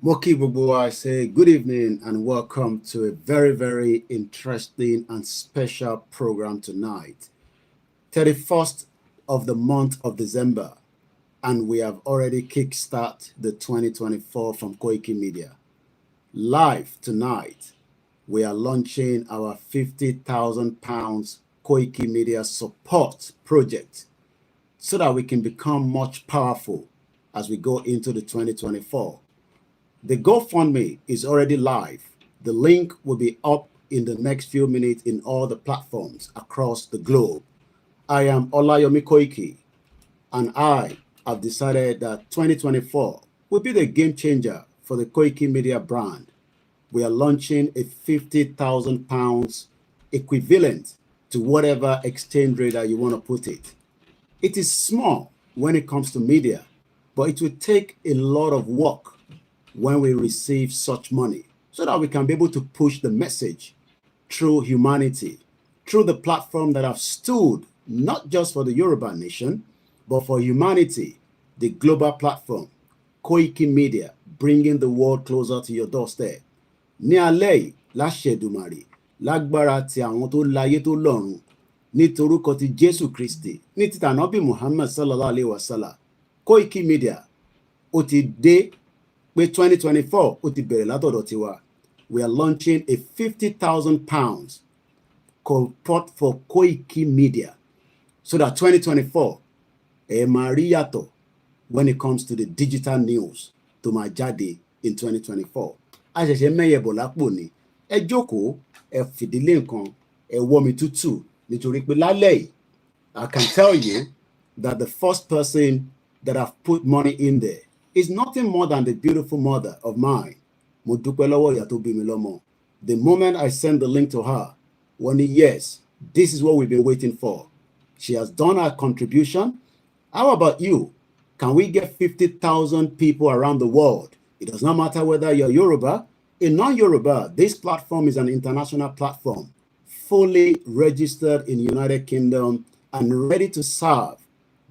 Moki Bubu, I say good evening and welcome to a very, very interesting and special program tonight. 31st of the month of December, and we have already kickstart the 2024 from Koikimedia. Live tonight, we are launching our £50,000 Koikimedia support project so that we can become much powerful as we go into the 2024. The Gofundme is already live. The link will be up in the next few minutes in all the platforms across the globe. I am Olayomi Koiki, and I have decided that 2024 will be the game changer for the Koikimedia brand. We are launching a £50,000 equivalent to whatever exchange rate that you want to put it. It is small when it comes to media, but it will take a lot of work when we receive such money so that we can be able to push the message through humanity, through the platform that have stood not just for the Yoruba nation, but for humanity, the global platform, Koikimedia, bringing the world closer to your doorstep. Ní alẹ́ yìí láṣẹ Èdùmàrè lágbára ti àwọn tó láyé tó lọ́run ní torúkọ ti Jésù Kristi ní ti tànábì Muhammad sallallahu alayhi wa sallam Koikimedia ó ti dé pé 2024 ó ti bẹ̀rẹ̀ látọ̀dọ̀ tiwa. We are launching a £50,000 support for Koikimedia so that 2024 ẹ máa rí yàtọ̀ when it comes to the digital news tó máa jáde in 2024. A ṣẹ̀ṣẹ̀ mẹ́yẹ̀ bọ̀ lápò ni. Ẹ jókòó, ẹ fìdílé nǹkan, ẹ wọ́ mi tútù nítorí pé lálẹ́ yìí, I can tell you that the first person that have put money in there is nothing more than the beautiful mother of mine. Mo dúpẹ́ lọ́wọ́ ìyá tó bí mi lọ́mọ. The moment I sent the link to her, wọ́n ní yes, this is what we've been waiting for. She has done her contribution. How about you? Can we get 50,000 people around the world? It does not matter whether you're Yoruba, a non-Yoruba. This platform is an international platform, fully registered in the United Kingdom and ready to serve,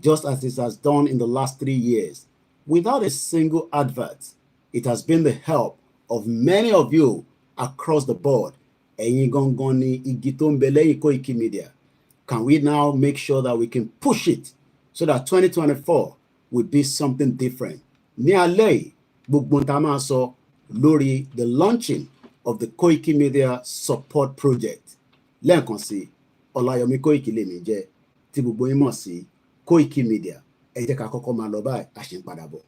just as it has done in the last 3 years. Without a single advert, it has been the help of many of you across the board. Ẹ̀yin gangan ni igi tó ń bẹ lẹ́yìn Koikimedia. Can we now make sure that we can push it so that 2024 will be something different? Ní alẹ́ yìí, gbogbo tá a máa sọ lórí the launching of the Koikimedia support project. Lẹ́ẹ̀kan sí, Ọláyọmí Koiki lèmi jẹ́, tí gbogbo yín mọ̀ sí Koikimedia. Ẹ jẹ́ ká kọ́kọ́ máa lọ báyìí, a ṣì ń padà bọ̀.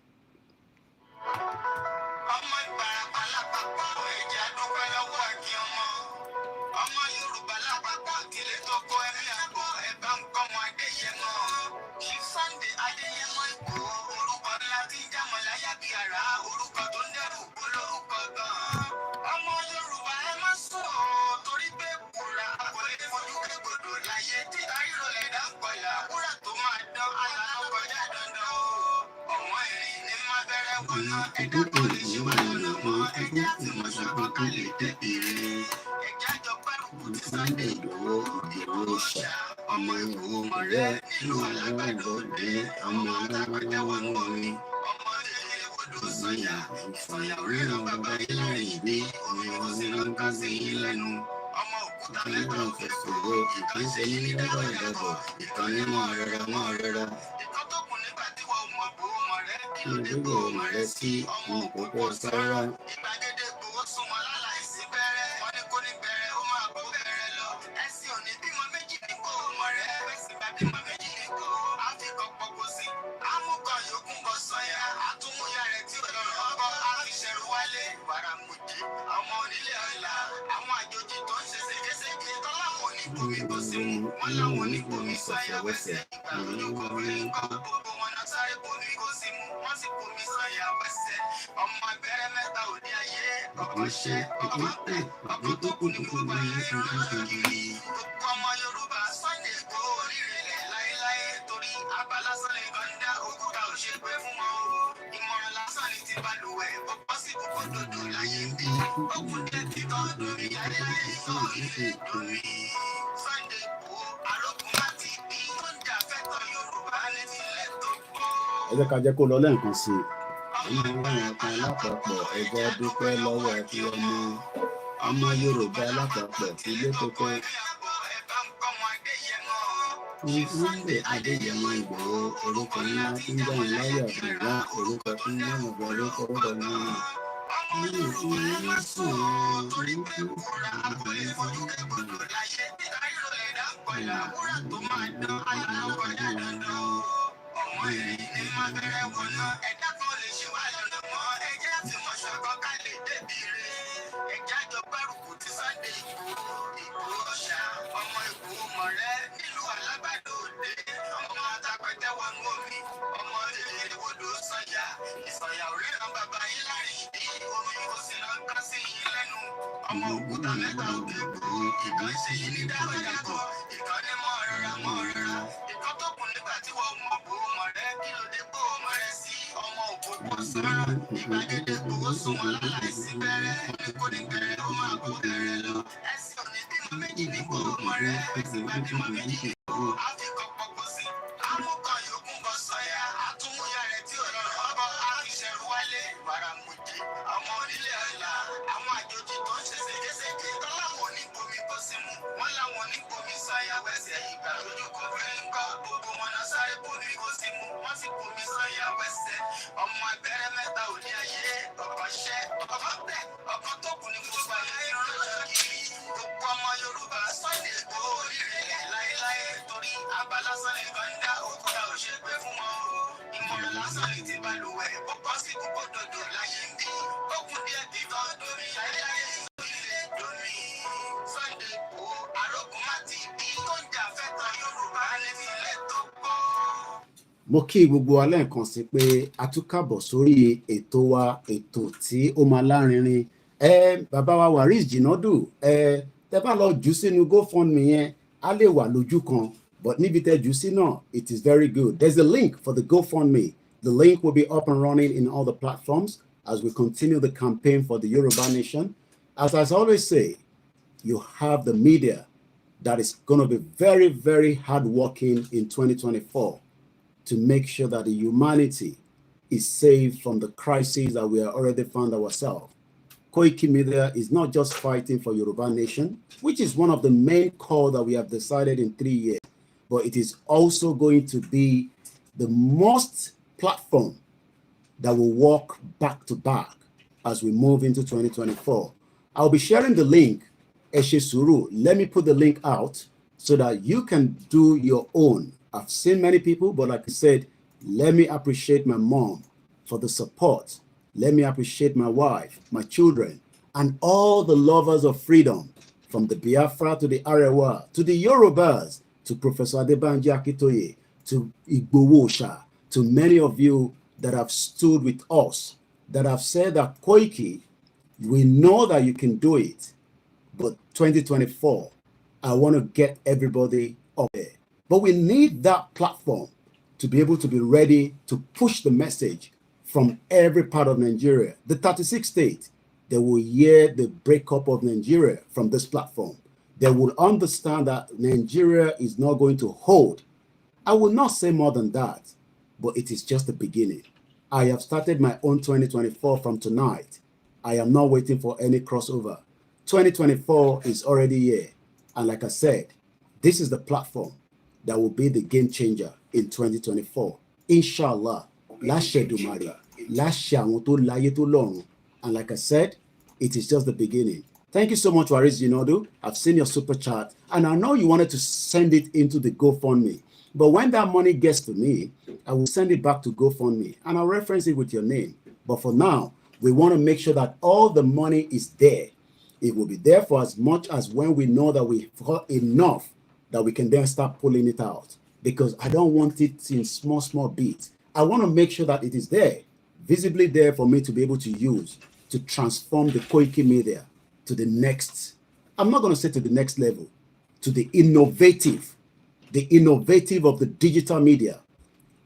Ẹ jẹ́ ká jẹ́ kó lọ lẹ́ẹ̀kan sí i. Ọmọ kan lápapọ̀ ẹ jẹ́ dúpẹ́ lọ́wọ́ kí ọmọ Yorùbá lápapọ̀ tí ilé kókó. Sunday Adéyẹmọ Ìgbòho orúkọ ńlá tí ń jẹun láyà àbúrò orúkọ tí ń jẹun ọgbà orúkọ ọgbà náà. Mo kí gbogbo wa lẹ́ẹ̀kan sí pé a tún kábọ̀ sórí ètò wa, ètò tí ó máa lárinrin. Bàbá wa Waris Jinadu, tẹ́ bá lọ jù sínú GoFundMe yẹn, á lè wà lójú kan, but níbi tẹ́ jù sí náà, it is very good. There's a link for the GoFundMe. The link will be up and running in all the platforms as we continue the campaign for the Yoruba nation. As I always say, you have the media that is going to be very, very hardworking in 2024. To make sure that the humanity is saved from the crisis that we are already found ourselves. Koikimedia is not just fighting for Yoruba nation, which is one of the main calls that we have decided in 3 years, but it is also going to be the most platform that will work back to back as we move into 2024. I'll be sharing the link, Eshe Suru. Let me put the link out so that you can do your own. I've seen many people, but like I said, let me appreciate my mom for the support. Let me appreciate my wife, my children, and all the lovers of freedom, from the Biafra to the Arewa, to the Yorubas, to Professor Adebanji Akitoye, to Igbowosha, to many of you that have stood with us, that have said that Koiki, we know that you can do it, but 2024, I want to get everybody up there. But we need that platform to be able to be ready to push the message from every part of Nigeria. The 36 states, they will hear the breakup of Nigeria from this platform. They will understand that Nigeria is not going to hold. I will not say more than that, but it is just the beginning. I have started my own 2024 from tonight. I am not waiting for any crossover. 2024 is already here. And like I said, this is the platform that will be the game changer in 2024. Inshallah, Lashe Dumari, Lashe àwọn tó láyé tó lọ́run. And like I said, it is just the beginning. Thank you so much, Waris Jinadu. I've seen your super chat, and I know you wanted to send it into the GoFundMe. But when that money gets to me, I will send it back to GoFundMe, and I'll reference it with your name. But for now, we want to make sure that all the money is there. It will be there for as much as when we know that we've got enough that we can then start pulling it out, because I don't want it in small bits. I want to make sure that it is there, visibly there for me to be able to use to transform the Koikimedia to the next, I'm not going to say to the next level, to the innovative of the digital media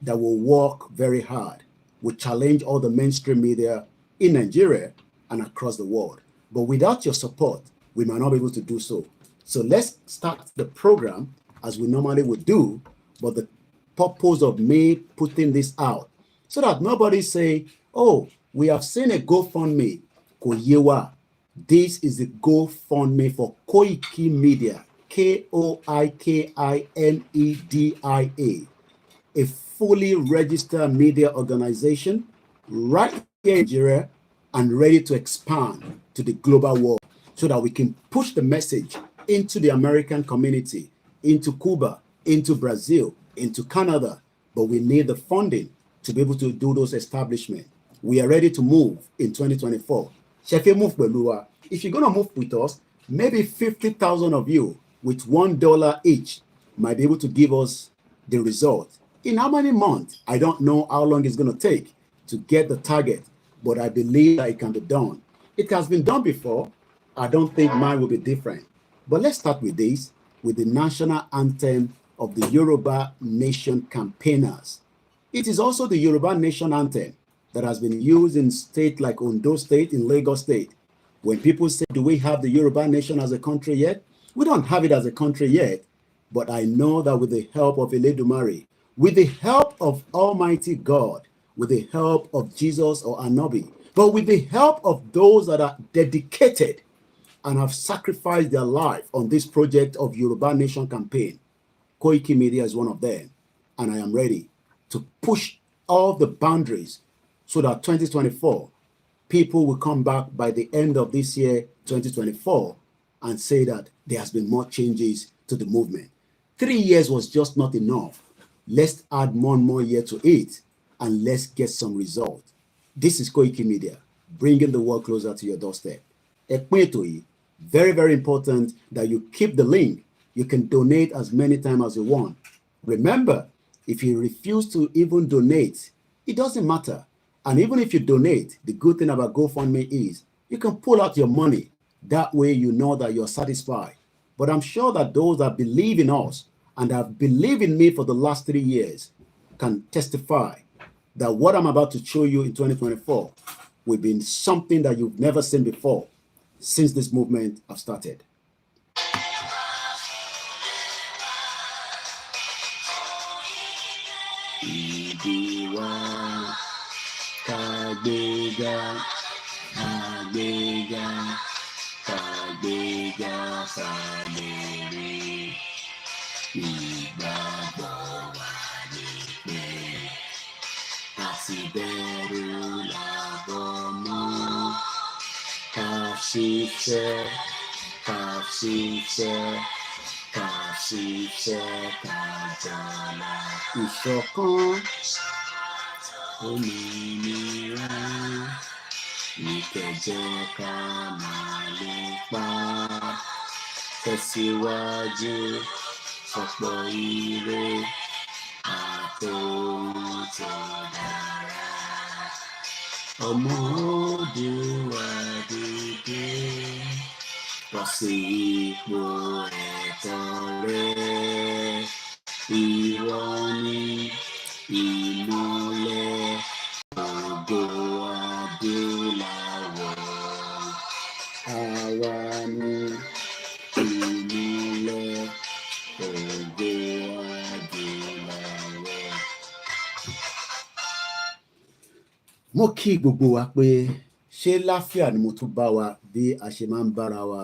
that will work very hard, will challenge all the mainstream media in Nigeria and across the world. But without your support, we might not be able to do so. So let's start the program as we normally would do, but the purpose of me putting this out, so that nobody say, oh, we have seen a GoFundMe, Koyewa. This is the GoFundMe for Koikimedia, Koikimedia, a fully registered media organization right here in Nigeria and ready to expand to the global world so that we can push the message into the American community, into Cuba, into Brazil, into Canada. But we need the funding to be able to do those establishments. We are ready to move in 2024. If you're going to move with us, maybe 50,000 of you with $1 each might be able to give us the result. In how many months? I don't know how long it's going to take to get the target, but I believe that it can be done. It has been done before. I don't think mine will be different. But let's start with this, with the national anthem of the Yoruba Nation campaigners. It is also the Yoruba Nation anthem that has been used in states like Ondo State, in Lagos State. When people say, do we have the Yoruba Nation as a country yet? We don't have it as a country yet, but I know that with the help of Eledumare, with the help of Almighty God, with the help of Jesus or Anobi, but with the help of those that are dedicated and have sacrificed their life on this project of Yoruba Nation campaign. Koikimedia is one of them. And I am ready to push all the boundaries so that 2024, people will come back by the end of this year, 2024, and say that there has been more changes to the movement. 3 years was just not enough. Let's add more and more year to it, and let's get some result. This is Koikimedia, bringing the world closer to your doorstep. Very, very important that you keep the link. You can donate as many times as you want. Remember, if you refuse to even donate, it doesn't matter. And even if you donate, the good thing about Gofundme is you can pull out your money. That way you know that you're satisfied. But I'm sure that those that believe in us and have believed in me for the last 3 years can testify that what I'm about to show you in 2024 will be something that you've never seen before since this movement have started. Ìṣọ̀kan òmìnira ní kẹ̀jẹ́ ká máa lépa tẹ̀síwájú ọ̀pọ̀ ire àtòhun tó dára. Ọmọ Oòduà dìde bọ́ sí ipò ẹ̀tọ́ rẹ̀. Ìwọ ni ìmọ́lẹ̀ ògo adúláwọ̀. Àwa ni ìmọ́lẹ̀ ògo adúláwọ̀. Mo kí gbogbo wa pé ṣé láfíà ni mo tún bá wa bí a ṣe máa ń bára wa.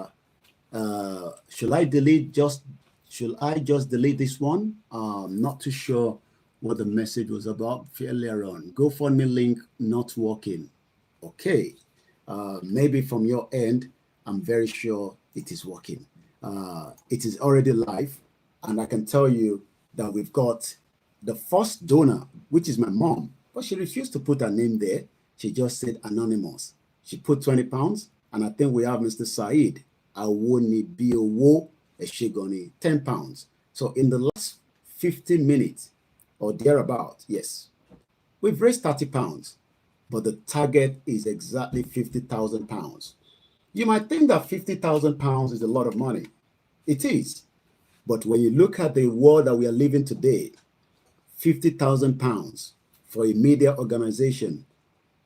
Should I just delete this one? Not too sure what the message was about earlier on. GoFundMe link not working. Okay. Maybe from your end, I'm very sure it is working. It is already live, and I can tell you that we've got the first donor, which is my mom, but she refused to put her name there. She just said anonymous. She put 20 pounds, and I think we have Mr. Said Awoni Biowo Eshigoni, 10 pounds. So in the last 15 minutes or thereabout, yes, we've raised 30 pounds, but the target is exactly 50,000 pounds. You might think that 50,000 pounds is a lot of money. It is. But when you look at the world that we are living today, 50,000 pounds for a media organization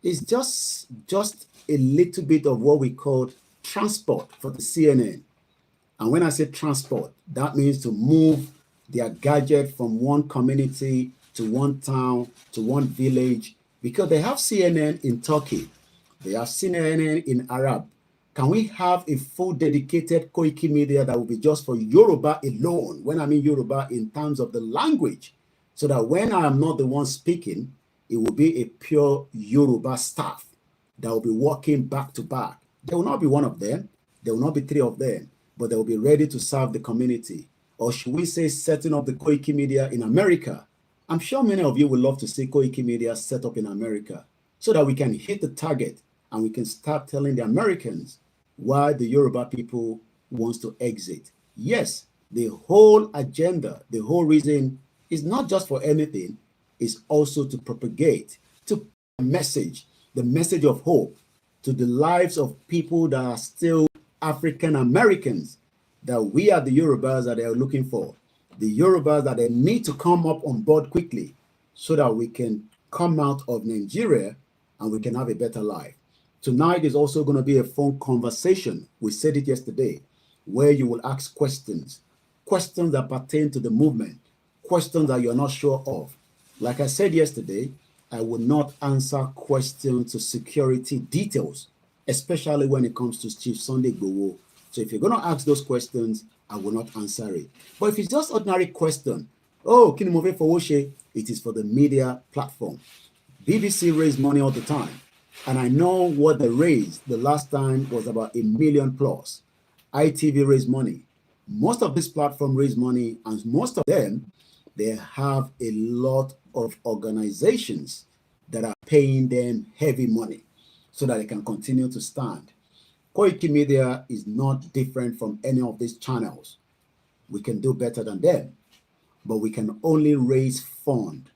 is just a little bit of what we call transport for the CNN. And when I say transport, that means to move their gadget from one community to one town to one village, because they have CNN in Turkey, they have CNN in Arab. Can we have a full dedicated Koikimedia that will be just for Yoruba alone? When I mean Yoruba in terms of the language, so that when I am not the one speaking, it will be a pure Yoruba staff that will be working back to back. There will not be one of them. There will not be 3 of them, but they will be ready to serve the community. Or should we say setting up the Koikimedia in America? I'm sure many of you would love to see Koikimedia set up in America so that we can hit the target and we can start telling the Americans why the Yoruba people wants to exit. Yes, the whole agenda, the whole reason is not just for anything, it's also to propagate, to the message of hope to the lives of people that are still African Americans that we are the Yorubas that they are looking for, the Yorubas that they need to come up on board quickly so that we can come out of Nigeria and we can have a better life. Tonight is also going to be a phone conversation. We said it yesterday, where you will ask questions that pertain to the movement, questions that you're not sure of. Like I said yesterday, I will not answer questions to security details, especially when it comes to Chief Sunday Igboho. So if you're going to ask those questions, I will not answer it. But if it's just ordinary question, oh, kini mo fe fowó ṣe, it is for the media platform. BBC raise money all the time. And I know what they raised the last time was about 1 million plus. ITV raised money. Most of this platform raise money, and most of them, they have a lot of organizations that are paying them heavy money so that they can continue to stand. Koikimedia is not different from any of these channels. We can do better than them, but we can only raise funds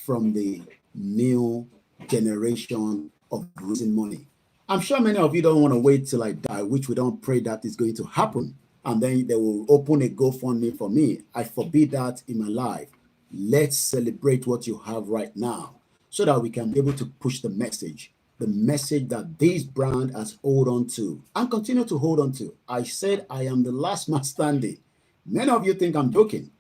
from the new generation of raising money. I'm sure many of you don't want to wait till I die, which we don't pray that is going to happen. And then they will open a GoFundMe for me. I forbid that in my life. Let's celebrate what you have right now so that we can be able to push the message that this brand has hold on to and continue to hold on to. I said I am the last man standing. Many of you think I'm joking.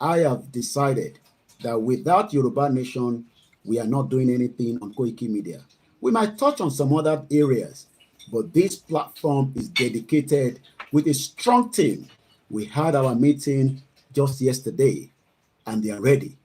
I have decided that without Yoruba Nation, we are not doing anything on Koikimedia. We might touch on some other areas, but this platform is dedicated with a strong team. We had our meeting just yesterday, and they are ready.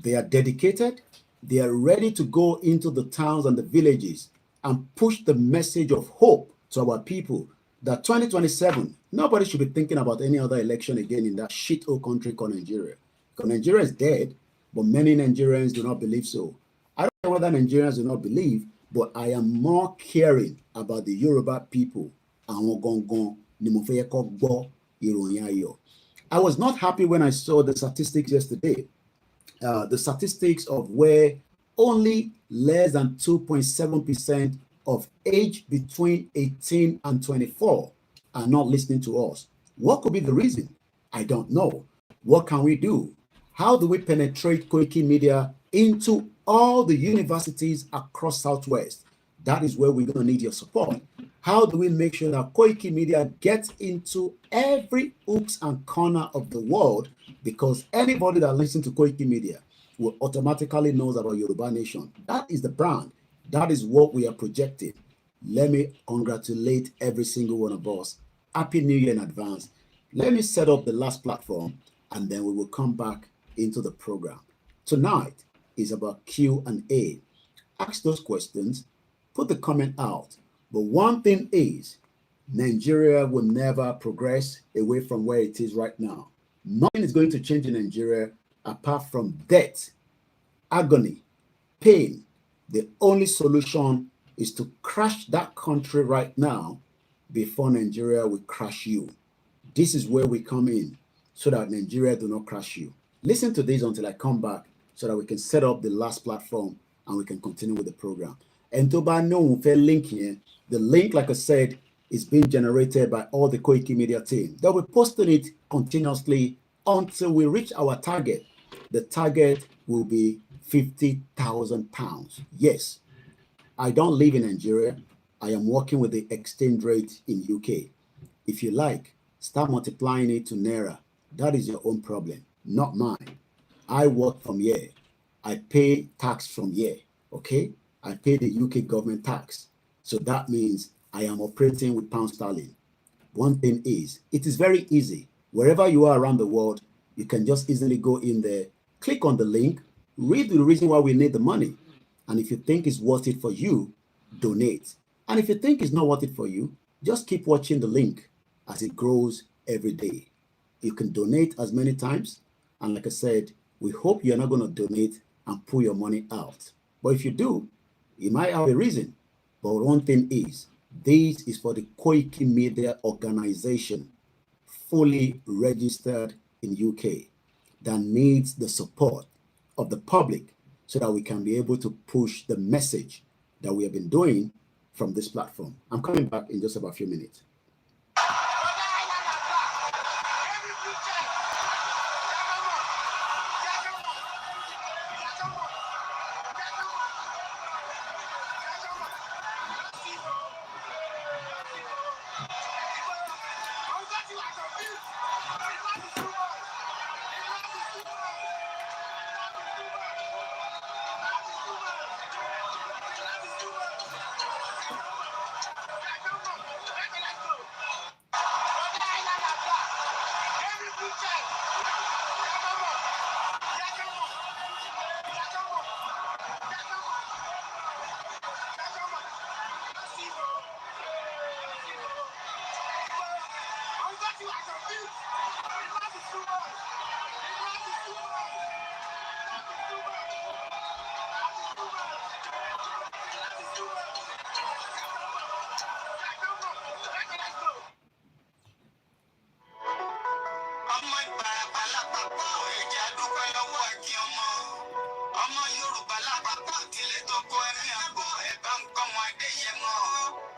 They are dedicated. They are ready to go into the towns and the villages and push the message of hope to our people that 2027, nobody should be thinking about any other election again in that shithole country called Nigeria. Because Nigeria is dead, but many Nigerians do not believe so. I don't know whether Nigerians do not believe, but I am more caring about the Yoruba people. I was not happy when I saw the statistics yesterday. The statistics of where only less than 2.7% of age between 18 and 24 are not listening to us. What could be the reason? I don't know. What can we do? How do we penetrate Koikimedia into all the universities across Southwest? That is where we're going to need your support. How do we make sure that Koikimedia gets into every hooks and corner of the world? Because anybody that listens to Koikimedia will automatically knows about Yoruba Nation. That is the brand. That is what we are projecting. Let me congratulate every single one of us. Happy New Year in advance. Let me set up the last platform, and then we will come back into the program. Tonight is about Q&A. Ask those questions, put the comment out. But one thing is, Nigeria will never progress away from where it is right now. Nothing is going to change in Nigeria apart from death, agony, pain. The only solution is to crash that country right now before Nigeria will crash you. This is where we come in so that Nigeria do not crash you. Listen to this until I come back so that we can set up the last platform and we can continue with the program. And to buy no link here, the link, like I said, is being generated by all the Koikimedia team. They'll be posting it continuously until we reach our target. The target will be £50,000. Yes, I don't live in Nigeria. I am working with the exchange rate in UK. If you like, start multiplying it to Naira. That is your own problem, not mine. I work from here. I pay tax from here, okay? I pay the UK government tax. So that means I am operating with pound sterling. One thing is, it is very easy. Wherever you are around the world, you can just easily go in there, click on the link, read the reason why we need the money. And if you think it's worth it for you, donate. And if you think it's not worth it for you, just keep watching the link as it grows every day. You can donate as many times. And like I said, we hope you're not going to donate and pull your money out. But if you do, you might have a reason. But one thing is, this is for the Koikimedia organization, fully registered in UK, that needs the support of the public so that we can be able to push the message that we have been doing from this platform. I'm coming back in just about a few minutes. ọmọ Yorùbá lápapọ̀ tilẹ̀ tó kọ ẹ̀mí àbọ̀ ẹ̀bá nǹkan wọn Adéyẹmọ.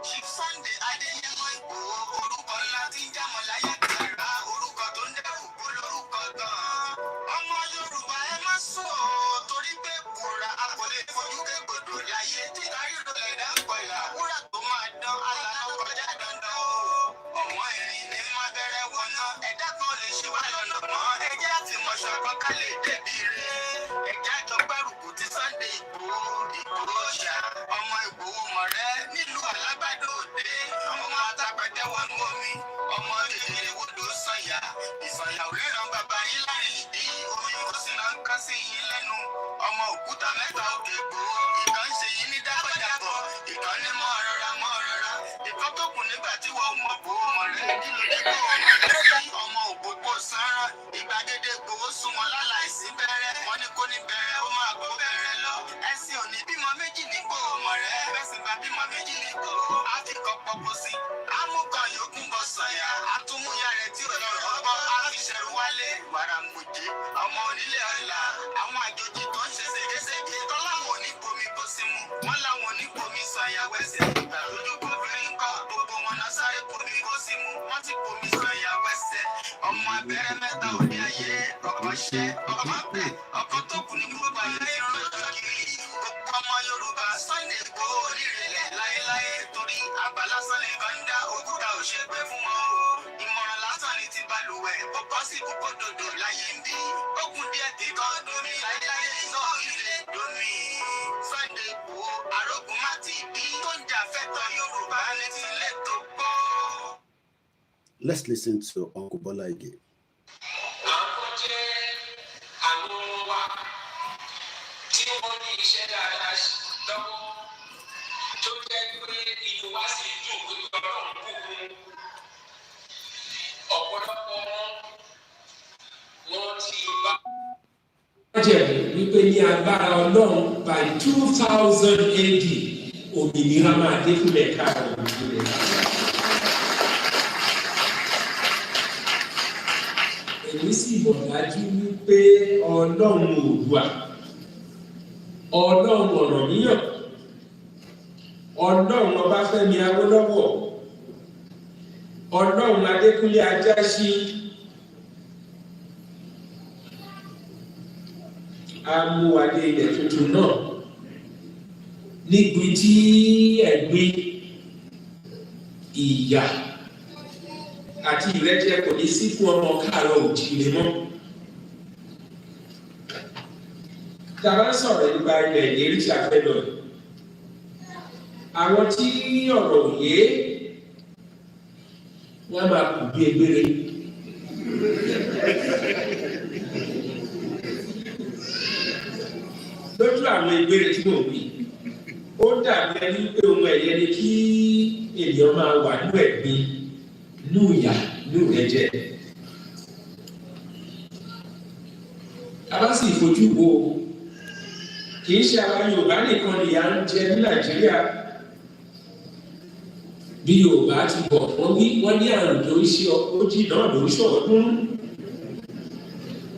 Chief Sunday Adéyẹmọ Ìgbòho orúkọ ńlá tí ń jámọ̀ láyé tààrà orúkọ tó ń dẹ́rù bó lórúkọ gan-an. Ọmọ Yorùbá ẹ má sùn o torí pé kòrà a kò lè fojú kégbodò láyé tí káríro ẹ̀dá ń pọ̀yà wúrà tó máa dán alànà kọjá dandan o. Ọ̀wọ́n ìrìn ní má bẹ̀rẹ̀ wọ̀nà ẹ̀dá kan lè ṣe wá lọ́nà mọ́ ẹjẹ́ àtìmọ̀ṣọ́ kan ká lè dẹ̀bi rẹ̀. Ẹ̀já jọ gbárùkù ti Sunday Ìgbòho ṣá ọmọ Ìgbòho mọ̀rẹ́ nílùú Alágbàdo Òde ọmọ Atapẹ̀tẹ̀ wọnú omi ọmọ kékeré wodò sànyà ìsànyà òríran bàbá yín láàrin ìdí omi kò sí náà ń kán sí yín lẹ́nu ọmọ òkúta mẹ́ta òkè Ìgbòho ìkan ń ṣe yín ní dábọ̀dàbọ̀ ìkan ní mọ́ ọ̀rọ̀ra ìkan tó kù nígbà tí wọ́n mọ̀ Ìgbòho mọ̀rẹ́ kí ló dé ọmọ òpópó sanra ìgbàgede Ìgbòho sún wọn láláìsí bẹ̀rẹ̀ wọn ní kó ní bẹ̀rẹ̀ ó máa gbó bẹ̀rẹ̀ lọ ẹ̀sìn òní bímọ méjì ní Ìgbòho mọ̀rẹ́ bẹ́sìn bá bímọ méjì ní Ìgbòho á fi kọ́ pọ́pọ́ sí amúkan yòókù bọ̀ sànyà àtúmúyà rẹ̀ tí ò lọ́rọ̀ ọgbọ́n á fi ṣẹ̀rù wálé wàràmùjẹ́ ọmọ onílé ọ̀la àwọn àjòjì tó ń ṣe ségesège tọ́láwọn oníbomi kó sí mu wọ́n láwọn oníbomi sànyà wẹ́sẹ̀ ìgbà lójú kó fẹ́ẹ́ ń kọ́ gbogbo wọn náà sáré bomi kó sí mu wọ́n ti bomi sànyà wẹ́sẹ̀ ọmọ abẹ́rẹ́ mẹ́ta òde ayé ọkọ̀ ṣẹ́ ọkọ̀ bẹ̀ ọkọ̀ tó kù ní gbogbo ayé ìrọ̀lẹ́ kiri gbogbo ọmọ Yorùbá Sunday Ìgbòho onírèlẹ̀ láéláé torí àgbà lásán lè kàn ń dá òkúta ò ṣe pé fún wọn o ìmọ̀ràn lásán ni ti balùwẹ̀ ọkọ̀ sì kúkọ dòdò láyé ń bí ókun díẹ̀ tí kò domi láéláé sọ ilé domi Sunday Ìgbòho arógun má ti bí tó ń jà fẹ́tọ̀ Yorùbá létí ilé tó gbọ́. Let's listen to Uncle Bola again. Àwọn jẹ́ àwọn wa tí wọ́n ní iṣẹ́ dáadáa lọ́wọ́ tó jẹ́ pé inú wa sì dùn pé Ọlọ́run bùkún. Ọ̀pọ̀lọpọ̀ wọn ti bá. Wọ́n jẹ̀bi wípé ní agbára Ọlọ́run by 2000 AD òmìnira máa dé fúnlẹ̀ káàkiri ìpínlẹ̀. Èmi sì mọ̀ dájú wípé Ọlọ́run Oòduà, Ọlọ́run Ọ̀rànmíyàn, Ọlọ́run Ọbáfẹ́mi Awólọ́wọ̀, Ọlọ́run Adékúnlé Ajáṣin, amúwadé ilẹ̀ tuntun náà níbi tí ẹ̀gbin ìyà àti ìrẹ́jẹ kò ní sí fún ọmọ káàárọ̀ òjíire mọ́. Tàbá sọ̀rọ̀ nípa ilẹ̀ ìlérí tí a fẹ́ lọ yìí. Àwọn tí ọ̀rọ̀ òye wọ́n máa kù bí egbére. Lójú àwọn egbére tí mò ń wí, ó dàbí ẹni pé ohun ẹ̀yẹ ni kí ènìyàn máa wà nínú ẹ̀gbin. Núyà núrẹ̀jẹ̀. A bá sì fojú wo kì í ṣe àwọn Yorùbá nìkan ni à ń jẹ ní Nàìjíríà. Bí Yorùbá ti bọ̀ wọ́n ní àrùn tó ń ṣe ojì náà ló ń ṣọ̀ọ́dún.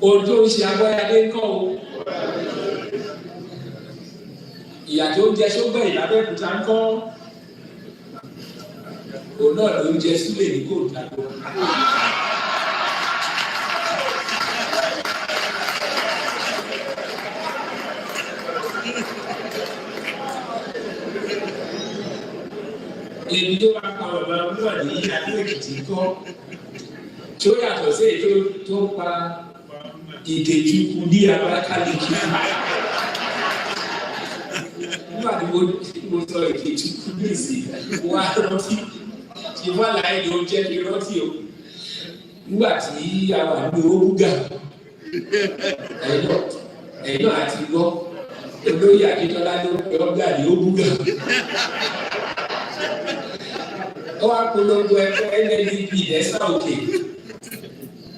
Ohun tó ń ṣe Agbáyadé ń kọ́ o. Ìyà tó ń jẹ sógbẹ̀ ìlábẹ́kúta ń kọ́. Òun náà ló ń jẹ sílẹ̀ ní kò dàgbọ́. Èmi tó bá pa bàbá náà ní Adó Èkìtì kọ́ tí ó yàtọ̀ sí èyí tó pa Ìkejìkù ní Abakaliki. Nígbà tí mo sọ Ìkejìkù ní ìsìn wá rántí. Ìwà láì ló jẹ́ kí rántí o. Nígbà tí a wà ní Orúgà, ẹ̀yìn náà àti gbọ́, olóyè Akíntọ́lá ló pẹ́ ọ́gà ní Orúgà. Ó wá polongo ẹgbẹ́ NNDP lẹ́sà òkè.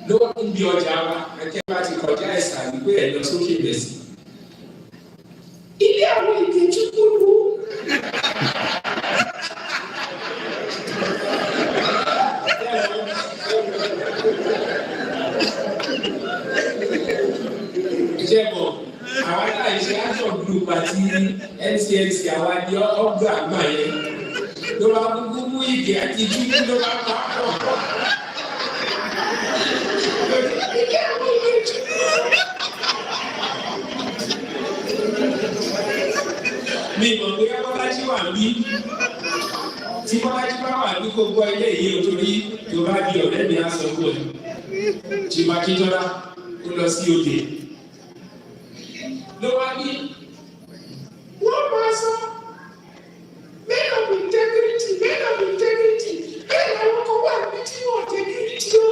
Ló ń bí ọjà wa, ẹ̀kẹ́ bá ti kọjá ẹ̀sà wípé ẹ̀ lọ sókè bẹ̀ sí. Ilé àwọn Ìkejìkù lù. Ìjẹ́bọ̀, àwọn aláìṣe action group àti NCNC àwọn adé ọgbà àgbà yẹn ló bá kúkú mú ìgè àti jíjí ló bá pa pọ̀. Mi mọ̀ pé Bọ́lájí wà bí tí Bọ́lájí bá wà ní gbogbo ilé yìí ò torí tó bá di ọ̀rẹ́ mi á sọ fún ẹ. Ṣèbá Kíjọ́lá ó lọ sí òde. Ló wá ní wọ́n máa sọ men of integrity bẹ́ẹ̀ làwọn kan wà ní tí wọ́n integrity o.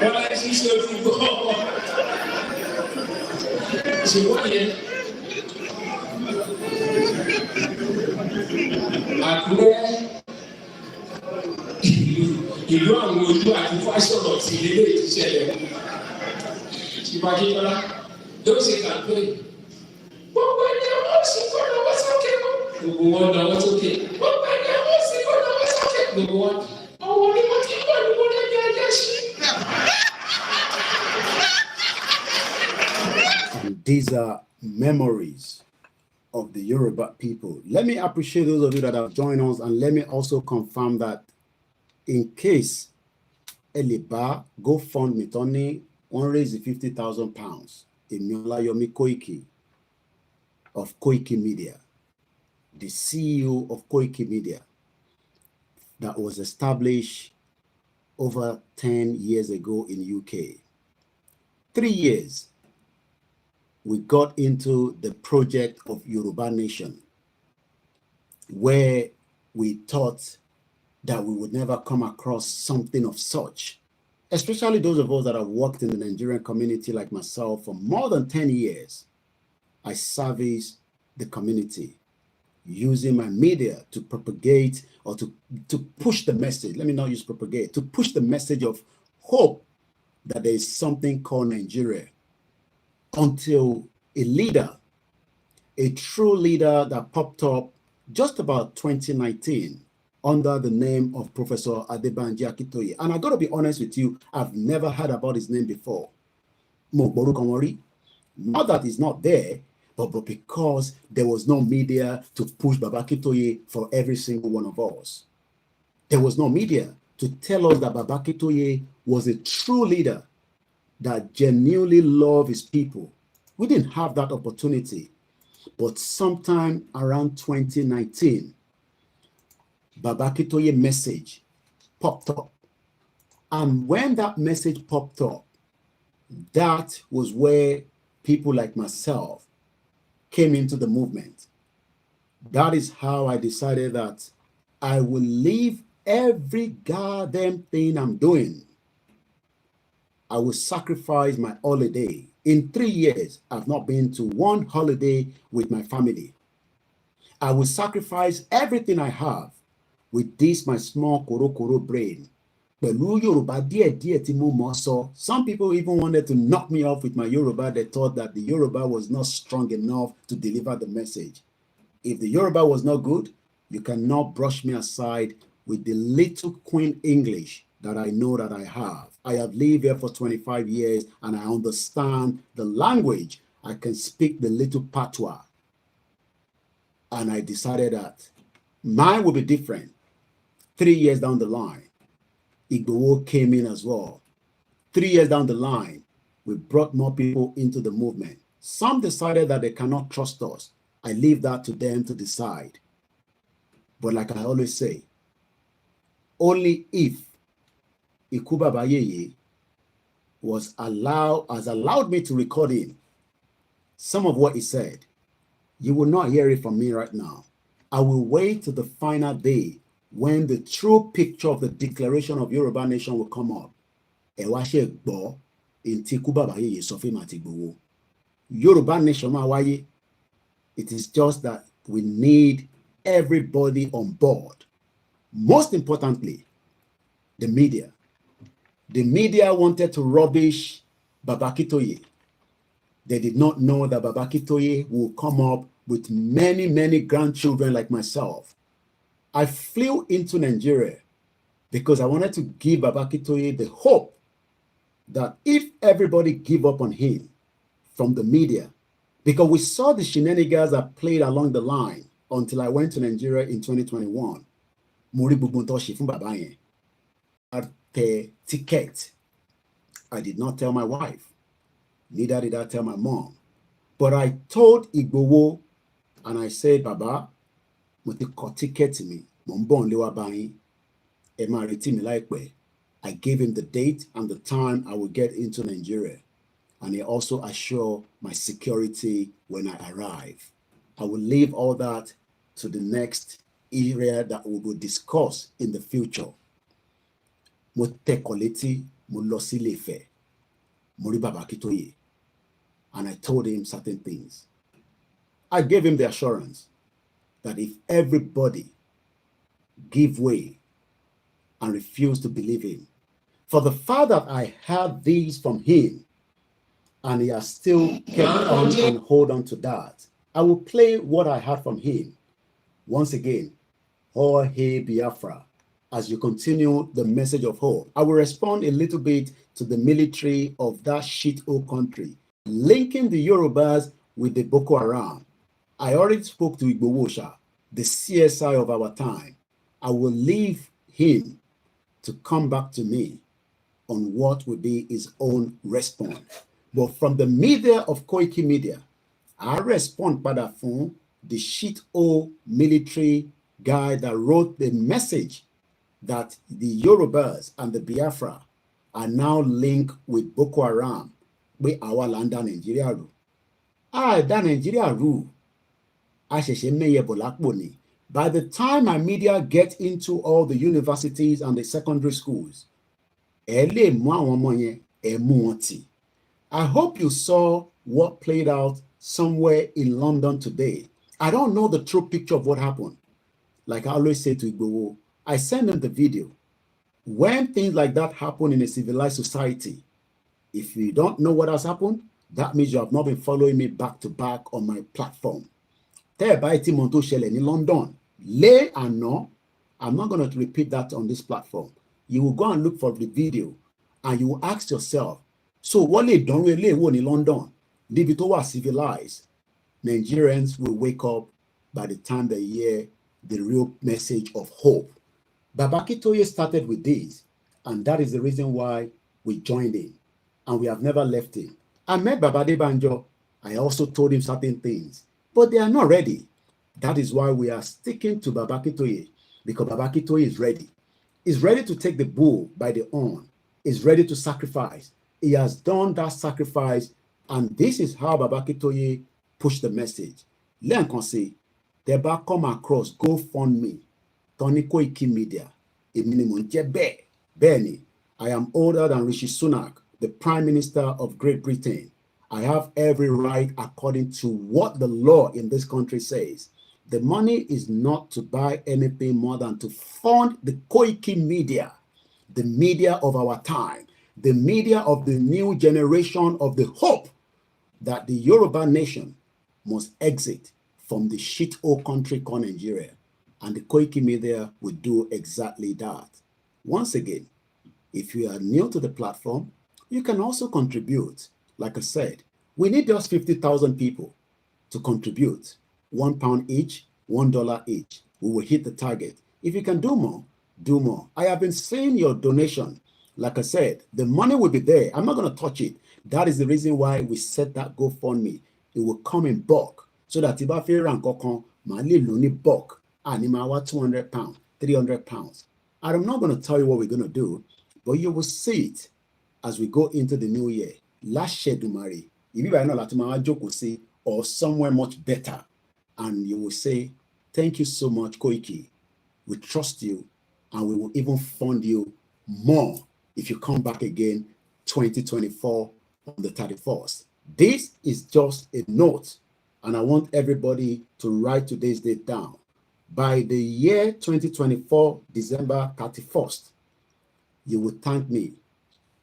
Bọ́lájí ṣe o ti gbọ́ ṣùgbọ́n yẹn Àkúrẹ́ ìlú àwọn ojú àti fásọ̀rọ̀ sí ilé ìṣẹ̀lẹ̀ Ṣìbàkíjọ́lá ló ṣe kàpé gbogbo ẹni àwọn sì kọ́ lọ́wọ́ sókè gbogbo wọn lọ́wọ́ sókè gbogbo ẹni àwọn sì kọ́ lọ́wọ́ sókè gbogbo wọn ọwọ́ ni wọ́n ti kọ́ ní wọlé ní ajá sí. And these are memories of the Yoruba people. Let me appreciate those of you that have joined us, and let me also confirm that in case Eliba Gofundme Tony won't raise the £50,000, Yomi Koiki of Koikimedia, the CEO of Koikimedia, that was established over 10 years ago in UK. 3 years we got into the project of Yoruba Nation, where we thought that we would never come across something of such, especially those of us that have worked in the Nigerian community like myself for more than 10 years. I service the community using my media to propagate or to push the message. Let me not use propagate, to push the message of hope that there is something called Nigeria, until a leader, a true leader that popped up just about 2019 under the name of Professor Adebanji Akintoye. And I got to be honest with you, I've never heard about his name before. Mogboru Kamori. Not that he's not there, but because there was no media to push Baba Akintoye for every single one of us. There was no media to tell us that Baba Akintoye was a true leader that genuinely loved his people. We didn't have that opportunity. But sometime around 2019, Baba Akintoye message popped up. And when that message popped up, that was where people like myself came into the movement. That is how I decided that I will leave every goddamn thing I'm doing. I will sacrifice my holiday. In 3 years, I've not been to one holiday with my family. I will sacrifice everything I have with this, my small koro brain. Some people even wanted to knock me off with my Yoruba. They thought that the Yoruba was not strong enough to deliver the message. If the Yoruba was not good, you cannot brush me aside with the little Queen English that I know that I have. I have lived here for 25 years and I understand the language. I can speak the little patois. And I decided that mine will be different. 3 years down the line, Igboho came in as well. 3 years down the line, we brought more people into the movement. Some decided that they cannot trust us. I leave that to them to decide. But like I always say, only if Ikuba Bayeye has allowed me to record in some of what he said, you will not hear it from me right now. I will wait to the final day when the true picture of the declaration of Yoruba Nation will come up. Yoruba Nation, it is just that we need everybody on board. Most importantly, the media. The media wanted to rubbish Baba Akintoye. They did not know that Baba Akintoye will come up with many, many grandchildren like myself. I flew into Nigeria because I wanted to give Baba Akintoye the hope that if everybody give up on him from the media, because we saw the shenanigans that played along the line until I went to Nigeria in 2021. Mo rí gbogbo tó ṣe fún bàbá yẹn. I pay ticket. I did not tell my wife. Neither did I tell my mom. But I told Igbowo and I said, Baba, mo ti kọ ticket mi, mo ń bọ̀ nílé wá bá yín. Ẹ máa retí mi láìpẹ́. I gave him the date and the time I would get into Nigeria. And he also assured my security when I arrive. I will leave all that to the next area that we will discuss in the future. Mo tẹkọ̀ létí, mo lọ sí Ilé-Ifẹ̀, mo rí Baba Akintoye, and I told him certain things. I gave him the assurance that if everybody give way and refuse to believe him, for the fact that I heard these from him, and he has still kept on and hold on to that, I will play what I heard from him. Once again, All Hail Biafra, as you continue the message of hope. I will respond a little bit to the military of that shithole country, linking the Yorubas with the Boko Haram. I already spoke to Igbowo, the CSI of our time. I will leave him to come back to me on what would be his own response. But from the media of Koikimedia, I respond padà fún the shithole military guy that wrote the message that the Yorubas and the Biafra are now linked with Boko Haram. Pé àwa là ń dá Nàìjíríà rú. Dá Nàìjíríà rú. A ṣẹ̀ṣẹ̀ mẹ́yẹ bọ̀ lápò ni. By the time our media get into all the universities and the secondary schools, ẹ lè mú àwọn ọmọ yẹn, ẹ mú wọn tì. I hope you saw what played out somewhere in London today. I don't know the true picture of what happened. Like I always say to Igbowo, I send them the video. When things like that happen in a civilized society, if you don't know what has happened, that means you have not been following me back to back on my platform. Tẹ́ ẹ bá tí mo tó ṣẹlẹ̀ ní London, lé àná, I'm not going to repeat that on this platform. You will go and look for the video and you will ask yourself, so wọ́n lè dánwó eléyìí wò ní London, níbi tó wà civilized. Nigerians will wake up by the time they hear the real message of hope. Baba Akintoye started with this, and that is the reason why we joined him, and we have never left him. I met Baba Adebanjo. I also told him certain things, but they are not ready. That is why we are sticking to Baba Akintoye, because Baba Akintoye is ready. He's ready to take the bull by the horn. He's ready to sacrifice. He has done that sacrifice, and this is how Baba Akintoye pushed the message. Lẹ́ẹ̀kan sí, tẹ́ bá come across Gofundme, Tony Koikimedia, èmi ni mò ń jẹ́ bẹ́ẹ̀. Bẹ́ẹ̀ ni, I am older than Rishi Sunak, the Prime Minister of Great Britain. I have every right according to what the law in this country says. The money is not to buy anything more than to fund the Koikimedia, the media of our time, the media of the new generation of the hope that the Yoruba nation must exit from the shithole country called Nigeria. And the Koikimedia will do exactly that. Once again, if you are new to the platform, you can also contribute. Like I said, we need just 50,000 people to contribute. £1 each, $1 each. We will hit the target. If you can do more, do more. I have been seeing your donation. Like I said, the money will be there. I'm not going to touch it. That is the reason why we set that GoFundMe. It will come in bulk so that if I feel rank my little bulk and in my £200, £300. I'm not going to tell you what we're going to do, but you will see it as we go into the new year. Last Shedumari, if you are not Latumawajoko or somewhere much better, and you will say, thank you so much, Koiki. We trust you, and we will even fund you more if you come back again 2024 on the 31st. This is just a note, and I want everybody to write today's date down. By the year 2024, December 31st, you will thank me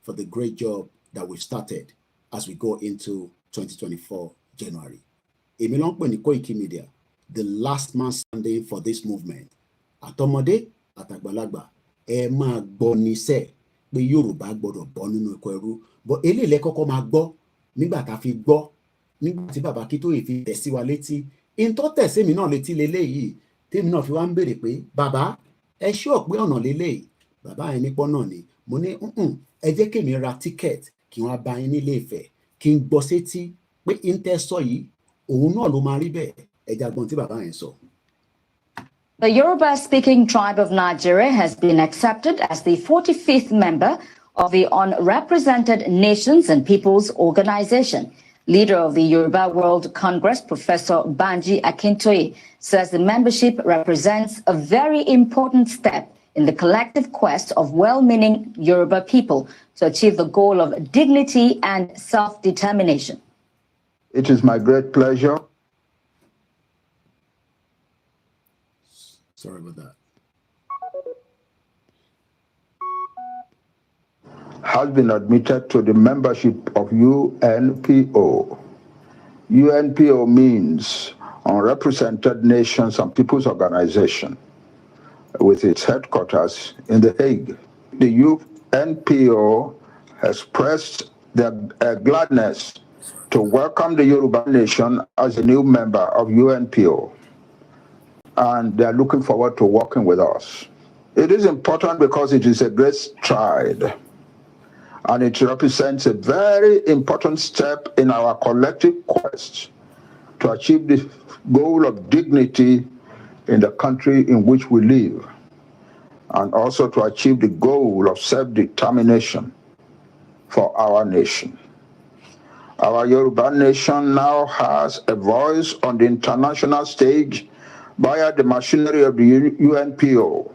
for the great job that we've started as we go into 2024 January. Èmi ló ń pè ní Koikimedia, the last man standing for this movement. àtọmọdé àtàgbàlagbà ẹ máa gbọ́ níṣẹ́ pé Yorùbá gbọ́dọ̀ bọ́ nínú oko ẹrú bọ́ eléyìí lẹ kọ́kọ́ máa gbọ́ nígbà tá a fi gbọ́ nígbà tí bàbá Akíntóyè fi tẹ̀ sí wa létí ìntọ́ tẹ̀ sí mi náà létí leléyìí tèmi náà fi wá ń béèrè pé bàbá ẹ ṣọ́ pé ọ̀nà leléyìí bàbá yẹn nípọ́ náà ni mo ní ẹ jẹ́ kémi ra ticket kí wọ́n bá yín nílé Ifẹ̀ kí n gbọ́ sétí pé ìntẹ́ sọ yìí òun náà ló máa rí bẹ́ẹ̀ ẹ jágbọ́n tí bàbá yẹn sọ. The Yoruba-speaking tribe of Nigeria has been accepted as the 45th member of the Unrepresented Nations and Peoples Organization. Leader of the Yoruba World Congress, Professor Banji Akintoye, says the membership represents a very important step in the collective quest of well-meaning Yoruba people to achieve the goal of dignity and self-determination. It is my great pleasure. Sorry about that. Has been admitted to the membership of UNPO. UNPO means Unrepresented Nations and Peoples Organization, with its headquarters in The Hague. The UNPO has expressed their gladness to welcome the Yoruba nation as a new member of UNPO, and they are looking forward to working with us. It is important because it is a great stride, and it represents a very important step in our collective quest to achieve the goal of dignity in the country in which we live, and also to achieve the goal of self-determination for our nation. Our Yoruba nation now has a voice on the international stage via the machinery of the UNPO,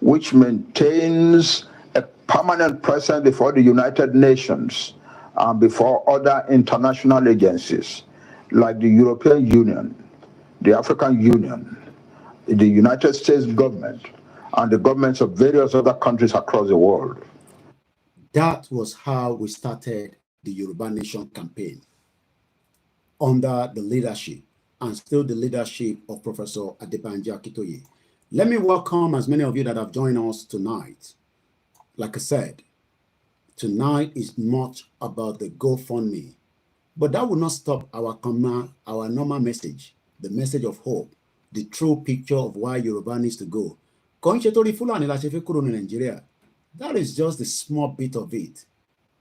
which maintains a permanent presence before the United Nations and before other international agencies like the European Union, the African Union, the United States government, and the governments of various other countries across the world. That was how we started the Yoruba Nation campaign, under the leadership and still the leadership of Professor Adebanji Akintoye. Let me welcome as many of you that have joined us tonight. Like I said, tonight is not about the Gofundme, but that will not stop our normal message, the message of hope, the true picture of why Yoruba needs to go. That is just a small bit of it.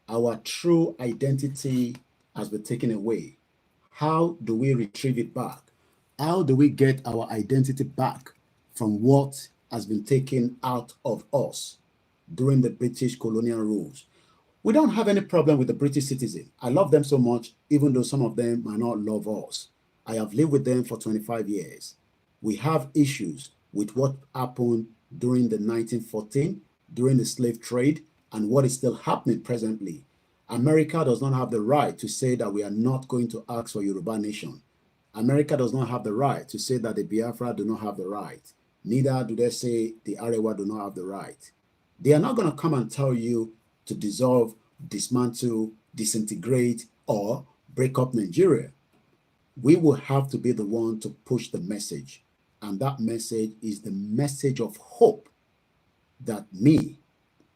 Our true identity has been taken away. How do we retrieve it back? How do we get our identity back from what has been taken out of us during the British colonial rules? We don't have any problem with the British citizen. I love them so much, even though some of them might not love us. I have lived with them for 25 years. We have issues with what happened during the 1914, during the slave trade, and what is still happening presently. America does not have the right to say that we are not going to ask for Yoruba nation. America does not have the right to say that the Biafra do not have the right. Neither do they say the Arewa do not have the right. They are not going to come and tell you to dissolve, dismantle, disintegrate, or break up Nigeria. We will have to be the one to push the message. And that message is the message of hope that me,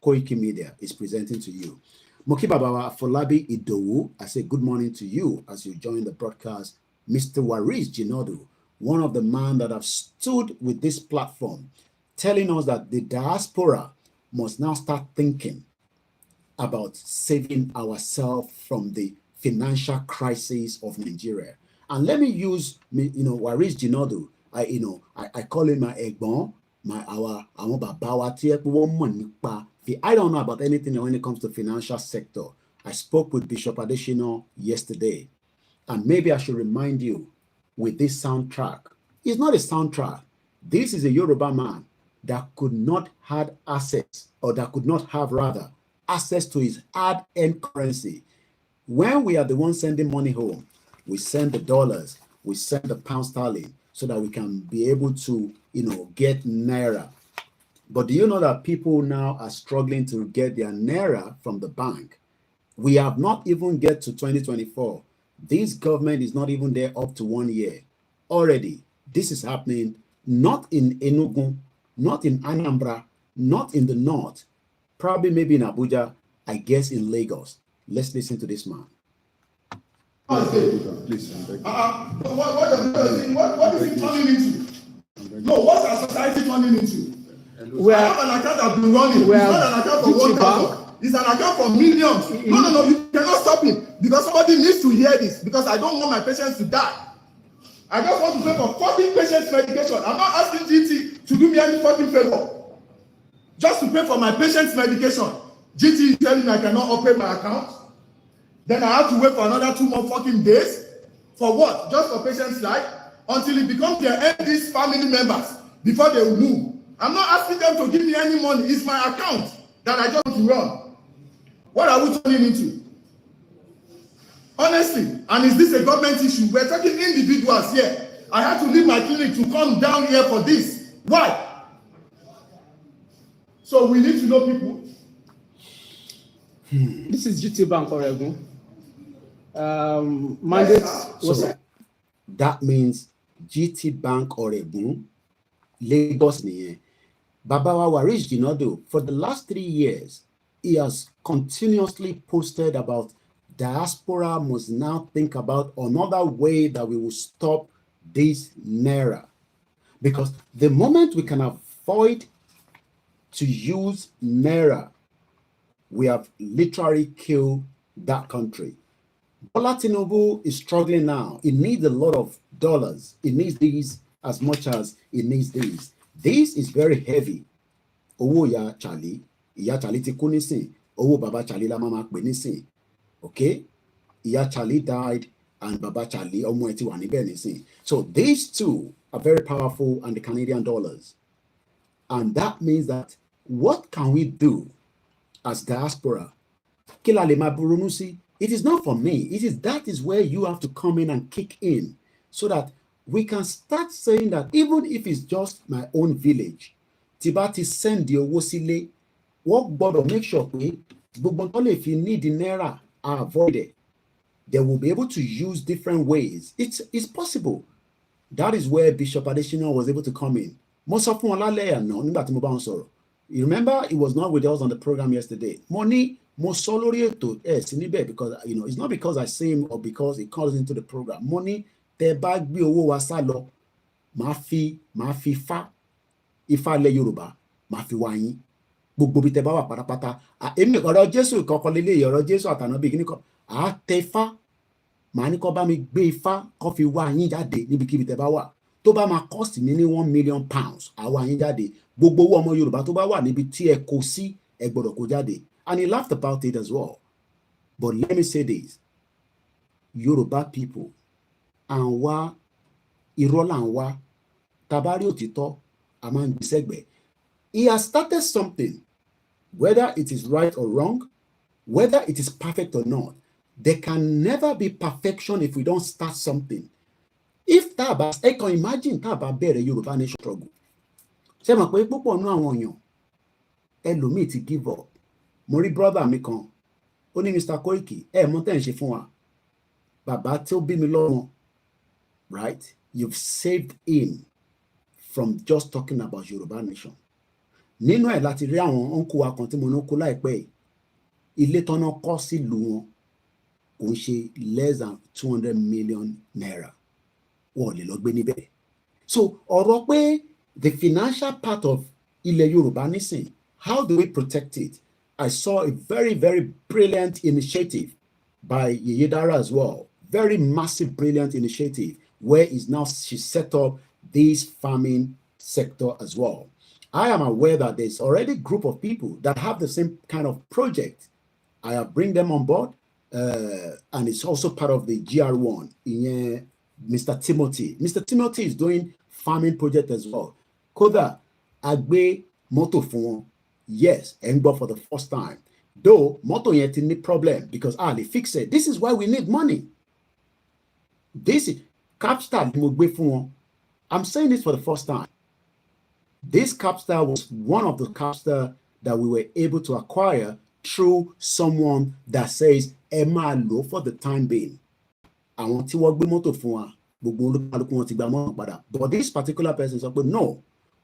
Koikimedia, is presenting to you. Moki Babawa Folabi Idowu, I say good morning to you as you join the broadcast. Mr. Waris Jinodu, one of the men that have stood with this platform, telling us that the diaspora must now start thinking about saving ourselves from the financial crisis of Nigeria. And let me use, Waris Jinodu. I call him my egbon, I don't know about anything when it comes to financial sector. I spoke with Bishop Adeshino yesterday, and maybe I should remind you with this soundtrack. It's not a soundtrack. This is a Yoruba man that could not have access, or that could not have rather access to his hard-earned currency. When we are the ones sending money home, we send the dollars, we send the pound sterling, so that we can be able to, get naira. But do you know that people now are struggling to get their naira from the bank? We have not even get to 2024. This government is not even there up to 1 year. Already, this is happening not in Enugu, not in Anambra, not in the north, probably maybe in Abuja, I guess in Lagos. Let's listen to this man. Please. What is it turning into? No, what's our society turning into? I have an account I've been running. It's not an account for 1,000. It's an account for millions. No, you cannot stop him because somebody needs to hear this because I don't want my patients to die. I just want to pay for 14 patients' medication. I'm not asking GT to do me any fucking favor. Just to pay for my patient's medication. GT is telling me I cannot operate my account. Then I have to wait for another 2 more fucking days. For what? Just for patient's life? Until it becomes their MD's family members before they will move. I'm not asking them to give me any money. It's my account that I just want to run. What are we turning into? Honestly, and is this a government issue? We're talking individuals here. I had to leave my clinic to come down here for this. Why? So we need to know people. This is GT Bank Oregon. Mandate was that means GT Bank Oregon, Lagos niye. Babawa Warish Ginodo, for the last 3 years, he has continuously posted about diaspora must now think about another way that we will stop this naira. Because the moment we can avoid to use naira, we have literally killed that country. Bola Tinubu is struggling now. It needs a lot of dollars. It needs these as much as it needs these. This is very heavy. Owó ya Charlie, ìyá Charlie ti kú nísìn. Owó baba Charlie la máa pè nísìn. Okay? Ìyá Charlie died and baba Charlie ọmọ ẹ̀ ti wà níbẹ̀ nísìn. So these two are very powerful and the Canadian dollars. And that means that what can we do as diaspora? Kí la lè máa ronú sí? It is not for me. That is where you have to come in and kick in so that we can start saying that even if it's just my own village, Tibati send the owó sílé, wọ́n gbọ́dọ̀ make sure pé gbogbo tó lè fi need naira are avoided. They will be able to use different ways. It's possible. That is where Bishop Adesina was able to come in. Mo sọ fún wọn lálẹ́ àná nígbà tí mo bá wọn sọ̀rọ̀. You remember he was not with us on the program yesterday. Money mo sọ lórí ètò sí níbẹ̀ because it's not because I say him or because he calls into the program. Money tẹ́ bá gbé owó wa sá lọ, máa fi ifá ilẹ̀ Yorùbá, máa fi wá yín. Gbogbo bí tẹ́ bá wà pátápátá. Èmi ọ̀rọ̀ Jésù kọ́kọ́ lélẹ̀ ọ̀rọ̀ Jésù àtànábì kíní kan. Tẹ ifá, màá ní kó bá mi gbé ifá kó fi wá yín jáde níbikíbi tẹ́ bá wà. Tó bá máa cost mi ní £1 million, àwa yín jáde. Gbogbo owó ọmọ Yorùbá tó bá wà níbi tí ẹ kó sí, ẹ gbọ́dọ̀ kó jáde. And he laughed about it as well. But let me say this. Yoruba people, anwa, irola anwa, tabari òtítọ́, aman bisegbe. He has started something, whether it is right or wrong, whether it is perfect or not. There can never be perfection if we don't start something. If Tabas, I can imagine Taba bẹ̀rẹ̀ Yoruba nation struggle. Ṣé mọ̀ pé púpọ̀ nínú àwọn èèyàn ẹlòmíì ti give up. Mo rí brother mi kan, ó ní Mr. Koiki, mọ̀ tẹ́ ń ṣe fún wa. Bàbá tí ó bí mi lọ́mọ, right? You've saved him from just talking about Yoruba nation. Nínú ẹ̀ láti rí àwọn uncle wa kan tí mo ní kó láìpẹ́ yìí. Ilé tọ́nà kọ́ sílùú wọn, òun ṣe less than 200 million naira. Wọ́n lè lọ gbé níbẹ̀. So ọ̀rọ̀ pé the financial part of ilẹ̀ Yorùbá nísìn, how do we protect it? I saw a very, very brilliant initiative by Yeye Dara as well. Very massive, brilliant initiative where she set up this farming sector as well. I am aware that there's already a group of people that have the same kind of project. I have bring them on board, and it's also part of the GR1 in Mr. Timothy. Mr. Timothy is doing farming project as well. Koda agbe moto fun. Yes, and but for the first time. Though moto yet in the problem because they fix it. This is why we need money. This is Capstar. I'm saying this for the first time. This Capstar was one of the Capstar that we were able to acquire through someone that says Emma low for the time being. I want to work with moto fun. But this particular person said, no,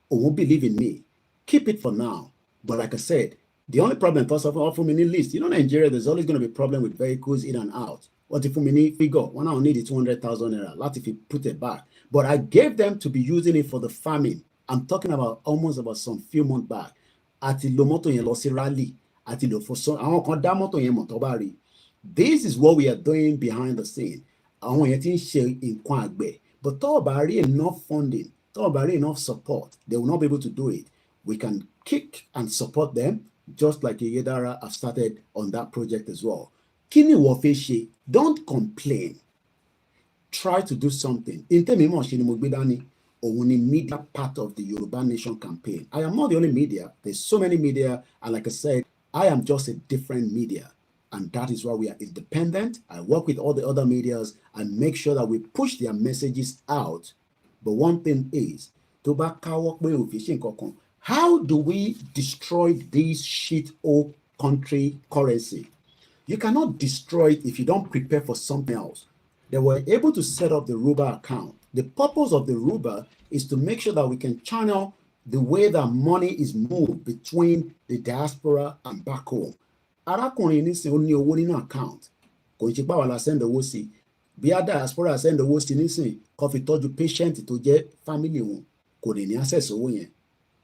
won't believe in me. keep it for now. But like I said, the only problem first of all for many list, Nigeria, there's always going to be a problem with vehicles in and out. What if many figure one I need the 200,000 naira? Lot if you put it back. But I gave them to be using it for the farming. I'm talking about almost about some few months back. Àti lo mọ́tò yẹn lọ sí rally, àti lo for some àwọn kan dá mọ́tò yẹn mọ̀ tó bá rí. This is what we are doing behind the scene. Àwọn yẹn ti ń ṣe nǹkan àgbẹ̀, but tó bá rí enough funding, tó bá rí enough support, they will not be able to do it. We can kick and support them, just like Yedara have started on that project as well. Kini wo fe ṣe? Don't complain. Try to do something. In temi mo ṣe ni mo gbé dání. Òun ni media part of the Yoruba Nation campaign. I am not the only media. There's so many media, and like I said, I am just a different media, and that is why we are independent. I work with all the other medias and make sure that we push their messages out. But one thing is, how do we destroy this shit old country currency? You cannot destroy it if you don't prepare for something else. They were able to set up the Ruba account. The purpose of the Ruba is to make sure that we can channel the way that money is moved between the diaspora and back home. Arákùnrin nísìn ó ní owó nínú account. Kò ń ṣe pé àwa la send owó sí. Bí a diaspora send owó sí nísìn, kó fi tọ́jú patient tó jẹ́ family wọn, kò ní access owó yẹn.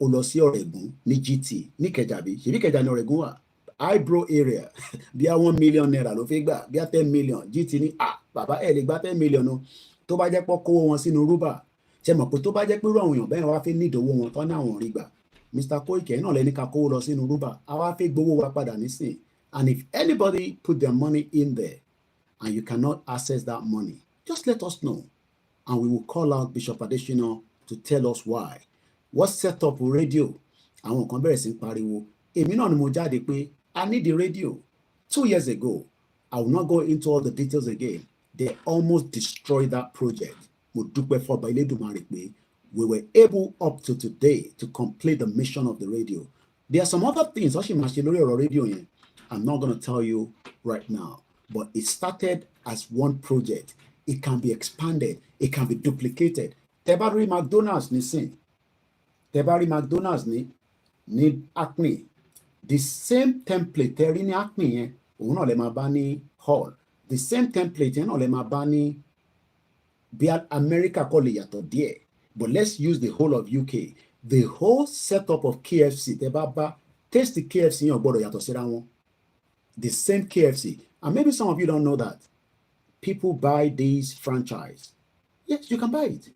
Ó lọ sí Ọ̀rẹ́gùn ní GT ní Ìkẹjà bí. Ṣebí Ìkẹjà ní Ọ̀rẹ́gùn wà. Eyebrow area bí a 1 million naira ló fẹ́ gbà bí a 10 million GT ní bàbá ẹ̀ lè gba 10 million o. Tó bá jẹ́ pé kówó wọn sínú Rúbà, ṣe mọ̀ pé tó bá jẹ́ pé irú àwọn èèyàn bẹ́ẹ̀ wá fẹ́ ní ìdòwò wọn tán ní àwọn rí gbà. Mr. Koiki náà lẹ́ni ká kówó lọ sínú Rúbà, a wá fẹ́ gbowó wa padà nísìn. And if anybody put their money in there and you cannot access that money, just let us know and we will call out Bishop Adesina to tell us why. What set up radio? Àwọn kan bẹ̀rẹ̀ sí pariwo. Èmi náà ni mo jáde pé I need the radio. 2 years ago, I will not go into all the details again. They almost destroyed that project. Mo dúpẹ́ fọ́ba Elédùmarè pé we were able up to today to complete the mission of the radio. There are some other things wọ́n ṣì máa ṣe lórí ọ̀rọ̀ rédíò yẹn. I'm not going to tell you right now, but it started as one project. It can be expanded. It can be duplicated. Tẹ́ bá rí McDonald's nísìn. Tẹ́ bá rí McDonald's ní Acme. The same template tẹ́ rí ní Acme yẹn, òun náà lè máa bá ní Hall. The same template yẹn náà lè máa bá ní bí America kọ́ lè yàtọ̀ díẹ̀. But let's use the whole of UK. The whole setup of KFC, tẹ́ bá bá taste the KFC yẹn ò gbọ́dọ̀ yàtọ̀ síra wọn. The same KFC. And maybe some of you don't know that. People buy these franchise. Yes, you can buy it.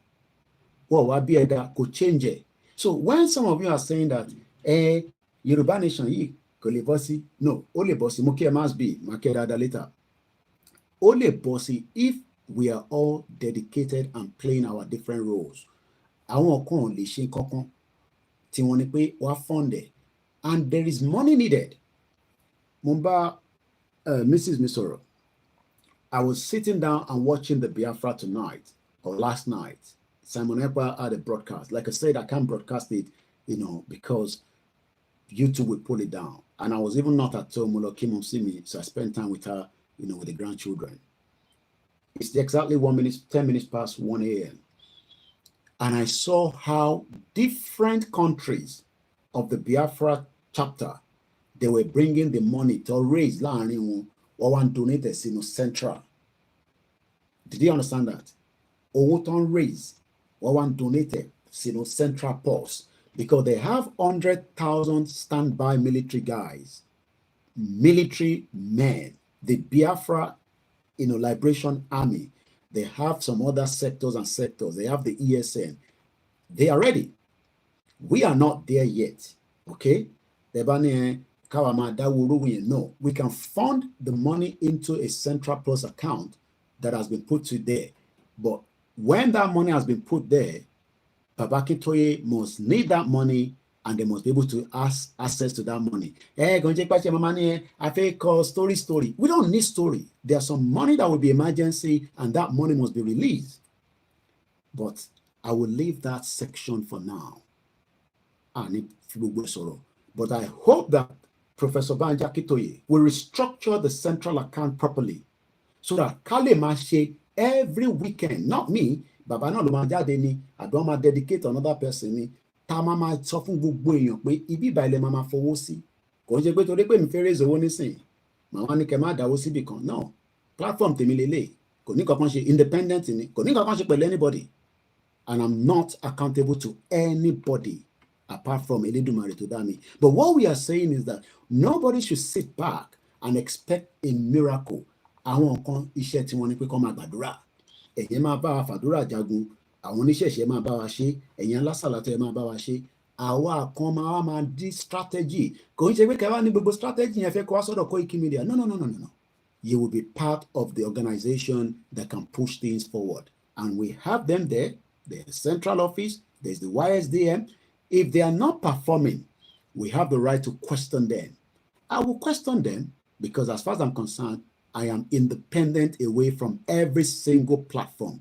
Well, wá bí ẹ̀dá kò change it. So when some of you are saying that, Yoruba Nation yìí kò lè bọ́ sí, no, ó lè bọ́ sí, mo kí ẹ must be, máa kí ẹ dáadáa later. Ó lè bọ́ sí if we are all dedicated and playing our different roles. Àwọn kan lè ṣe kankan tí wọ́n ní pé wá fund it. And there is money needed. Mo bá Mrs. Misoro, I was sitting down and watching the Biafra tonight or last night. Simon Ekpa had a broadcast. Like I said, I can't broadcast it, because YouTube will pull it down. And I was even not at home. Kim see me, so I spent time with her, with the grandchildren. It's exactly 10 minutes past 1 a.m. And I saw how different countries of the Biafra chapter, they were bringing the money to raise láàrin wọn wá donate central. Did you understand that? Owó tó ń raise wọ́n wá donate central pulse because they have 100,000 standby military guys, military men, the Biafra Liberation Army. They have some other sectors and sectors. They have the ESN. They are ready. We are not there yet. Okay? No, we can fund the money into a Central Plus account that has been put to there. But when that money has been put there, Baba Akintoye must need that money and they must be able to ask access to that money. I think story. We don't need story. There's some money that will be emergency and that money must be released. But I will leave that section for now. But I hope that Professor Banja Akintoye will restructure the central account properly so that Kale Mashe every weekend, not me, Baba no Lumajade ni, I don't dedicate another person. tá máa sọ fún gbogbo èèyàn pé ibi ìbàlẹ̀ máa fowó sí kò ń ṣe pé torí pé mi fẹ́ raise owó nísìnyí màá wá ní kẹ́ má dáwó síbì kan no platform tèmi lélẹ̀ kò ní kankan ṣe independent ni kò ní kankan ṣe pẹ̀lú anybody and I'm not accountable to anybody apart from Elédùmarè tó dá mi. But what we are saying is that nobody should sit back and expect a miracle. Àwọn nǹkan iṣẹ́ tí wọ́n ní pé kó máa gbàdúrà. Ẹ̀yin máa bá wa fàdúrà jagun. Àwọn oníṣẹ̀ṣẹ̀ máa bá wa ṣe. Ẹ̀yin alásàlátù ẹ máa bá wa ṣe. Àwa kan máa di strategy. Kò ń ṣe pé kẹwàá ní gbogbo strategy yẹn fẹ́ kó wá sọ́dọ̀ Koikimedia. No. You will be part of the organization that can push things forward. And we have them there. There's the central office. There's the YSDM. If they are not performing, we have the right to question them. I will question them because as far as I'm concerned, I am independent away from every single platform.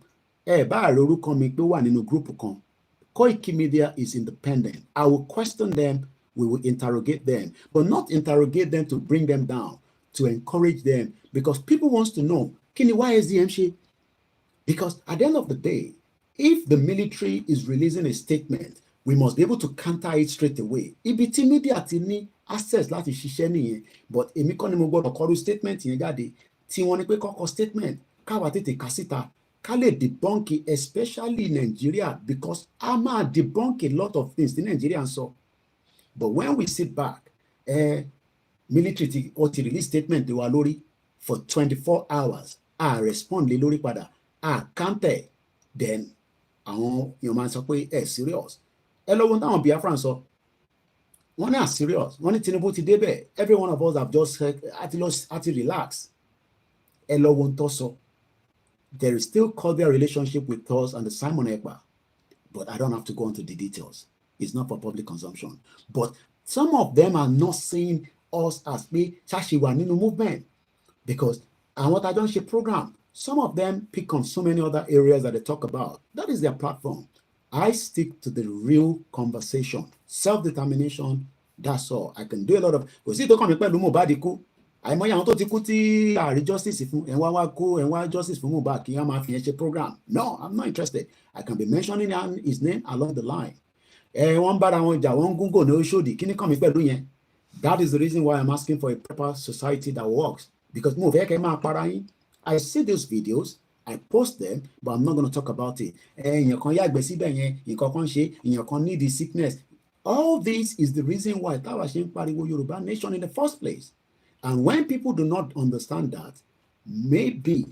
Koikimedia is independent. I will question them. We will interrogate them, but not interrogate them to bring them down, to encourage them, because people want to know, why is the MC? Because at the end of the day, if the military is releasing a statement, we must be able to counter it straight away. Ibi tí media ti ní access láti ṣiṣẹ́ nìyẹn, but èmi kọ́ ni mo gbọ́dọ̀ kọrú statement yẹn jáde tí wọ́n ní pé kọ́kọ́ statement káwa tètè kà síta ká lè debunk especially Nigeria because a máa debunk a lot of things tí Nigeria ń sọ. But when we sit back, military ti release statement wa lórí for 24 hours, respond lé lórí padà, counter, then àwọn èèyàn máa sọ pé serious. Ẹ lọ wo táwọn Biafran sọ wọ́n ní serious wọ́n ní Tinubu ti débẹ̀ every one of us have just àti relax. Ẹ lọ wo tó sọ there is still cordial relationship with us and the Simon Ekpa, but I don't have to go into the details. It's not for public consumption. But some of them are not seeing us as pé ṣáṣìwà nínú movement because àwọn tá a jọ ń ṣe program, some of them pick on so many other areas that they talk about. That is their platform. I stick to the real conversation. Self-determination, that's all. I can do a lot of... Kò sí tó kàn mí pẹ̀lú Mohbad kú. Àìmọye àwọn tó ti kú tí àrí justice fún ẹ̀wá justice fún Mohbad kí wọ́n máa fi yẹn ṣe program. No, I'm not interested. I can be mentioning his name along the line. Wọ́n bára wọn jà, wọ́n gúngò ní Oṣòdì. Kí ni kàn mí pẹ̀lú yẹn? That is the reason why I'm asking for a proper society that works. Because mo fẹ́ kẹ́ máa para yín. I see those videos. I post them, but I'm not going to talk about it. Èèyàn kan yàgbẹ́ síbẹ̀ yẹn, nǹkan kan ṣe, èèyàn kan need the sickness. All this is the reason why táwa ṣe ń pariwo Yorùbá nation in the first place. And when people do not understand that, maybe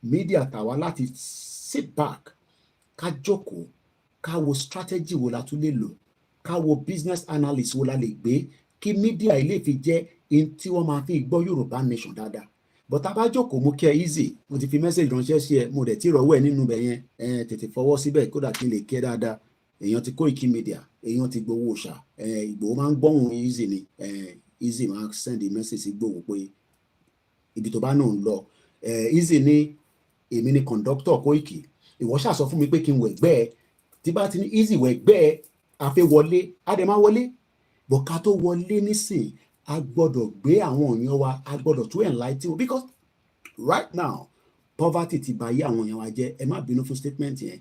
media táwa láti sit back, ká jókòó, ká wo strategy wo la tún lè lò, ká wo business analyst wo la lè gbé, kí media ilé fi jẹ́ in tí wọ́n máa fi gbọ́ Yorùbá nation dáadáa. But abájókòó mo kí ẹ easy mo ti fi message ránṣẹ́ sí ẹ mo dẹ̀ ti rọ̀wọ́ ẹ nínú bẹ̀ yẹn tètè fọwọ́ síbẹ̀ kódà kí n lè kí ẹ dáadáa èèyàn ti Koikimedia èèyàn ti gbowó ṣá Ìgbòho máa ń gbọ́hùn easy ni easy máa send message sí Ìgbòho pé ibi tó bá náà ń lọ easy ní èmi ni conductor Koiki ìwọ ṣàsọ fún mi pé kí n wẹ̀gbẹ́ ẹ tí bá ti ní easy wẹ̀gbẹ́ ẹ àfẹ́ wọlé á dẹ̀ máa wọlé bọ̀ ká tó wọlé nísìn a gbọ́dọ̀ gbé àwọn èèyàn wa a gbọ́dọ̀ tún enlighten because right now poverty ti bà yé àwọn èèyàn wa jẹ́ ẹ má bínú fún statement yẹn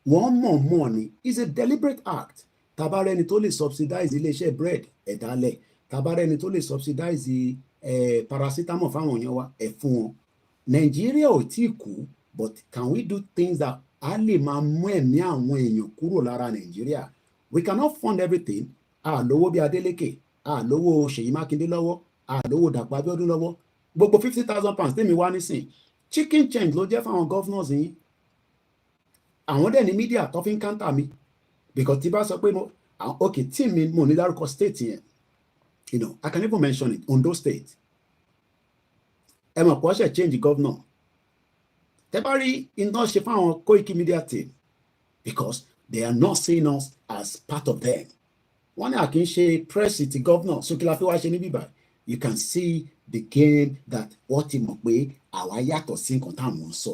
wọ́n mọ̀ ni is a deliberate act tabarẹ́ni tó lè subsidize iléeṣẹ́ bread ẹ̀dálẹ̀ tabarẹ́ni tó lè subsidize paracetamol fáwọn èèyàn wa ẹ̀ fún wọn Nàìjíríà ò tí kú but can we do things that a lè máa mú ẹ̀mí àwọn èèyàn kúrò lára Nàìjíríà we cannot fund everything lówó bí Adeleke lówó Ṣèyí Mákindé lọ́wọ́ lówó Dàpọ̀ Abíọ́dún lọ́wọ́ gbogbo £50,000 tèmi wá nísìn chicken change ló jẹ́ fáwọn governors yìí àwọn dẹ̀ ní media tó fi ń counter mi because tí bá sọ pé okay team mi mo ní dárúkọ state yẹn I can even mention it Ondo state ẹ mọ̀ pọ̀ ṣe change governor tẹ́ bá rí iná ṣe fáwọn Koikimedia team because they are not seeing us as part of them. Wọ́n ní àkín ṣe press ti governor so kí la fi wá ṣe ní bíbá you can see the game that wọ́n ti mọ̀ pé àwa yàtọ̀ sí nǹkan táwọn ń sọ.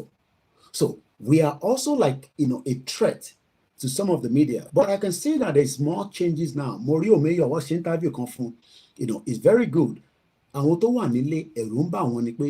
So we are also like a threat to some of the media but I can see that there is more changes now. Mo rí Omeyo wọ́n ṣe interview kan fún it's very good. Àwọn tó wà nílé ẹ̀rù ń bà wọ́n ni pé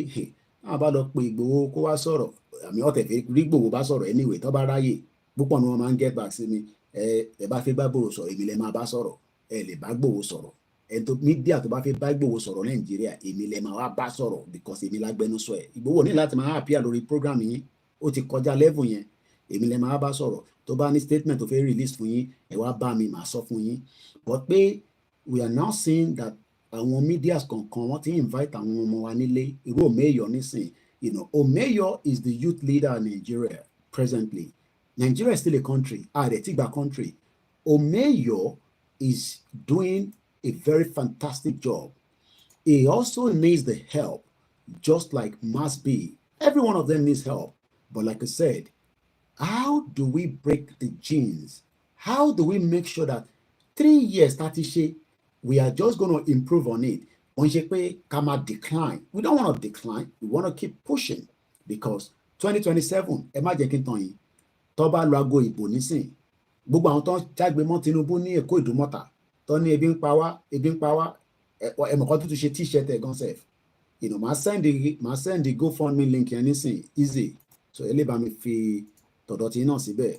náà bá lọ pe Ìgbòho kó wá sọ̀rọ̀ àmì ọ̀tẹ̀ fi rí Ìgbòho bá sọ̀rọ̀ anyway tó bá ráyè púpọ̀ ni wọ́n máa ń get back sí mi ẹ bá fẹ́ bá Ìgbòho sọ̀rọ̀ èmi lẹ máa bá sọ̀rọ̀, ẹ lè bá Ìgbòho sọ̀rọ̀, ẹ tó mídíà tó bá fẹ́ bá Ìgbòho sọ̀rọ̀ Nàìjíríà èmi lẹ máa wá bá sọ̀rọ̀ because èmi lágbẹnusọ ẹ̀. Ìgbòho ní láti máa appear lórí program yín, ó ti kọjá level yẹn, èmi lẹ máa bá sọ̀rọ̀. Tó bá ní statement tó fẹ́ release fún yín ẹ wá bá mi màá sọ fún yín. But pé we are now seeing that àwọn medias kankan wọ́n ti invite àwọn ọmọ wa nílé, irú Omeyo nísìn, you know, Omeyo is the youth leader in Nigeria presently. Nigeria is still a country, Tigba country. Omeyo is doing a very fantastic job. He also needs the help, just like Mas B. Every one of them needs help. But like I said, how do we break the genes? How do we make sure that 3 years, we are just going to improve on it? On Kama decline. We don't want to decline. We want to keep pushing because 2027, imagine Toba Lago Ibo nisin. Gbogbo àwọn tó jágbe mọ́ Tinubu ní Èkó Ìdúmọ̀tà tó ní ebi ń pa wá ẹ̀mọ̀kan tó tún ṣe t-shirt ẹ̀ gan sef. You know, màá send the Gofundme link yẹn nísìn easy. So ẹ lè bá mi fi tọ̀dọ̀ tí náà síbẹ̀,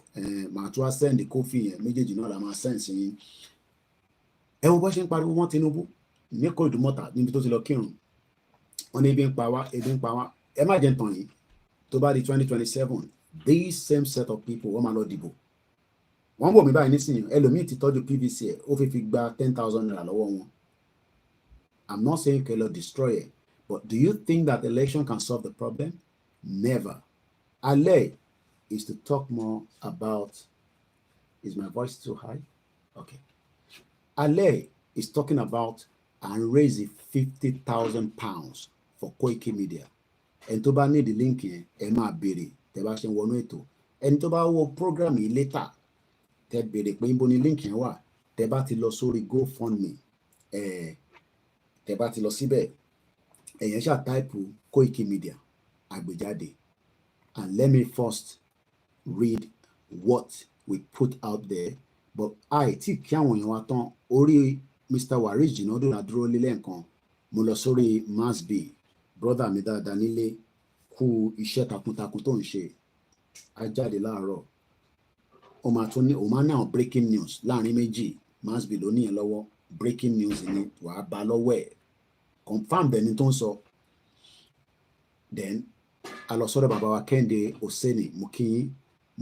màá tún wá send Kofi yẹn, méjèèjì náà la máa send sí yín. Ẹ wo bó ṣe ń pariwo mọ́ Tinubu ní Èkó Ìdúmọ̀tà níbi tó ti lọ kírun. Wọ́n ní ebi ń pa wá. Ẹ má jẹ́ tàn yín. Tó bá di 2027, these same set of people wọ́n máa lọ dìbò. Wọ́n wò mí báyìí nísìnyí, ẹlòmíì ti tọ́jú PVC ẹ̀, ó fi gba 10,000 naira lọ́wọ́ wọn. I'm not saying kẹ́ destroy it, but do you think that election can solve the problem? Never. Ale is to talk more about, is my voice too high? Okay. Ale is talking about and raising 50,000 pounds for Koikimedia. And tó bá need the link yẹn, ẹ máa béèrè, tẹ́ bá ṣe wọnú ètò. And tó bá wo program yìí later, tẹ́ béèrè pé níbo ni link yẹn wà, tẹ́ bá ti lọ sórí Gofundme, tẹ́ bá ti lọ síbẹ̀, ẹ̀yẹn ṣáà táìpù Koikimedia àgbéjáde. And let me first read what we put out there. But tí kí àwọn èèyàn wa tán, orí Mr. Waris Jinadu na dúró lílẹ̀ nǹkan, mo lọ sórí Mas B, brother mi dáadáa nílé, kú iṣẹ́ takuntakun tó ń ṣe, á jáde láàárọ̀. Ó máa ní àwọn breaking news láàrin méjì, Mas B ló níyẹn lọ́wọ́, breaking news ni wàá bá lọ́wọ́ ẹ̀, confam bẹ́ẹ̀ ni tó ń sọ. Then a lọ sọ́dọ̀ bàbá wa Kẹ́hìndé Oseni, mo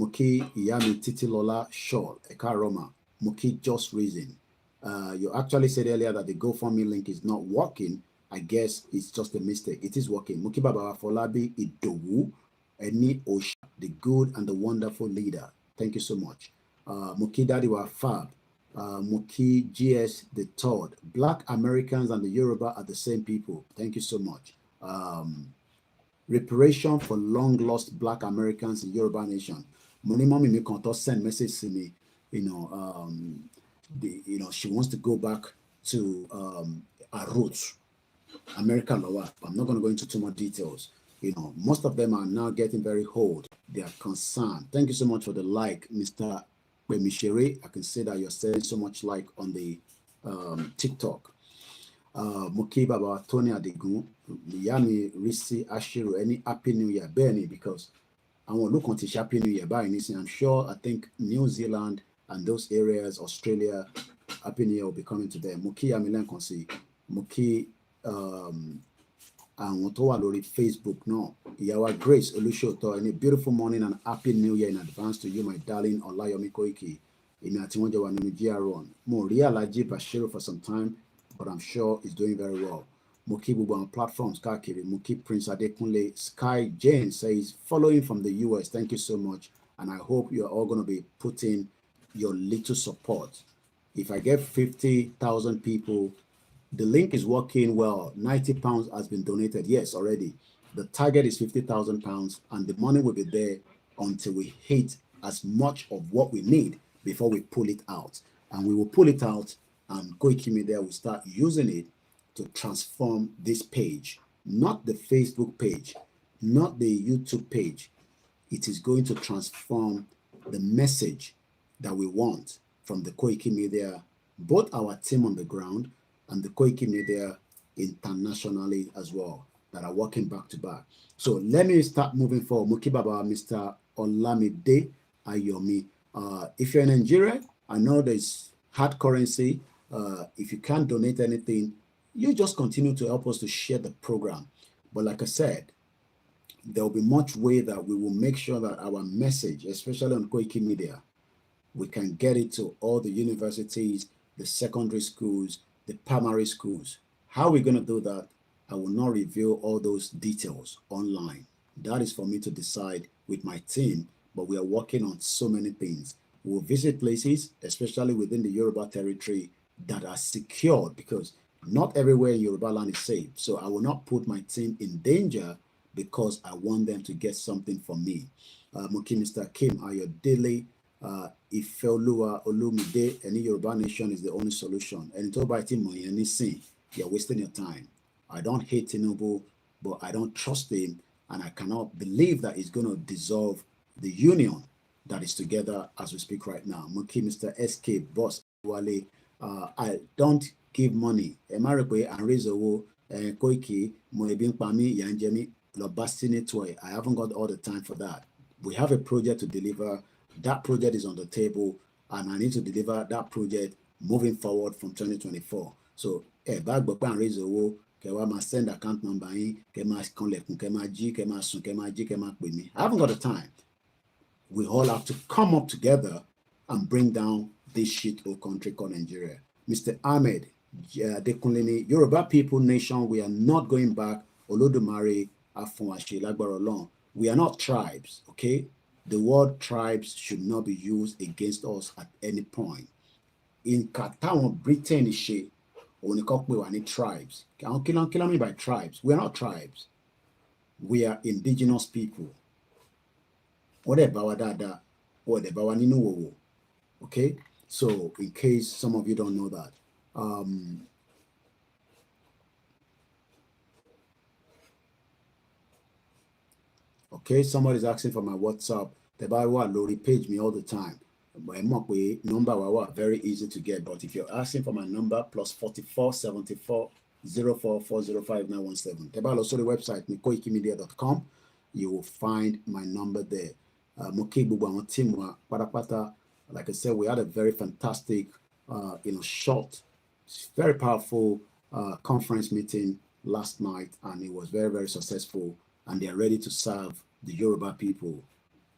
kí ìyá mi Títílọlá Shaw, ẹ̀ka Roma, mo kí Just Reason. You actually said earlier that the GoFundMe link is not working. I guess it's just a mistake. It is working. Mo kí bàbá wa Fọlábí Ìdòwú, ẹni Òṣà, the good and the wonderful leader. Thank you so much. Mo kí Daddy wa Fab, mo kí GS the third. Black Americans and the Yoruba are the same people. Thank you so much. Reparation for long lost Black Americans in Yoruba nation. Money mommy me can send message to me, she wants to go back to her roots, American law. I'm not going to go into too much details. Most of them are now getting very old. They are concerned. Thank you so much for the like, Mr. Bemishere. I can see that you're sending so much like on the TikTok. Moki Baba Tony Adigun, Yami Risi Ashiru, any Happy New Year, Benny, because I want to look on Happy New Year by anything. I'm sure, I think New Zealand and those areas, Australia, Happy New Year will be coming to them. Moki Amilan Konsi, Moki and what lórí Facebook no. Ìyàwó Grace Olúṣòótọ́, and a beautiful morning and Happy New Year in advance to you, my darling Ọláyọmí Koiki. Èmi àti wọ́n jọ wà nínú GR1. Mo rí Alhaji Bashiru for some time, but I'm sure he's doing very well. Mo kí gbogbo àwọn platforms káàkiri. Mo kí Prince Adekunle. Sky Jane says, following from the US. Thank you so much. And I hope you're all going to be putting your little support. If I get 50,000 people, the link is working well. 90 pounds has been donated. Yes, already. The target is 50,000 pounds, and the money will be there until we hit as much of what we need before we pull it out. And we will pull it out, and Koikimedia will start using it to transform this page, not the Facebook page, not the YouTube page. It is going to transform the message that we want from the Koikimedia, both our team on the ground and the Koikimedia internationally as well, that are working back to back. So let me start moving forward. Mukibaba, Mr. Olamide Ayomi. If you're in Nigeria, I know there's hard currency. If you can't donate anything, you just continue to help us to share the program. But like I said, there will be much way that we will make sure that our message, especially on Koikimedia, we can get it to all the universities, the secondary schools, the primary schools. How are we going to do that? I will not reveal all those details online. That is for me to decide with my team, but we are working on so many things. We'll visit places, especially within the Yoruba territory, that are secured, because not everywhere in Yoruba land is safe. So I will not put my team in danger because I want them to get something from me. Mr. Kim Ayodele, Ifeoluwa Olumide, any Yoruba nation is the only solution. And it's all by team, you're wasting your time. I don't hate Tinubu, but I don't trust him, and I cannot believe that he's going to dissolve the union that is together as we speak right now. Mr. SK, Boss, Wale, I don't give money. Emarikwe and Rezowo, Koiki, Moebin Pami, Yanjemi, Lobastini Toy. I haven't got all the time for that. We have a project to deliver. That project is on the table, and I need to deliver that project moving forward from 2024. So, back and Rezowo, Kewa send account number in, Kema Konlekun, Kema G, Kema Sun, Kema G, Kema Kwemi. I haven't got the time. We all have to come up together and bring down this shit old country called Nigeria. Mr. Ahmed, Dekunleni, Yoruba people nation, we are not going back. Olodumare, Afunwashi, Lagbarolong. We are not tribes, okay? The word tribes should not be used against us at any point. In Qatar, Britain is shit. We are any tribes. Kill me by tribes. We are not tribes. We are indigenous people. Whatever, okay? So, in case some of you don't know that. Okay, somebody's asking for my WhatsApp. The Bible Lori page me all the time. My number was very easy to get, but if you're asking for my number, plus 44 74 04 405 917. The Bible also the website koikimedia.com. You will find my number there. Like I said, we had a very fantastic, short, very powerful conference meeting last night, and it was very, very successful. And they are ready to serve the Yoruba people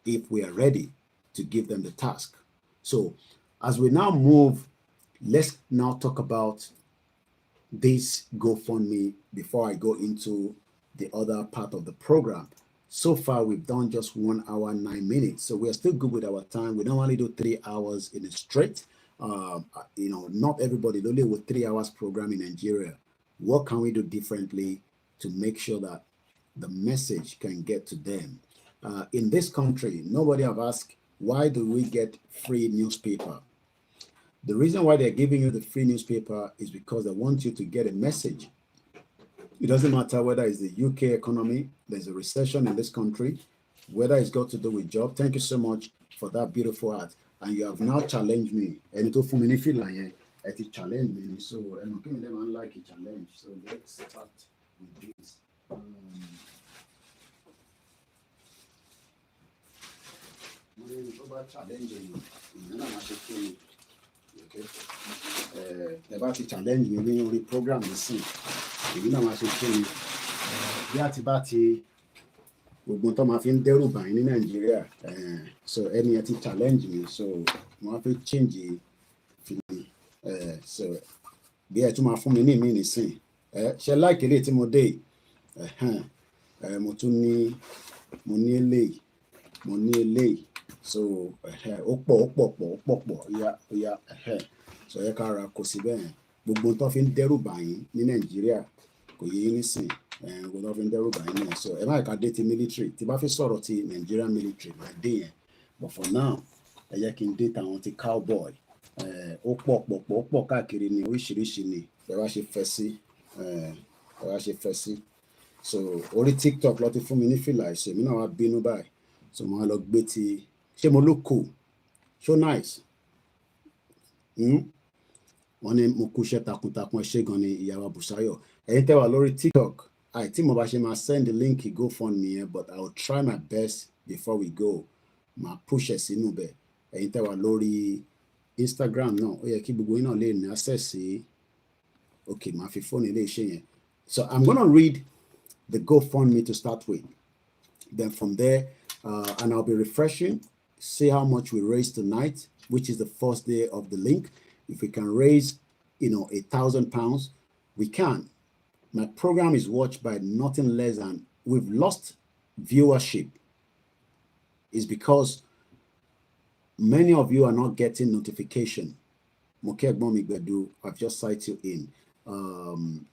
if we are ready to give them the task. So as we now move, let's now talk about this GoFundMe before I go into the other part of the program. So far, we've done just 1 hour, 9 minutes. So we are still good with our time. We don't only do 3 hours in a straight. Not everybody, only with 3 hours program in Nigeria. What can we do differently to make sure that the message can get to them? In this country, nobody have asked, why do we get free newspaper? The reason why they're giving you the free newspaper is because they want you to get a message. It doesn't matter whether it's the UK economy, there's a recession in this country, whether it's got to do with job. Thank you so much for that beautiful art. And you have now challenged me. And it for me feel like it challenged me. So I'm giving them unlike a challenge. So let's start with this. About the challenge me ní program nísìn èyí náà máa ṣe kí ni bí àti bá ti gbogbo tó máa fi ń dẹ́rù bàyín ní Nàìjíríà so ẹni ẹ ti challenge me, so wọ́n á fi change feeling so bí ẹ tún máa fún mi ní ìmí nísìn ṣe like eléyìí tí mo dé mo tún ní mo ní eléyìí so ó pọ̀ ya so ẹ ká ra kò sí bẹ́ẹ̀ gbogbo tó fi ń dẹ́rù bàyín ní Nàìjíríà kò yé yín nísìn gbogbo tó fi ń dẹ́rù bàyín náà so ẹ má ká dé ti military tí bá fi sọ̀rọ̀ ti Nigerian military máa dé yẹn but for now ẹ jẹ́ kí n dé tàwọn ti cowboy ó pọ̀ káàkiri ní oríṣiríṣi ni ẹ wá ṣe fẹ́ sí so orí TikTok ló ti fún mi ní fìlà ìṣe mi náà wá bínú báyìí so mo wá lọ gbé ti ṣé mo look cool so nice wọ́n ní mo kú iṣẹ́ takuntakun ṣé gan ni ìyàwó Bùsáyọ̀ ẹ̀yin tẹ́ wà lórí TikTok àìtí mo bá ṣe máa send the link GoFundMe yẹn but I will try my best before we go máa push ẹ̀ sínú bẹ̀ ẹ̀yin tẹ́ wà lórí Instagram náà ó yẹ kí gbogbo yín náà lè ní access sí okay màá fi fóònù ilé iṣẹ́ yẹn. So I'm gonna read the GoFundMe to start with. Then from there, and I'll be refreshing, see how much we raised tonight, which is the first day of the link. If we can raise, you know, £1,000, we can. My program is watched by nothing less than, we've lost viewership. It's because many of you are not getting notification. I've just cited you in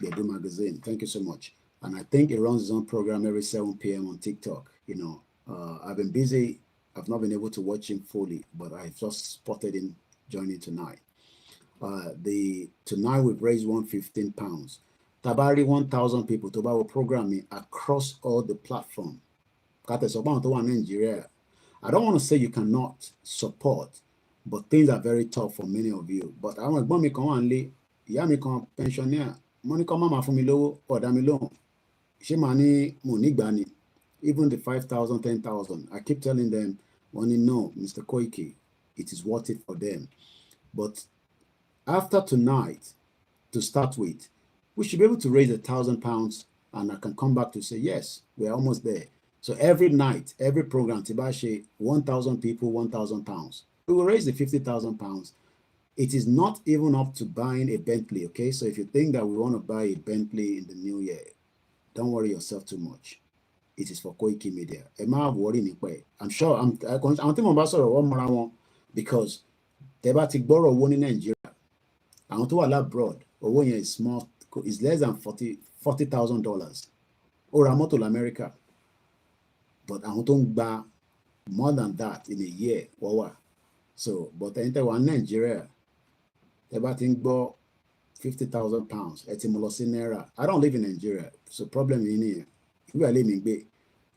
Bedu Magazine. Thank you so much. And I think it runs its own program every 7 p.m. on TikTok. You know, I've been busy. I've not been able to watch him fully, but I've just spotted him joining tonight. Tonight we've raised £115. Tabari 1,000 people to our programming across all the platform. Nigeria. I don't want to say you cannot support, but things are very tough for many of you. But I want to come only pensioner money come mama for me low or damilo. She money money even the 5,000, 10,000. I keep telling them, money no, Mr. Koiki, it is worth it for them. But after tonight, to start with, we should be able to raise £1,000, and I can come back to say, yes, we're almost there. So every night, every program, Tibashi, 1,000 people, £1,000. We will raise the £50,000. It is not even up to buying a Bentley, okay? So if you think that we want to buy a Bentley in the new year, don't worry yourself too much. It is for Koikimedia. I'm sure I'm thinking about sort of one more because they borrow one in Nigeria. I want to allow abroad. Or is small, is less than $40,000. Or I'm to America. But I want to buy more than that in a year. So, but enter one Nigeria. They borrow £50,000. I don't live in Nigeria. So problem in here. We are living big.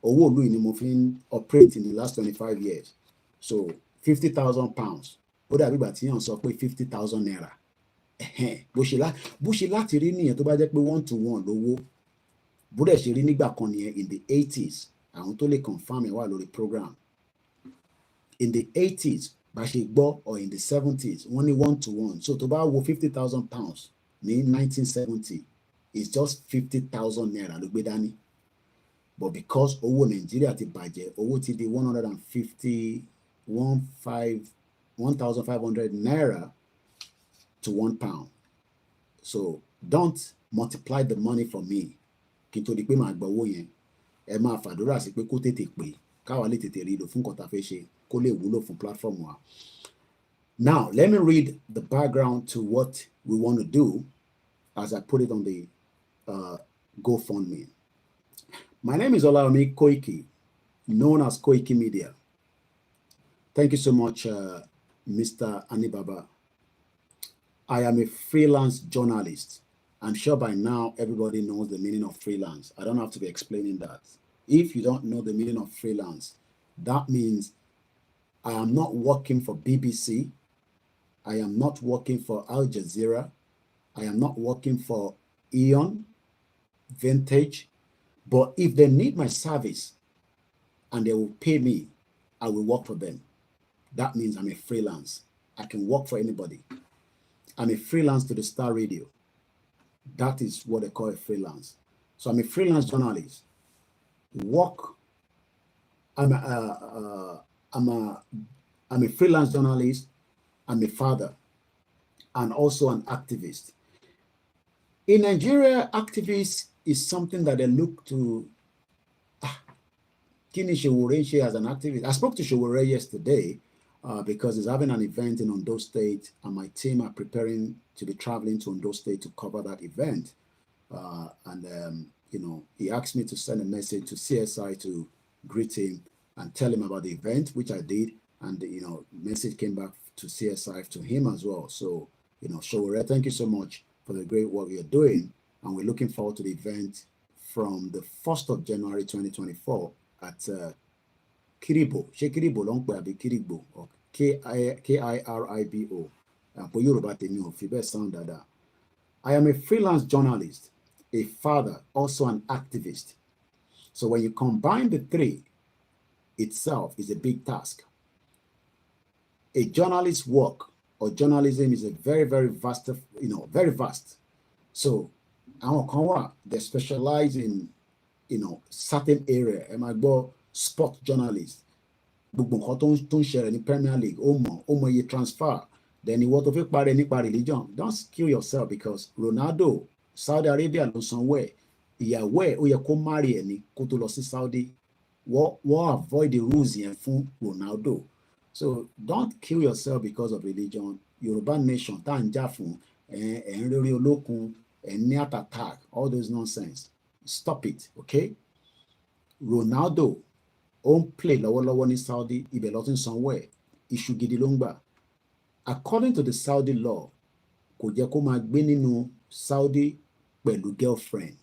Owo lu ni mo fin operate in the last 25 years. So £50,000. Ó dàbí ìgbà tí yàn sọ pé £50,000. Bó ṣe láti rí nìyẹn tó bá jẹ́ pé 1-to-1 lówó. Bó dẹ̀ ṣe rí nígbà kan nìyẹn in the 80s. Àwọn tó lè confirm ẹ̀ wà lórí program. In the 80s, bá ṣe gbọ́, or in the 70s, wọ́n ní 1-to-1. So tó bá wo £50,000 ní 1970, it's just £50,000 ló gbé dání. But because owó Nigeria ti bàjẹ́, owó ti di 1,500 naira to £1. So don't multiply the money for me. Kí n tó di pé màá gbọ́ owó yẹn, ẹ máa fàdúrà sí pé kó tètè pé, káwa lè tètè rí lò fún nǹkan tá fẹ́ ṣe, kó lè wúlò fún platform wa. Now, let me read the background to what we want to do as I put it on the GoFundMe. My name is Olaomi Koiki, known as Koikimedia. Thank you so much, Mr. Anibaba. I am a freelance journalist. I'm sure by now everybody knows the meaning of freelance. I don't have to be explaining that. If you don't know the meaning of freelance, that means I am not working for BBC. I am not working for Al Jazeera. I am not working for Eon, Vintage. But if they need my service and they will pay me, I will work for them. That means I'm a freelance. I can work for anybody. I'm a freelance to the Star Radio. That is what they call a freelance. So I'm a freelance journalist. I'm a freelance journalist. I'm a father and also an activist. In Nigeria, activists is something that they look to. Kini Shewore as an activist. I spoke to Shewore yesterday because he's having an event in Ondo State, and my team are preparing to be traveling to Ondo State to cover that event. You know, he asked me to send a message to CSI to greet him and tell him about the event, which I did. And, you know, message came back to CSI to him as well. So, you know, Shewore, thank you so much for the great work you're doing. And we're looking forward to the event from the 1st of January 2024 at Kiribo. Kiribo long be Kiribo, or Kiribo. I am a freelance journalist, a father, also an activist. So when you combine the three, itself is a big task. a journalist's work or journalism is a very, very vast, very vast. So, they specialize in, certain area. Am I go sport journalist? Premier League, you transfer. Then you want to feel religion. Don't kill yourself because Ronaldo, Saudi Arabia, ló somewhere. Ìyàwó ó yẹ kó marry ẹni kó tó lọ sí Saudi. Wọ́n avoid the rules yẹn fún Ronaldo. So don't kill yourself because of religion. Yoruba nation, tá ń jà fún ẹ̀ńrẹ́rẹ́ olókun, heart attack, all those nonsense. Stop it, okay? Ronaldo ó ń play lọ́wọ́lọ́wọ́ ní Saudi, ibẹ̀ ló ti ń sanwó ẹ̀, iṣu gidi ló ń gbà. According to the Saudi law, kò jẹ́ kó máa gbé nínú Saudi pẹ̀lú girlfriend.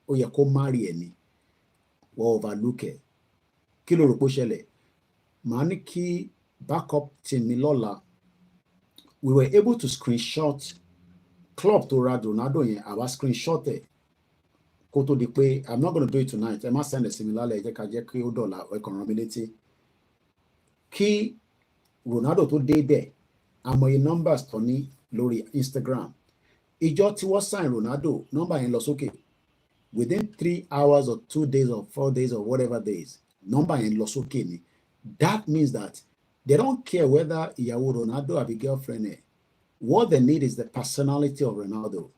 Ó yẹ kó marry ẹni. Wọ́n overlook ẹ̀. Kí ló rò pé ó ṣẹlẹ̀? Màá ní kí backup team mi lọ́la. We were able to screenshot club tó ra Ronaldo yẹn, àwa screenshot ẹ̀. Kó tó di pé I'm not going to do it tonight. Ẹ má send ẹ̀ sí mi lálẹ́, ẹ jẹ́ ká jẹ́ kí ó dọ̀la ẹ kàn rán mi létí. Kí Ronaldo tó dé bẹ̀, àmọye numbers tó ní lórí Instagram. Ìjọ tí wọ́n sign Ronaldo, number yẹn lọ sókè. Within 3 hours or 2 days or 4 days or whatever days, number yẹn lọ sókè ni. That means that they don't care whether ìyàwó Ronaldo àbí girlfriend ẹ̀. What they need is the personality of Ronaldo.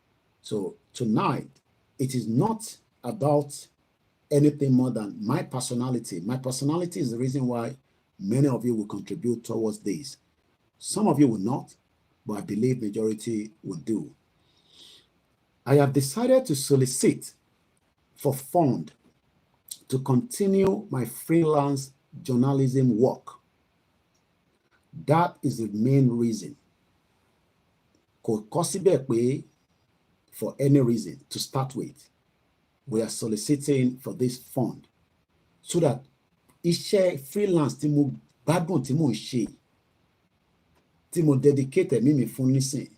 So tonight, it is not about anything more than my personality. My personality is the reason why many of you will contribute towards this. Some of you will not, but I believe majority will do. I have decided to solicit for fund to continue my freelance journalism work. That is the main reason. Kò kọ́síbẹ̀ pé for any reason to start with, we are soliciting for this fund so that iṣẹ́ freelance tí mo gbádùn tí mo ń ṣe, tí mo dedicate mi fún nísìn,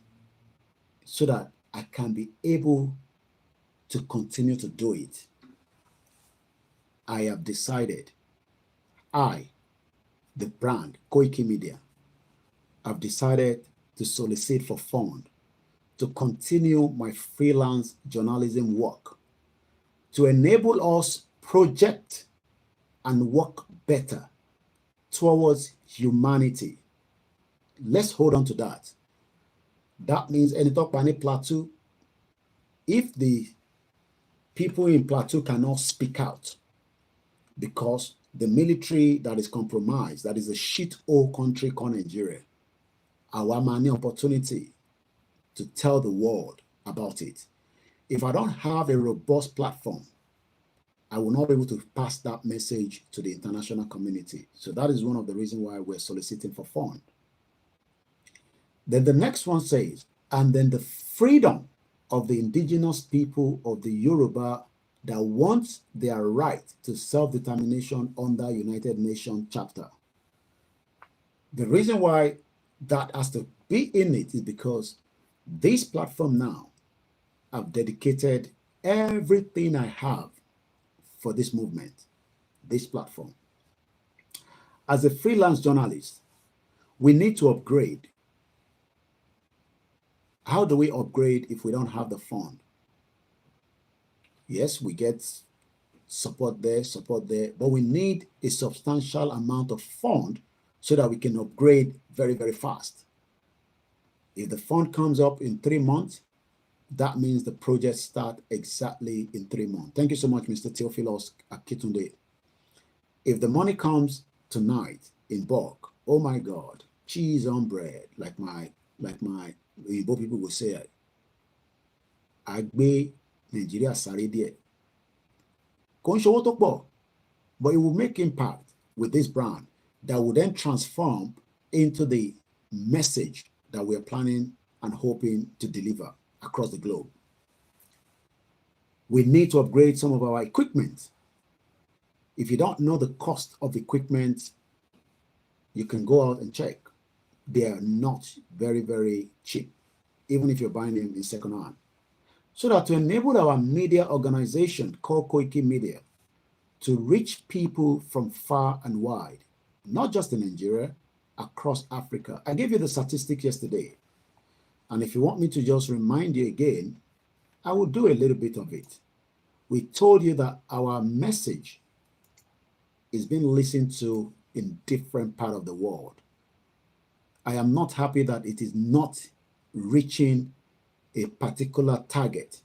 so that I can be able to continue to do it. I have decided, the brand Koikimedia, have decided to solicit for fund to continue my freelance journalism work, to enable us project and work better towards humanity. Let's hold on to that. That means any talk by any plateau, if the people in plateau cannot speak out because the military that is compromised, that is a shithole country called Nigeria, our money opportunity to tell the world about it. If I don't have a robust platform, I will not be able to pass that message to the international community. So that is one of the reasons why we're soliciting for fund. Then the next one says, and then the freedom of the indigenous people of the Yoruba that want their right to self-determination under United Nations chapter. The reason why that has to be in it is because this platform now, I've dedicated everything I have for this movement, this platform. As a freelance journalist, we need to upgrade. How do we upgrade if we don't have the fund? Yes, we get support there, but we need a substantial amount of fund so that we can upgrade very, very fast. If the fund comes up in 3 months, that means the project starts exactly in 3 months. Thank you so much, Mr. Theophilos Akitunde. If the money comes tonight in bulk, oh my God, cheese on bread, like my Igbo people will say, Agbe Nigeria sáré díẹ̀. Kò ń ṣowó tó pọ̀, but it will make impact with this brand that will then transform into the message that we're planning and hoping to deliver across the globe. We need to upgrade some of our equipment. If you don't know the cost of equipment, you can go out and check. They are not very, very cheap, even if you're buying them in second hand. So that to enable our media organization called Koikimedia to reach people from far and wide, not just in Nigeria, across Africa. I gave you the statistic yesterday. And if you want me to just remind you again, I will do a little bit of it. We told you that our message is being listened to in different parts of the world. I am not happy that it is not reaching a particular target.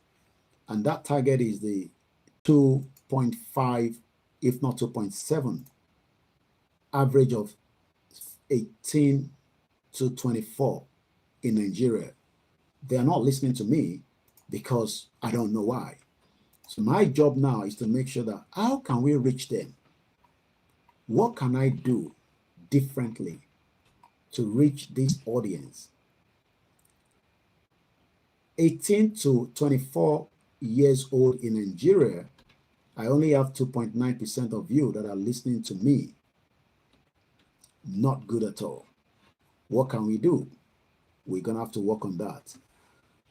And that target is the 2.5, if not 2.7, average of 18 to 24 in Nigeria. They are not listening to me because I don't know why. So my job now is to make sure that how can we reach them? What can I do differently to reach this audience? 18 to 24 years old in Nigeria, I only have 2.9% of you that are listening to me. Not good at all. What can we do? We're going to have to work on that.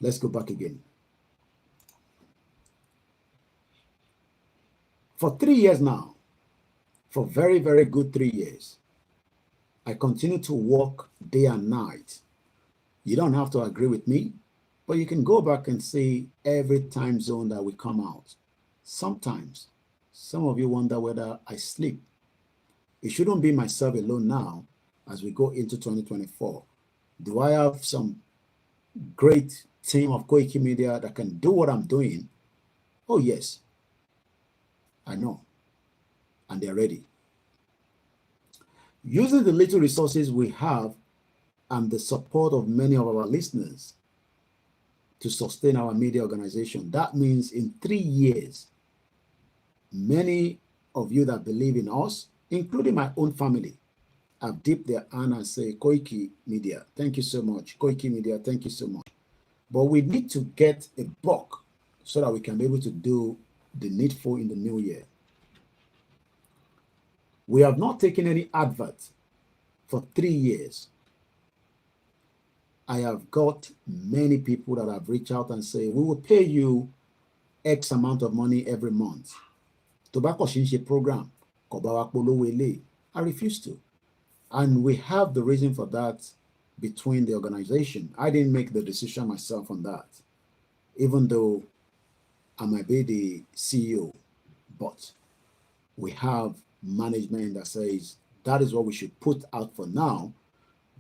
Let's go back again. For 3 years now, for very, very good 3 years, I continue to work day and night. You don't have to agree with me, but you can go back and see every time zone that we come out. Sometimes, some of you wonder whether I sleep. It shouldn't be myself alone now as we go into 2024. Do I have some great team of Koikimedia that can do what I'm doing? Oh, yes. I know. And they're ready. Using the little resources we have and the support of many of our listeners to sustain our media organization, that means in 3 years, many of you that believe in us, including my own family, have dipped their hand and say, Koikimedia, thank you so much. Koikimedia, thank you so much. But we need to get a bulk so that we can be able to do the needful in the new year. We have not taken any advert for 3 years. I have got many people that have reached out and say, we will pay you X amount of money every month. Tobacco Shinshi program. I refuse to. And we have the reason for that between the organization. I didn't make the decision myself on that, even though I might be the CEO, but we have management that says that is what we should put out for now.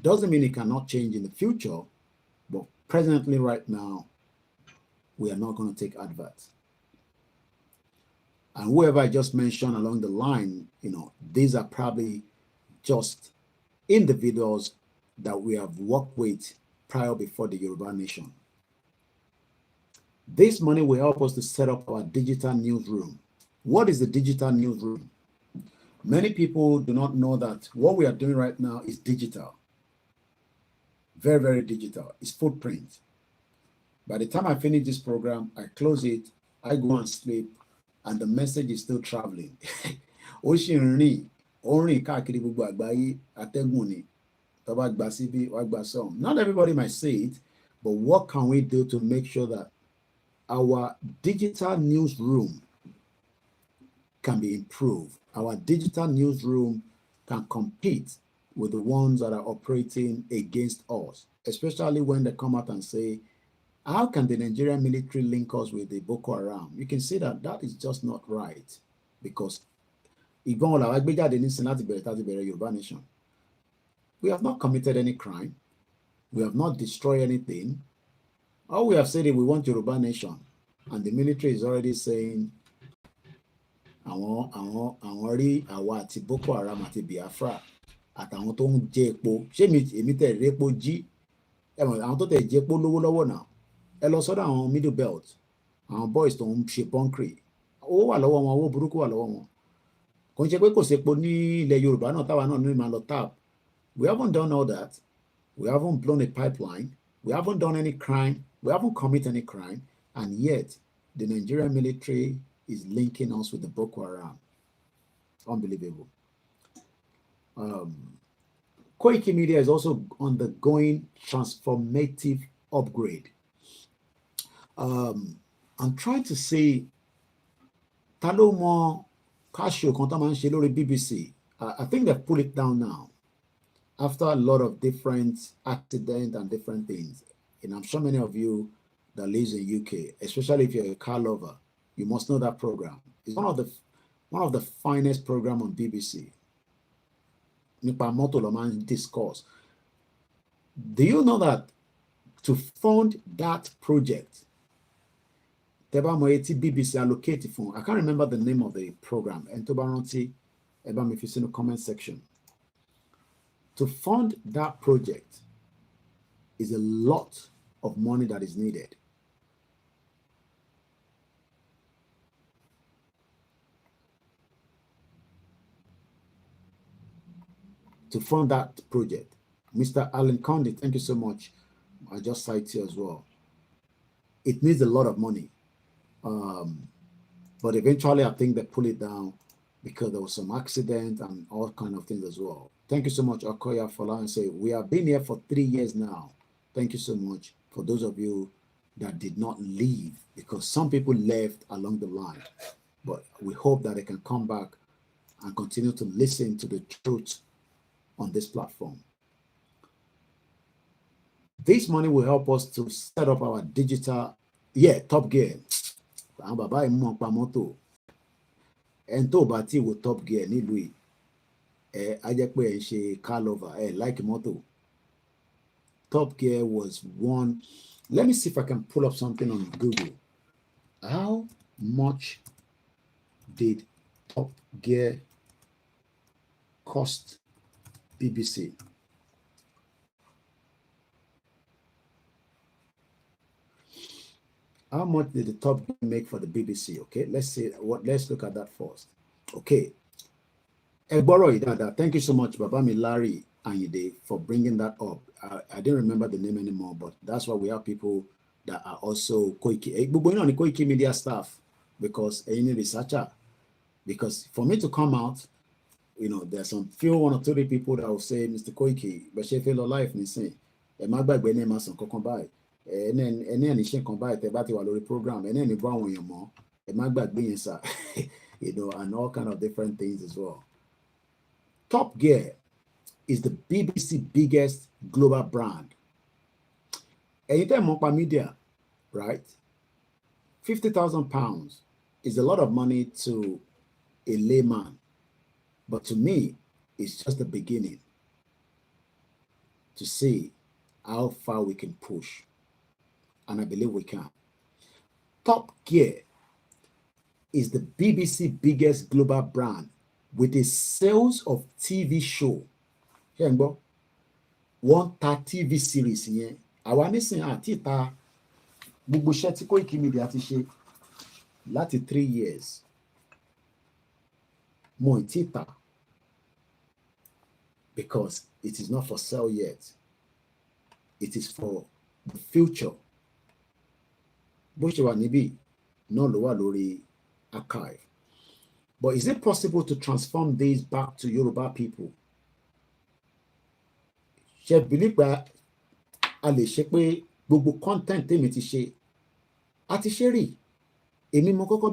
Doesn't mean it cannot change in the future, but presently right now, we are not going to take adverts. And whoever I just mentioned along the line, these are probably just individuals that we have worked with prior before the Yoruba Nation. This money will help us to set up our digital newsroom. What is the digital newsroom? Many people do not know that what we are doing right now is digital. Very, very digital. It's footprint. By the time I finish this program, I close it, I go and sleep, and the message is still traveling. Not everybody might see it, but what can we do to make sure that our digital newsroom can be improved? Our digital newsroom can compete with the ones that are operating against us, especially when they come out and say, how can the Nigerian military link us with the Boko Haram? You can see that that is just not right, because we have not committed any crime. We have not destroyed anything. All we have said is we want Yoruba Nation, and the military is already saying, àwọn rí àwa àti Boko Haram àti Biafra àtàwọn tó ń jẹ epo. Ṣé èmi tẹ̀ rí epo jí? Àwọn tó tẹ̀ jẹ epo lówó lọ́wọ́ náà. Ẹ lọ sọ́dọ̀ àwọn middle belt, àwọn boys tó ń ṣe bunkering. Owó wà lọ́wọ́ wọn, owó burúkú wà lọ́wọ́ wọn. Kò ń ṣe pé kò sí epo ní ilẹ̀ Yorùbá náà táwa náà ní máa lọ tap. We haven't done all that. We haven't blown a pipeline. We haven't done any crime. We haven't committed any crime. And yet, the Nigerian military is linking us with the Boko Haram. Unbelievable. Koikimedia is also undergoing transformative upgrade. I'm trying to say, Talomo Casio Kontaman Shilori BBC. I think they've put it down now. after a lot of different accidents and different things, and I'm sure many of you that lives in UK, especially if you're a car lover, you must know that program. It's one of the finest program on BBC. Nípa mọ́tò ló máa ń discuss. Do you know that to fund that project, tẹ́bá mọ etí BBC allocate fún, I can't remember the name of the program, and tó bá rántí, ẹ bá mi fi sínú comment section. To fund that project is a lot of money that is needed. To fund that project. Mr. Alan Condit, thank you so much. I just cite you as well. It needs a lot of money. But eventually I think they pull it down because there was some accident and all kind of things as well. Thank you so much, Okoya Fola, and say we have been here for 3 years now. Thank you so much for those of you that did not leave, because some people left along the line. But we hope that they can come back and continue to listen to the truth on this platform. This money will help us to set up our digital, Top Gear. And to bati with Top Gear ní Louis. I just pé she car over. Like moto. Top Gear was one. Let me see if I can pull up something on Google. How much did Top Gear cost BBC? How much did the Top Gear make for the BBC? Okay, let's look at that first. Okay. Thank you so much, Babami Larry Anyide, for bringing that up. I didn't remember the name anymore, but that's why we have people that are also Koikimedia staff, because any researcher. Because for me to come out, there's some few 1 or 2 people that will say, Mr. Koiki, but she feel alive, me say, and my bag when name some by, and then she can buy the battery program, and then you brown your more, and my bag being sir, and all kind of different things as well. Top Gear is the BBC biggest global brand. Anytime Koikimedia, right? £50,000 is a lot of money to a layman, but to me, it's just the beginning to see how far we can push, and I believe we can. Top Gear is the BBC biggest global brand with a sales of TV show. Here you go. 1 TV series here. Àwa nísìn àti ta gbogbo iṣẹ́ tí Koikimedia ti ṣe láti 3 years. Mo ti ta, because it is not for sale yet. It is for the future. Bó ṣe wà níbí náà ló wà lórí archive. But is it possible to transform these back to Yoruba people? Ṣé believe pé a lè ṣe pé gbogbo content tèmi ti ṣe àti ṣe rí? Èmi ni mo kọ́kọ́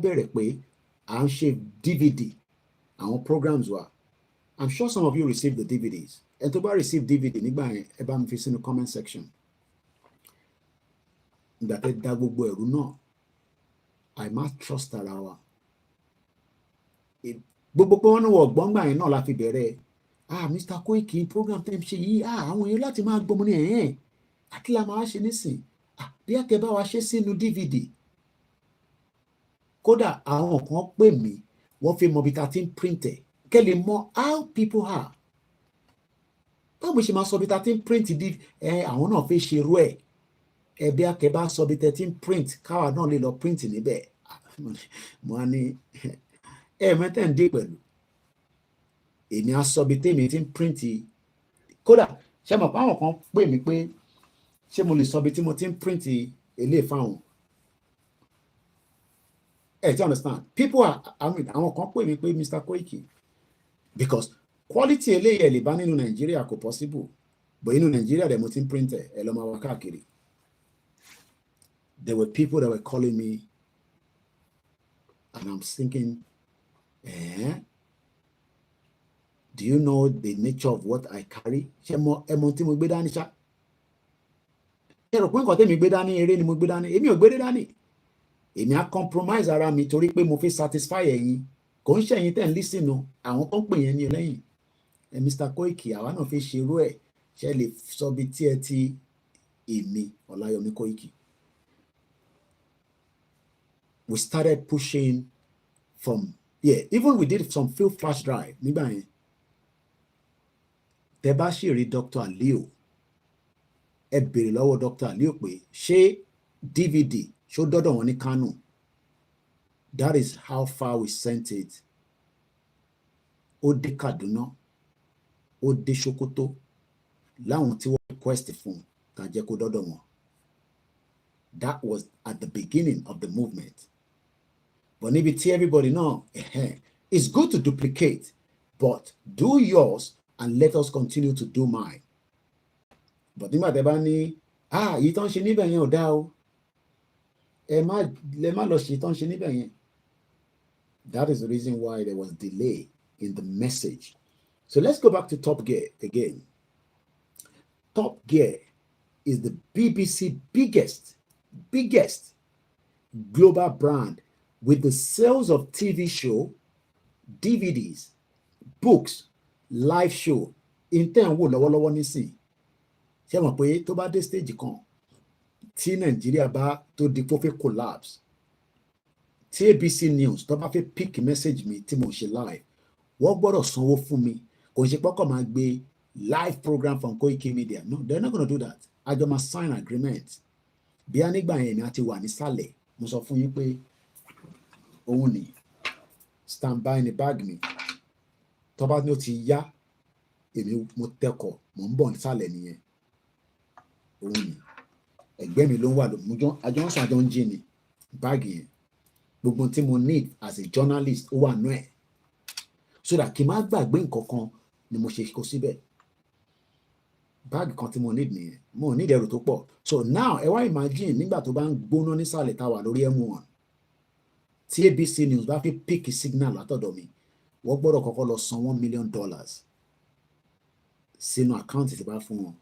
bẹ̀rẹ̀ pé à ń ṣe DVD àwọn programs wa. I'm sure some of you received the DVDs. And tó bá receive DVD nígbà yẹn, ẹ bá mi fi sínú comment section. Ìgbà tẹ́ dá gbogbo ẹ̀rú náà, I must trust ara wa. Gbogbo pé wọ́n ní wọ̀ gbọ́ngbà yẹn náà la fi bẹ̀rẹ̀. Mr. Koiki program tẹ́ ń ṣe yìí, àwọn èèyàn láti máa gbọ́mọ ní ẹ̀yẹn. Àkí la máa ṣe nísìn. Bí àkẹ́ bá wa ṣe sínú DVD. Kódà àwọn kan pè mí, wọ́n fi mọ bí ta ti ń print ẹ̀. Kẹ́ lè mọ how people are. Báwo ṣe máa sọ bí ta ti ń print àwọn náà fẹ́ ṣe irú ẹ̀. Bí àkẹ́ bá sọ bí ta ti ń print, káwa náà lè lọ print níbẹ̀. Mo á ní mẹ́tẹ̀ ń dé pẹ̀lú. Èmi á sọ bí tèmi ti ń print. Kódà ṣé mọ̀ pé àwọn kan pè mí pé ṣé mo lè sọ bí tí mo ti ń print eléyìí fáwọn. Do you understand? People are, àwọn kan pè mí pé Mr. Koiki, because quality eléyìí lè bá nínú Nigeria kò possible, but inú Nigeria dẹ̀ mo ti ń print ẹ̀ lọ́ máa wá káàkiri. There were people that were calling me, and I'm thinking, Do you know the nature of what I carry? Ṣé mo tí mo gbé dání ṣá? Ṣé rò pé nǹkan tẹ́mi gbé dání eré ni mo gbé dání? Èmi ò gbé dání. Èmi á compromise ara mi torí pé mo fi satisfy ẹ̀yin. Kò ń ṣẹ̀yin tẹ́ ń listen o, àwọn tó ń pè yẹn ní lẹ́yìn. Mr. Koiki, àwa náà fi ṣerú ẹ̀, ṣe lè sọ bí tí ẹ ti èmi Ọláyọmí Koiki. We started pushing from, even we did some field flash drive nígbà yẹn. Tẹ́ bá ṣì rí Dr. Aliu, ẹ béèrè lọ́wọ́ Dr. Aliu pé ṣé DVD ṣó dọ́dọ̀ wọn ní Kano? That is how far we sent it. Ó dé Kaduna, ó dé Sokoto, láwọn tí wọ́n request fún ká jẹ́ kó dọ́dọ̀ wọn. That was at the beginning of the movement. But níbi tí everybody know, it's good to duplicate, but do yours and let us continue to do mine. But nígbà tẹ́ bá ní, yìí tán ṣe níbẹ̀ yẹn ò dá o. Ẹ má lọ ṣe tán ṣe níbẹ̀ yẹn. That is the reason why there was delay in the message. So let's go back to Top Gear again. Top Gear is the BBC biggest global brand with the sales of TV show, DVDs, books, live show. In ten wo lọ́wọ́lọ́wọ́ nísìn. Ṣé mọ̀ pé tó bá dé stage kan tí Nàìjíríà bá tó di kó fẹ́ collapse, tí ABC News tó bá fẹ́ pick message mi tí mo ṣe live, wọ́n gbọ́dọ̀ sanwó fún mi. Kò ṣe pọ́kọ̀ máa gbé live program from Koikimedia. No, they're not going to do that. A jọ máa sign agreement. Bí a nígbà yẹn ni a ti wà nísàlẹ̀, mo sọ fún yín pé òun ni stand by ní bag mi. Tó bá ní ó ti yá, èmi mo tẹ́kọ̀, mo ń bọ̀ nísàlẹ̀ nìyẹn. Òun ni ẹgbẹ́ mi ló ń wà lójúmọ́, àjọ ń sọ àjọ ń jí ni báàgì yẹn. Gbogbo tí mo need as a journalist ó wà nú ẹ̀. So that kí n má gbàgbé nǹkan kan ni mo ṣe kó síbẹ̀. Báàgì kan tí mo need nìyẹn. Mo need ẹrù tó pọ̀. So now ẹ wá imagine nígbà tó bá ń gbóná nísàlẹ̀ tá a wà lórí M1. Tí ABC News bá fi pick signal látọ̀dọ̀ mi, wọ́n gbọ́dọ̀ kọ́kọ́ lọ san $1 million sínú àkáǹtì tí bá fún wọn.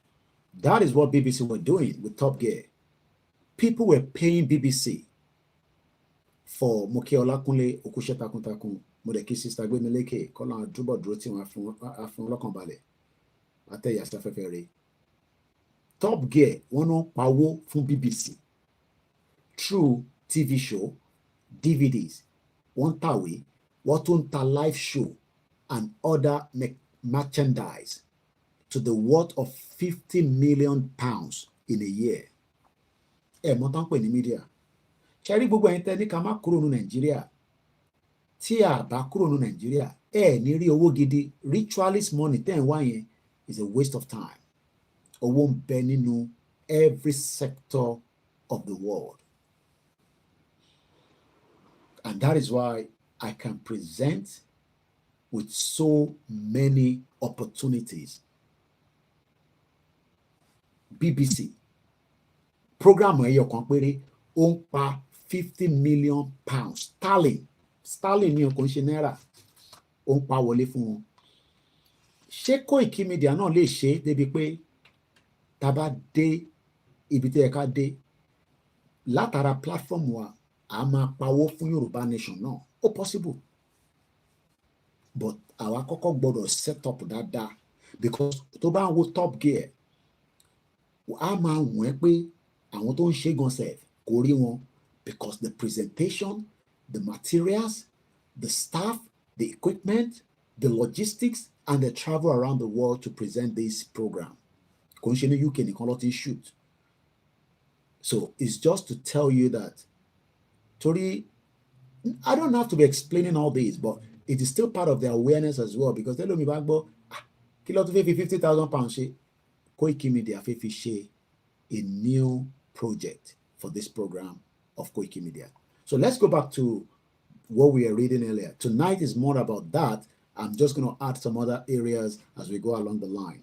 That is what BBC were doing with Top Gear. People were paying BBC for Moke Olakunle Okushe takuntakun. Mo dẹ̀ kí Sister Gbémilékè kọ́lá àdúbọ̀ dúró tí wọ́n á fún ọlọ́kàn balẹ̀. Àtẹ̀yà sáfẹ́fẹ́ rẹ̀. Top Gear wọ́n náà pawó fún BBC through TV show, DVDs, wọ́n tàwé, wọ́n tún ta live show and other merchandise to the worth of £50 million in a year. Mọ̀ tán pè ní media. Ṣé rí gbogbo ẹ̀yin tẹ́ ní ká má kúrò ní Nàìjíríà? Tí a bá kúrò ní Nàìjíríà, ní rí owó gidi. Ritualist money tẹ́ ń wá yẹn is a waste of time. Owó ń bẹ nínú every sector of the world. And that is why I can present with so many opportunities. BBC program ẹyọ kan péré ó ń pa £50 million sterling ní ọkàn ṣe náírà ó ń pa wọlé fún wọn. Ṣé Koikimedia náà lè ṣe débi pé tá bá dé ibi tí ẹ ká dé látara platform wa a máa pawó fún Yorùbá nation náà? Ó possible, but àwa kọ́kọ́ gbọ́dọ̀ set up dáadáa, because tó bá ń wo Top Gear a máa wọ̀n ẹ́ pé àwọn tó ń ṣe gan sef kò rí wọn, because the presentation, the materials, the staff, the equipment, the logistics and the travel around the world to present this program. Kò ń ṣe ní UK nìkan ló ti shoot. So it's just to tell you that torí I don't have to be explaining all this, but it is still part of the awareness as well, because tell me back, but kí ló tún fẹ́ fi £50,000 ṣe? Koikimedia fẹ́ fi ṣe a new project for this program of Koikimedia. So let's go back to what we were reading earlier. Tonight is more about that. I'm just going to add some other areas as we go along the line.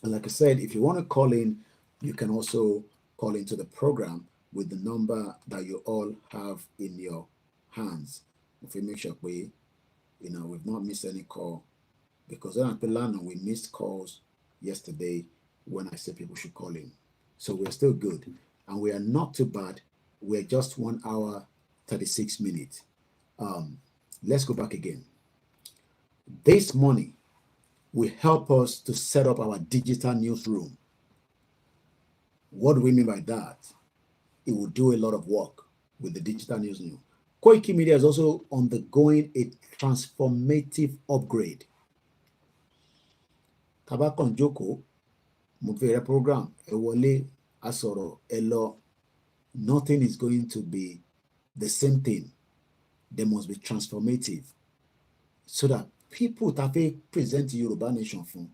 And like I said, if you want to call in, you can also call into the program with the number that you all have in your hands. If we make sure we've not missed any call because we missed calls yesterday when I said people should call in. So we're still good. And we are not too bad. We're just 1 hour, 36 minutes. Let's go back again. This money will help us to set up our digital newsroom. What do we mean by that? It will do a lot of work with the digital newsroom. Koikimedia is also undergoing a transformative upgrade. Tabakon Joko, Mufere program, Ewole, Asoro, Elo, nothing is going to be the same thing. They must be transformative so that people that they present Yoruba Nation from,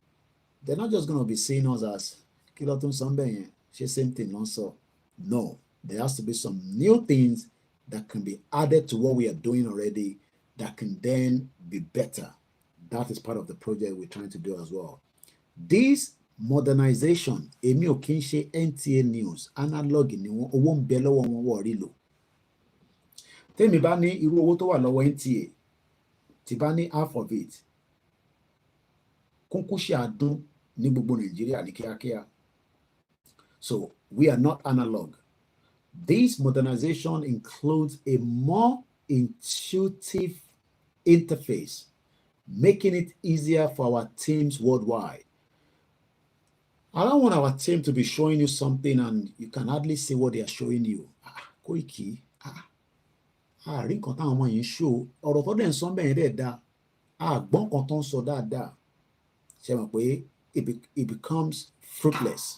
they're not just going to be seeing us as Kilotun Sambe, same thing also. No, there has to be some new things that can be added to what we are doing already that can then be better. That is part of the project we're trying to do as well. This modernization, èmi ò kí ń ṣe NTA news, analog ni wọ́n, owó ń bẹ lọ́wọ́ wọn wọ́n rí lò. Tèmi bá ní irú owó tó wà lọ́wọ́ NTA, tí bá ní half of it, kúnkún ṣe àdún ní gbogbo Nàìjíríà ní kíákíá. So we are not analog. This modernization includes a more intuitive interface, making it easier for our teams worldwide. I don't want our team to be showing you something and you can hardly see what they are showing you. Koiki, rí nǹkan táwọn ọmọ yìí ń show, ọ̀rọ̀ tó dẹ̀ ń sọ bẹ́ẹ̀ dẹ̀ dá, gbọ́n kan tó ń sọ dáadáa. Ṣé mọ̀ pé it becomes fruitless.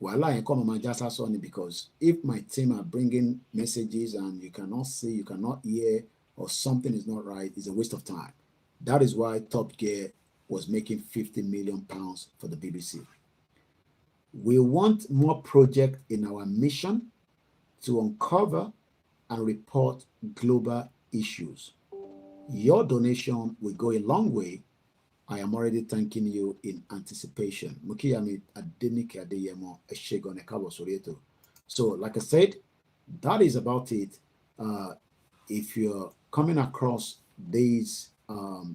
Wàhálà yẹn kọ́ ọmọ máa já sásọ ni, because if my team are bringing messages and you cannot see, you cannot hear, or something is not right, it's a waste of time. That is why Top Gear was making £50 million for the BBC. We want more projects in our mission to uncover and report global issues. Your donation will go a long way. I am already thanking you in anticipation. So, like I said, that is about it. If you're coming across these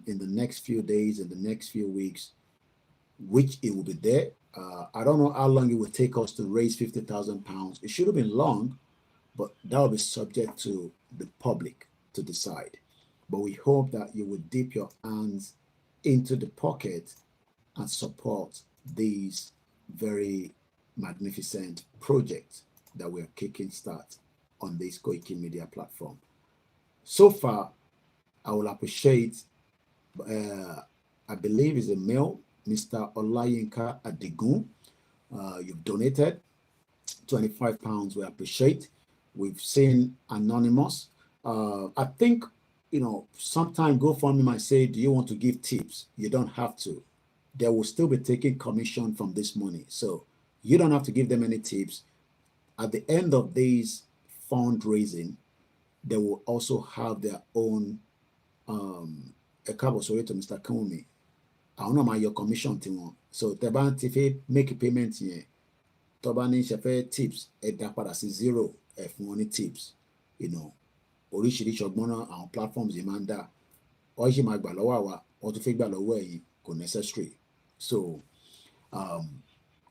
in the next few days, in the next few weeks, which it will be there. I don't know how long it will take us to raise £50,000. It should have been long, but that will be subject to the public to decide. But we hope that you will dip your hands into the pocket and support these very magnificent projects that we're kicking start on this Koikimedia platform. So far, I will appreciate, I believe is a male, Mr. Olayinka Adigun. You've donated £25. We appreciate. We've seen Anonymous. I think, sometimes Gofundme might say, do you want to give tips? You don't have to. They will still be taking commission from this money. So you don't have to give them any tips. At the end of this fundraising, they will also have their own a couple sorry to Mr. Kumi. I don't know my your commission thing. So the bank if they make a payment here, Tobani Shefe tips at that zero if money tips, oríṣiríṣi ọgbọ́n náà àwọn platforms yìí máa ń dà ọ ṣì máa gbà lọ́wọ́ àwa ọ tún fẹ́ gbà lọ́wọ́ ẹ̀yin kò necessary. So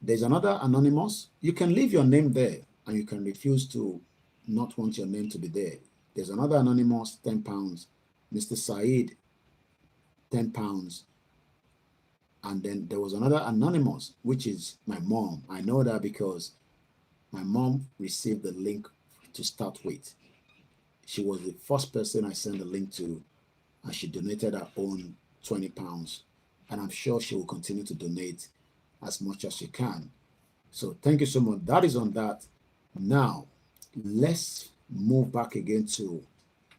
there's another Anonymous. You can leave your name there and you can refuse to not want your name to be there. There's another Anonymous, £10. Mr. Said, £10. And then there was another Anonymous, which is my mom. I know that because my mom received the link to start with. She was the first person I sent the link to, and she donated her own £20. And I'm sure she will continue to donate as much as she can. So thank you so much. That is on that. Now, let's move back again to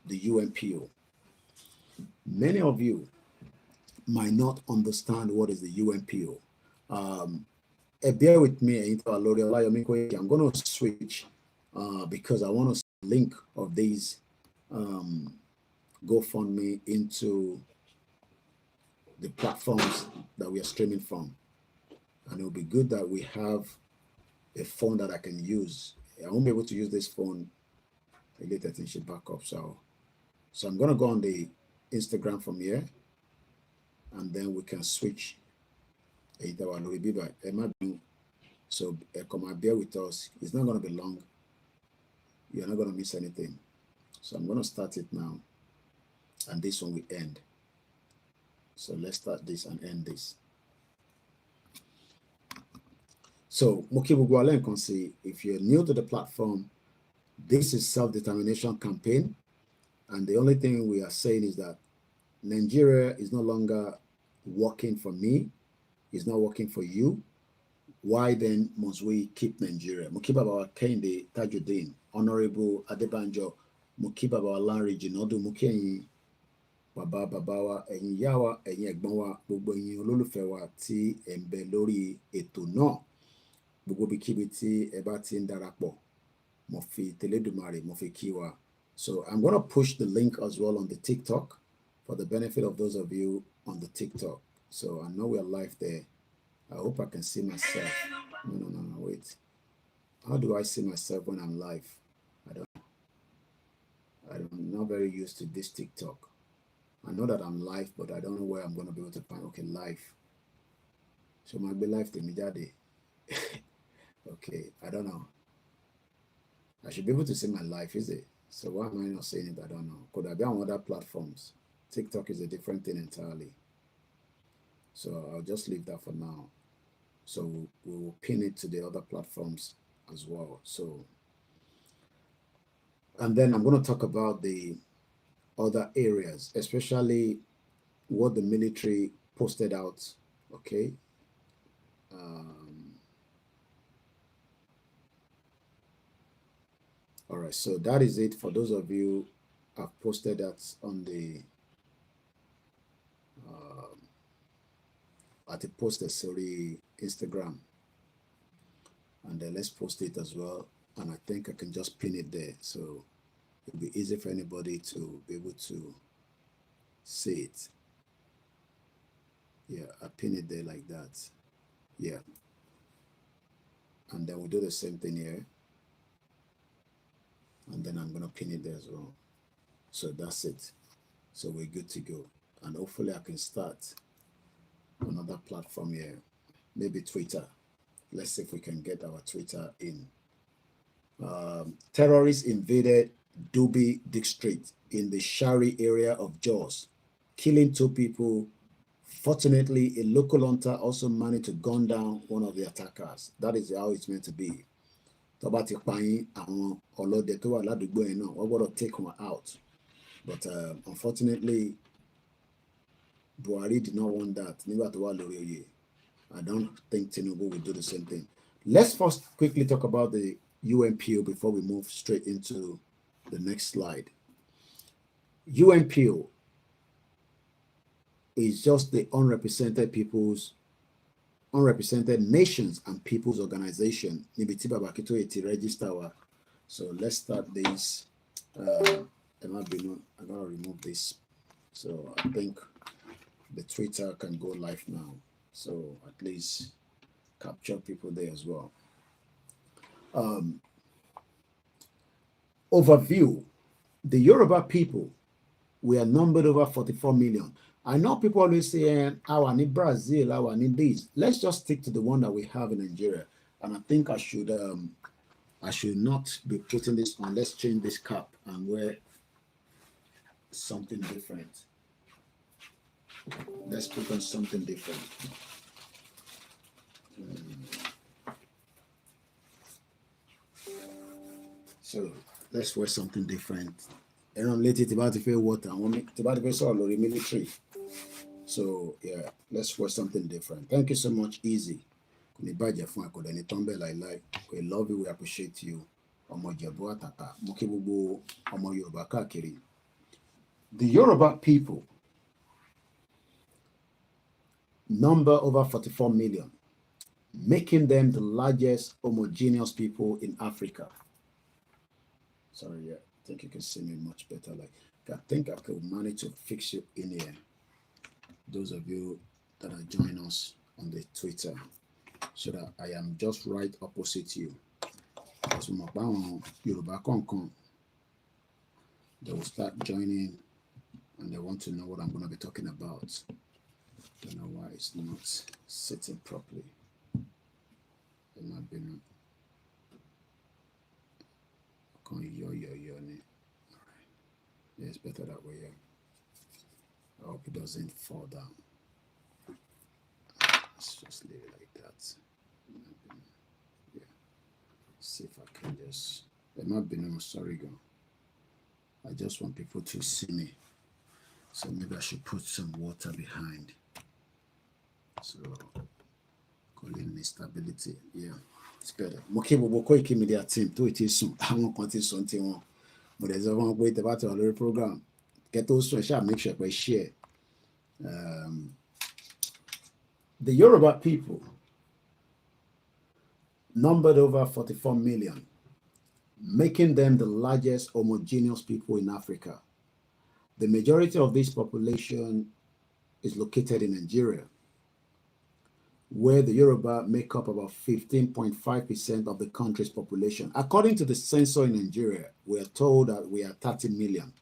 the UNPO. Many of you might not understand what is the UNPO. Bear with me. I'm going to switch because I want to link of these GoFundMe into the platforms that we are streaming from. And it will be good that we have a phone that I can use. I won't be able to use this phone. I later think should back up. So I'm going to go on the Instagram from here. and then we can switch. So come and bear with us. It's not going to be long. You're not going to miss anything. So I'm going to start it now, and this one will end. So let's start this and end this. So if you're new to the platform, this is self-determination campaign, and the only thing we are saying is that Nigeria is no longer working for me, it's not working for you. Why then must we keep Nigeria? Mukibaba Kende Tajuddin, Honorable Adebanjo, Mukibaba Lanre Jinodu Mukenyi, Baba Babawa, Ẹ̀yin ìyá wa, ẹ̀yin ẹ̀gbọ́n wa, gbogbo ẹ̀yin olólùfẹ́ wa tí ẹ̀ ń bẹ lórí ètò náà, gbogbo ibikíbi tí ẹ bá ti ń darapọ̀, mo fi tẹlẹ́dùmarè, mo fi kí wa. So I'm going to push the link as well on the TikTok for the benefit of those of you on the TikTok. So I know we're live there. I hope I can see myself. No, wait. How do I see myself when I'm live? I'm not very used to this TikTok. I know that I'm live, but I don't know where I'm going to be able to find, okay, live. So might be live to me, daddy. Okay, I don't know. I should be able to see my life, is it? So why am I not saying it? I don't know. Could I be on other platforms? TikTok is a different thing entirely. So I'll just leave that for now. So we will pin it to the other platforms as well. So, and then I'm going to talk about the other areas, especially what the military posted out. Okay. All right. So that is it for those of you I've posted that on the at the poster, sorry, Instagram, and then let's post it as well. And I think I can just pin it there, so it'll be easy for anybody to be able to see it. Yeah, I pin it there like that. Yeah, and then we'll do the same thing here, and then I'm gonna pin it there as well. So that's it. So we're good to go, and hopefully I can start another platform here, maybe Twitter. Let's see if we can get our Twitter in. Terrorists invaded Dubi district in the Shari area of Jos, killing 2 people. Fortunately, a local hunter also managed to gun down one of the attackers. That is how it's meant to be. Take one out. But unfortunately, Buhari did not want that. I don't think Tinubu will do the same thing. Let's first quickly talk about the UNPO before we move straight into the next slide. UNPO is just the unrepresented nations and people's organization. So let's start this. I'm gonna remove this. So I think the Twitter can go live now. So at least capture people there as well. Overview. The Yoruba people, we are numbered over 44 million. I know people always say, I need Brazil, I need this. Let's just stick to the one that we have in Nigeria. And I think I should not be putting this on. Let's change this cap and wear something different. Let's put on something different. So let's wear something different. And I'm late about to feel water. I want to about to feel military. So yeah, let's watch something different. Thank you so much, Easy. We love you, we appreciate you. The Yoruba people number over 44 million, making them the largest homogeneous people in Africa. Sorry, yeah, I think you can see me much better. Like, I think I could manage to fix you in here. Those of you that are joining us on the Twitter, so that I am just right opposite you. As we Yoruba Konkon, they will start joining and they want to know what I'm going to be talking about. don't know why it's not sitting properly. It might be not. Yo. All right. Yeah, it's better that way. Yeah. I hope it doesn't fall down. Let's just leave it like that. Yeah. See if I can just. It might be no. Sorry, go. I just want people to see me. So maybe I should put some water behind. So calling stability. Yeah, it's better. Okay, but Koikimedia team to it is soon. I won't continue something. But there's a one wait about our program. Get those to share, make sure we share. The Yoruba people numbered over 44 million, making them the largest homogeneous people in Africa. The majority of this population is located in Nigeria, where the Yoruba make up about 15.5% of the country's population. According to the census in Nigeria, we are told that we are 30 million.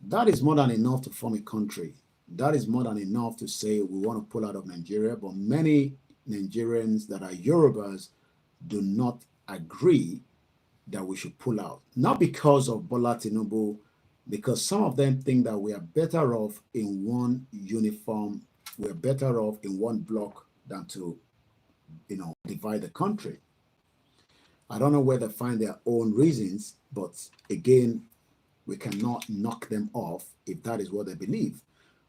That is more than enough to form a country. That is more than enough to say we want to pull out of Nigeria, but many Nigerians that are Yorubas do not agree that we should pull out. Not because of Bola Tinubu, because some of them think that we are better off in one uniform, we're better off in one block than to, divide the country. I don't know where they find their own reasons, but again, we cannot knock them off if that is what they believe.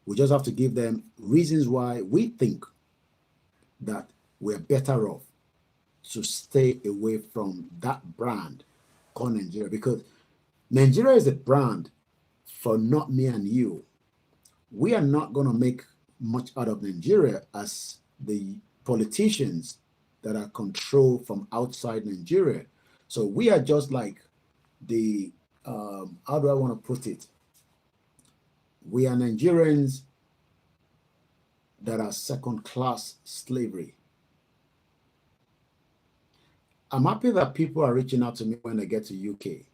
We just have to give them reasons why we think that we're better off to stay away from that brand called Nigeria, because Nigeria is a brand for not me and you. We are not going to make much out of Nigeria as the politicians that are controlled from outside Nigeria. So we are just like the, how do I want to put it? We are Nigerians that are second-class slavery. I'm happy that people are reaching out to me when they get to UK.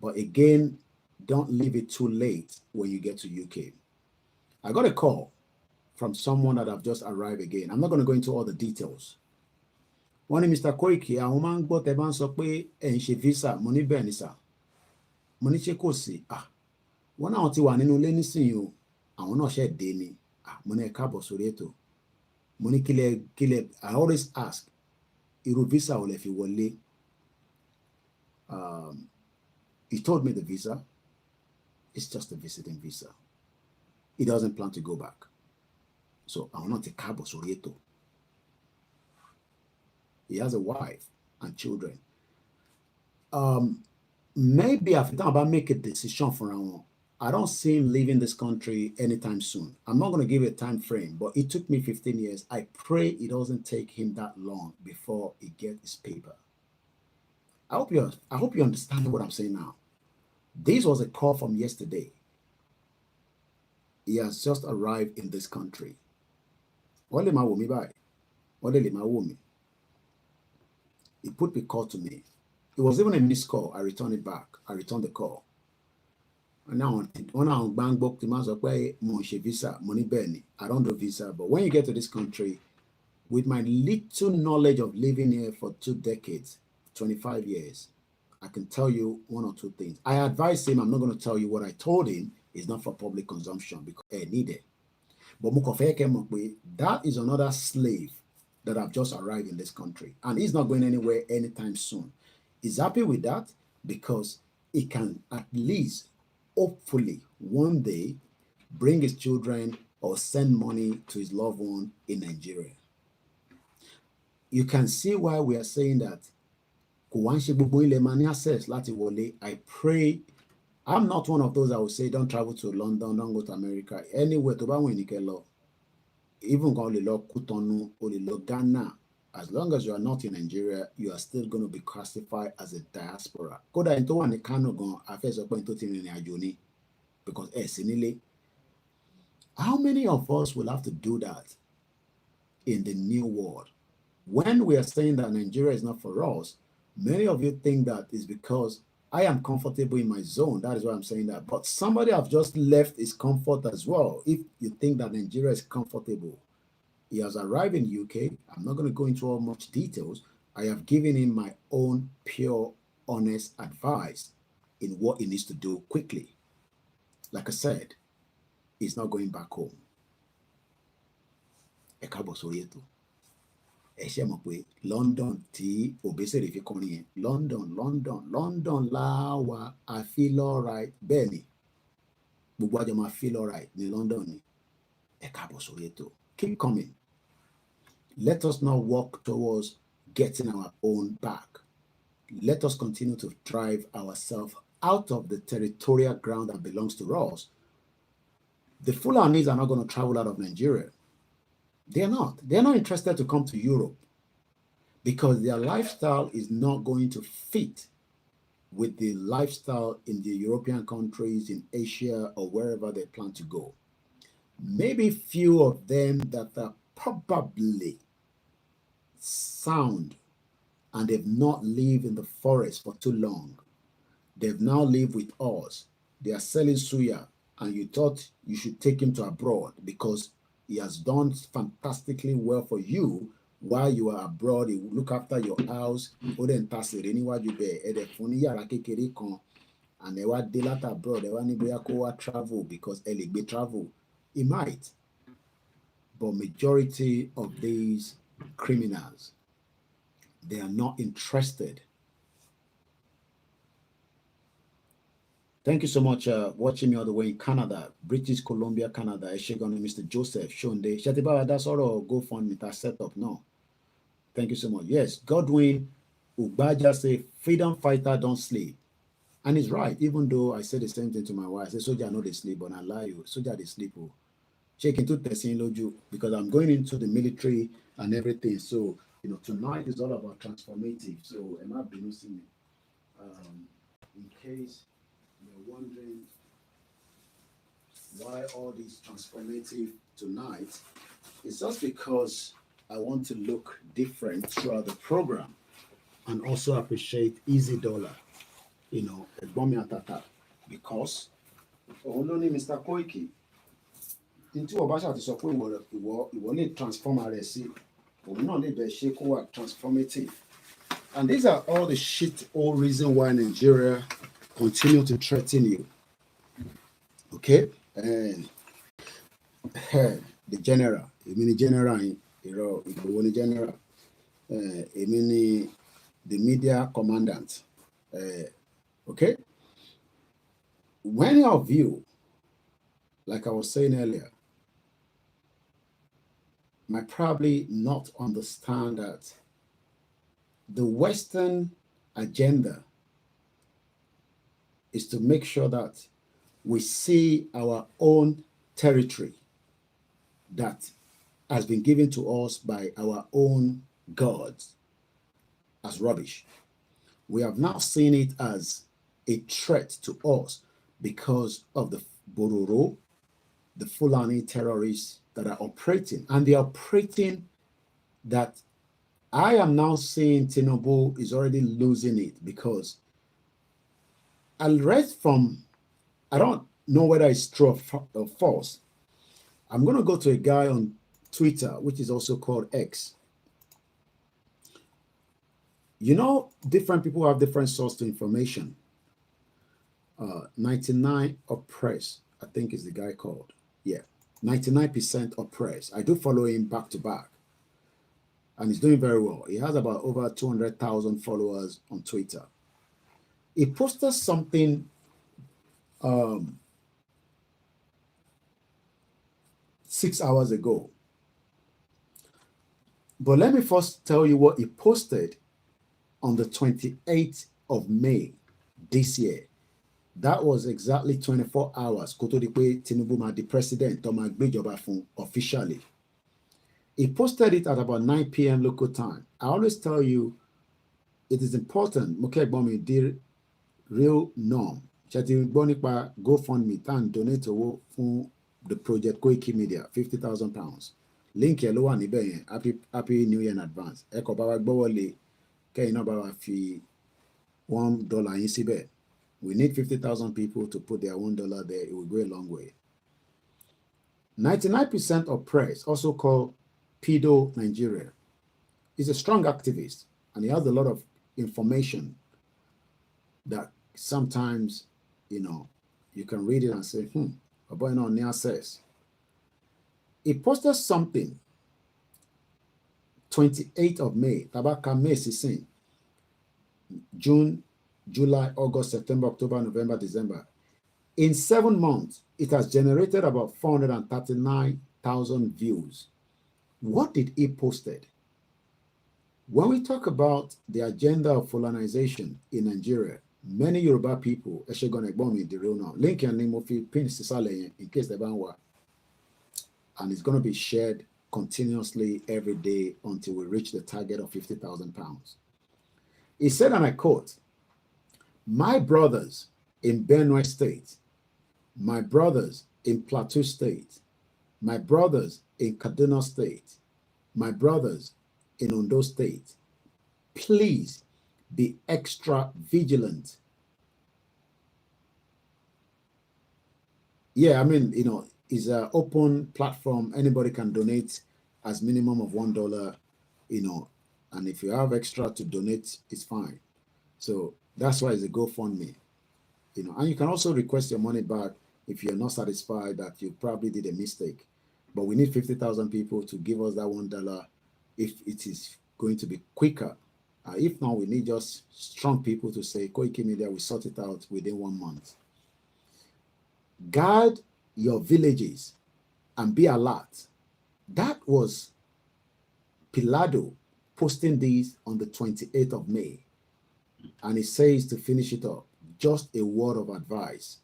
But again, don't leave it too late when you get to UK. I got a call from someone that have just arrived again. I'm not going to go into all the details. One is Mr. Koiki, àwọn máa ń gbọ́ tẹ́ bá ń sọ pé ẹ̀ ń ṣe visa, mo ní bẹ́ẹ̀ ni sà. Mo ní ṣé kò sí. Wọ́n náà ti wà nínú ilé nísìnyí o. Àwọn náà ṣẹ̀ dé ni. Mo ní ẹ káàbọ̀ sórí ètò. Mo ní kílẹ̀, I always ask, irú visa ò lè fi wọlé. He told me the visa is just a visiting visa. He doesn't plan to go back. So àwọn náà ti káàbọ̀ sórí ètò. He has a wife and children. Maybe after I make a decision for him, I don't see him leaving this country anytime soon. I'm not going to give a time frame, but it took me 15 years. I pray it doesn't take him that long before he gets his paper. I hope you understand what I'm saying now. This was a call from yesterday. He has just arrived in this country. What did my woman buy? What did my woman? He put the call to me. It was even a missed call. I returned it back. I returned the call. And now, when I bank book, visa, money Benny. I don't do visa. But when you get to this country, with my little knowledge of living here for 2 decades, 25 years, I can tell you one or two things. I advised him, I'm not going to tell you what I told him is not for public consumption because I need it. But that is another slave that have just arrived in this country. And he's not going anywhere anytime soon. He's happy with that because he can at least, hopefully, one day bring his children or send money to his loved one in Nigeria. You can see why we are saying that I pray. I'm not one of those that will say don't travel to London, don't go to America. Anywhere to even go to Cotonou or Ghana, as long as you are not in Nigeria, you are still going to be classified as a diaspora. Because how many of us will have to do that in the new world? When we are saying that Nigeria is not for us, many of you think that is because I am comfortable in my zone. That is why I'm saying that. But somebody have just left his comfort as well. If you think that Nigeria is comfortable, he has arrived in UK. I'm not going to go into all much details. I have given him my own pure, honest advice in what he needs to do quickly. Like I said, he's not going back home. Ẹ káàbọ̀ sórí ètò. Ẹ ṣe mọ̀ pé London tí Obesere fi kọrin yẹn, London láwa, I feel alright. Bẹ́ẹ̀ ni, gbogbo àjọ máa feel alright ní London ni. Ẹ káàbọ̀ sórí ètò. Keep coming. Let us not walk towards getting our own back. Let us continue to drive ourselves out of the territorial ground that belongs to us. The Fulanis are not going to travel out of Nigeria. They're not. They're not interested to come to Europe because their lifestyle is not going to fit with the lifestyle in the European countries, in Asia, or wherever they plan to go. Maybe few of them that are probably sound and they've not lived in the forest for too long. They've now lived with us. They are selling suya, and you thought you should take him to abroad because he has done fantastically well for you while you are abroad. He will look after your house. And they were delayed abroad. They were travel because they travel. He might. But majority of these criminals, they are not interested. Thank you so much watching me all the way in Canada, British Columbia, Canada. Mr. Joseph Shonde. Shatibawa, that's all Gofundme that set up now. Thank you so much. Yes, Godwin Ubaja say freedom fighter don't sleep. And he's right, even though I said the same thing to my wife. I said, Soldier, know they sleep, but I lie you. Soldier, they sleep. Check into Tessin Loju because I'm going into the military and everything. So, you know, tonight is all about transformative. So, am I being seen? In case you're wondering why all these transformative tonight, it's just because I want to look different throughout the program and also appreciate Easy Dollar, you know, because only Mr. Koiki into Obasha to support ìwọ lè transform ara sí òun náà lè bẹ̀ ṣe kó wà transformative. And these are all the shit all reason why Nigeria continue to threaten you. Okay? And the general, the general, the media commandant. Okay? Many of you, like I was saying earlier, might probably not understand that the Western agenda is to make sure that we see our own territory that has been given to us by our own gods as rubbish. We have now seen it as a threat to us because of the Bororo, the Fulani terrorists that are operating. And they are operating that I am now seeing Tinubu is already losing it because I read from, I don't know whether it's true or false. I'm going to go to a guy on Twitter, which is also called X. You know, different people have different sources to information. 99 Oppress, I think is the guy called. Yeah, 99% Oppress. I do follow him back to back. And he's doing very well. He has about over 200,000 followers on Twitter. He posted something 6 hours ago. But let me first tell you what he posted on the 28th of May this year. That was exactly 24 hours. Koto Dipe Tinubu ma the president officially. He posted it at about 9 p.m. local time. I always tell you, it is important. Mokegbomi dear real norm. Chati Bonipa Gofundme and donate to the project Koikimedia, £50,000. Link yellow one ibe. Happy New Year in advance. Eko bawa gbowole ke ina bawa fi $1 in sibe. We need 50,000 people to put their $1 there. It will go a long way. 99% of press, also called Pedo Nigeria, is a strong activist, and he has a lot of information that sometimes, you can read it and say, what's going on near says. He posted something 28th of May, Tabaka May 16, June, July, August, September, October, November, December. In 7 months, it has generated about 439,000 views. What did he posted? When we talk about the agenda of Fulanization in Nigeria, many Yoruba people, link your name of pin in case they want, and it's going to be shared continuously every day until we reach the target of 50,000 pounds. He said, and I quote, "My brothers in Benue State, my brothers in Plateau State, my brothers in Kaduna State, my brothers in Ondo State, please be extra vigilant." Yeah, I mean, it's an open platform. Anybody can donate as minimum of $1, and if you have extra to donate, it's fine. So that's why it's a GoFundMe, and you can also request your money back if you're not satisfied that you probably did a mistake. But we need 50,000 people to give us that $1 if it is going to be quicker. If not, we need just strong people to say, Koikimedia, we sort it out within 1 month. Guard your villages and be alert. That was Pilado posting these on the 28th of May. And he says, to finish it up, just a word of advice.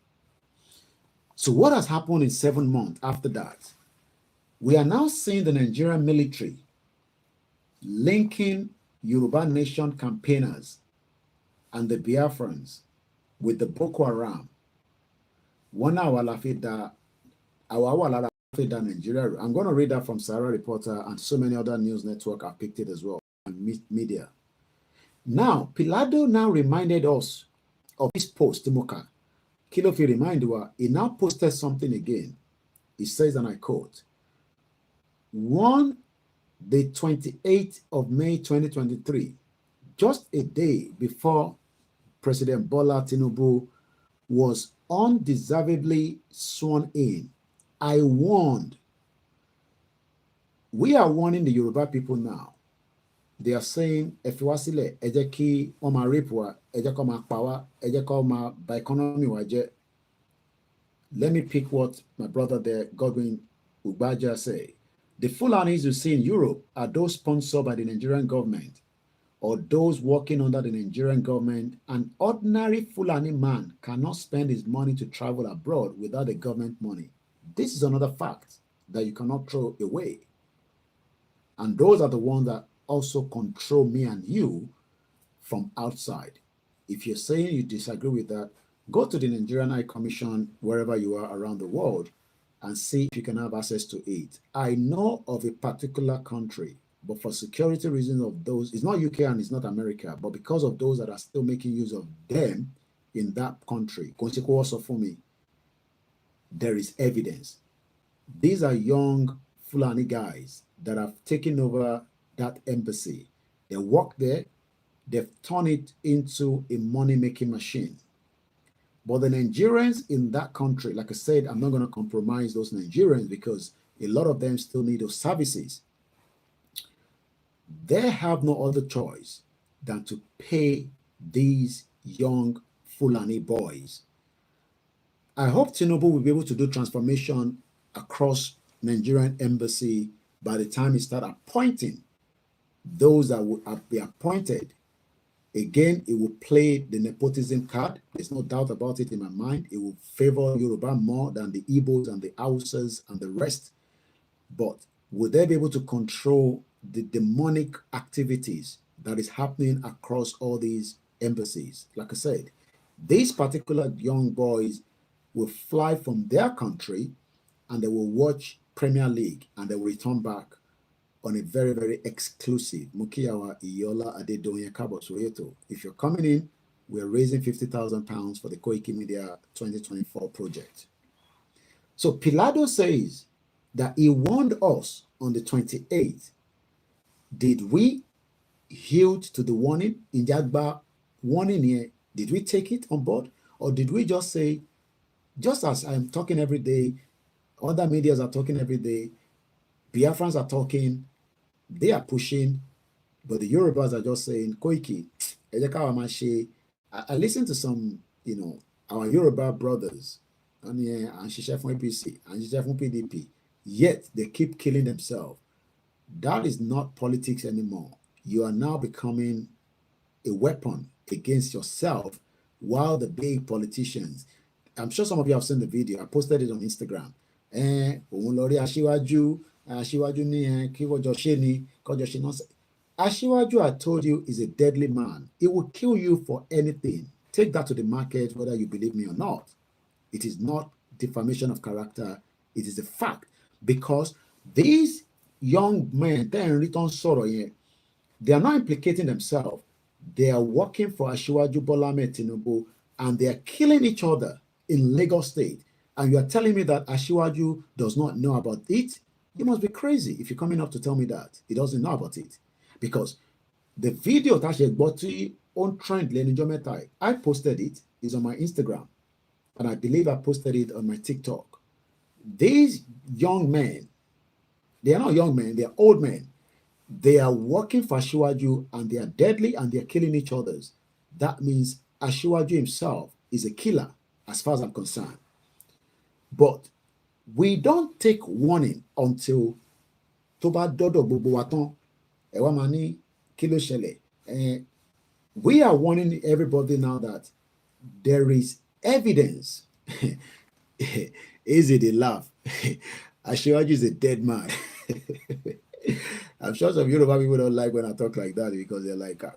So what has happened in 7 months after that? We are now seeing the Nigerian military linking Yoruba Nation campaigners and the Biafrans with the Boko Haram. Nigeria. I'm going to read that from Sarah Reporter, and so many other news networks have picked it as well, and media. Now, Pilado now reminded us of his post, Timoka. Kilofi reminded us, he now posted something again. He says, and I quote, the 28th of May 2023, just a day before President Bola Tinubu was undeservedly sworn in, I warned. We are warning the Yoruba people now. They are saying, Efiwasile, ejeki oma ripwa, ejekoma power, ejekoma by economy waje. Let me pick what my brother there, Godwin Ubaja, say. The Fulanis you see in Europe are those sponsored by the Nigerian government or those working under the Nigerian government. An ordinary Fulani man cannot spend his money to travel abroad without the government money. This is another fact that you cannot throw away. And those are the ones that also control me and you from outside. If you're saying you disagree with that, go to the Nigerian High Commission wherever you are around the world and see if you can have access to it. I know of a particular country, but for security reasons of those, it's not UK and it's not America, but because of those that are still making use of them in that country, also for me, there is evidence. These are young Fulani guys that have taken over that embassy. They work there, they've turned it into a money-making machine. But the Nigerians in that country, like I said, I'm not going to compromise those Nigerians because a lot of them still need those services. They have no other choice than to pay these young Fulani boys. I hope Tinubu will be able to do transformation across Nigerian embassy by the time he starts appointing those that will be appointed. Again, it will play the nepotism card. There's no doubt about it in my mind. It will favor Yoruba more than the Igbos and the Hausas and the rest. But will they be able to control the demonic activities that is happening across all these embassies? Like I said, these particular young boys will fly from their country and they will watch Premier League and they will return back on a very, very exclusive Mukiawa Iyola Adedoye Kabo Soyeto. If you're coming in, we're raising £50,000 for the Koikimedia 2024 project. So Pilado says that he warned us on the 28th. Did we heed to the warning in Jagba warning here? Did we take it on board? Or did we just say, just as I'm talking every day, other medias are talking every day, Biafrans are talking, they are pushing, but the Yorubas are just saying, Koiki, I listen to some, our Yoruba brothers, and Shisha from APC, and Shisha from PDP, yet they keep killing themselves. That is not politics anymore. You are now becoming a weapon against yourself, while the big politicians, I'm sure some of you have seen the video, I posted it on Instagram. Ashiwaju, I told you, is a deadly man. He will kill you for anything. Take that to the market, whether you believe me or not. It is not defamation of character. It is a fact. Because these young men, they are not implicating themselves. They are working for Ashiwaju Bola Ahmed Tinubu, and they are killing each other in Lagos State. And you are telling me that Ashiwaju does not know about it? You must be crazy if you're coming up to tell me that he doesn't know about it. Because the video that on trend, I posted it, is on my Instagram, and I believe I posted it on my TikTok. These young men, they are not young men, they are old men. They are working for Ashiwaju, and they are deadly, and they are killing each other. That means Ashiwaju himself is a killer, as far as I'm concerned. But we don't take warning until Toba Dodo Bubuwaton, Ewamani, Kilo Shele. We are warning everybody now that there is evidence. Easy to laugh. Ashiwaju is a dead man. I'm sure some Yoruba people don't like when I talk like that, because they're like, I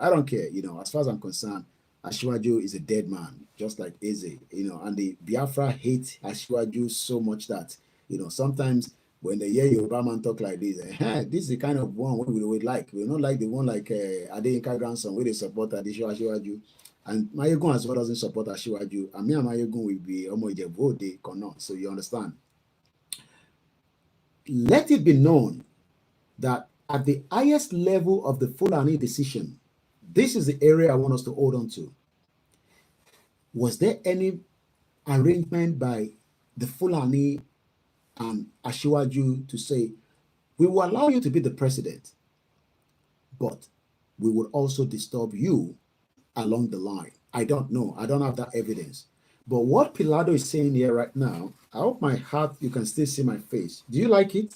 don't care, as far as I'm concerned, Ashiwaju is a dead man, just like Eze, and the Biafra hate Ashiwaju so much that, sometimes when they hear Yoruba man talk like this, this is the kind of one we would like. We don't like the one like Adeyinka grandson, where they support Ashiwaju. And Mayegun as well doesn't support Ashiwaju. And me and Mayegun will be Omo Ijebu de Kono. So you understand. Let it be known that at the highest level of the Fulani decision, this is the area I want us to hold on to. Was there any arrangement by the Fulani and Ashiwaju to say, we will allow you to be the president, but we will also disturb you along the line? I don't know. I don't have that evidence. But what Pilado is saying here right now, I hope my heart, you can still see my face. Do you like it?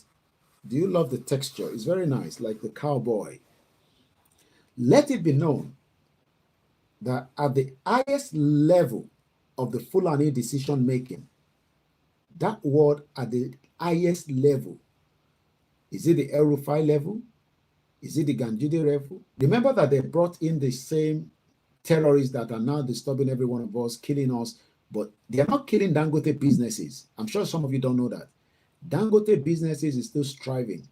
Do you love the texture? It's very nice, like the cowboy. Let it be known that at the highest level of the Fulani decision making, that word at the highest level, is it the El Rufai level? Is it the Ganduje level? Remember that they brought in the same terrorists that are now disturbing every one of us, killing us, but they are not killing Dangote businesses. I'm sure some of you don't know that. Dangote businesses is still striving.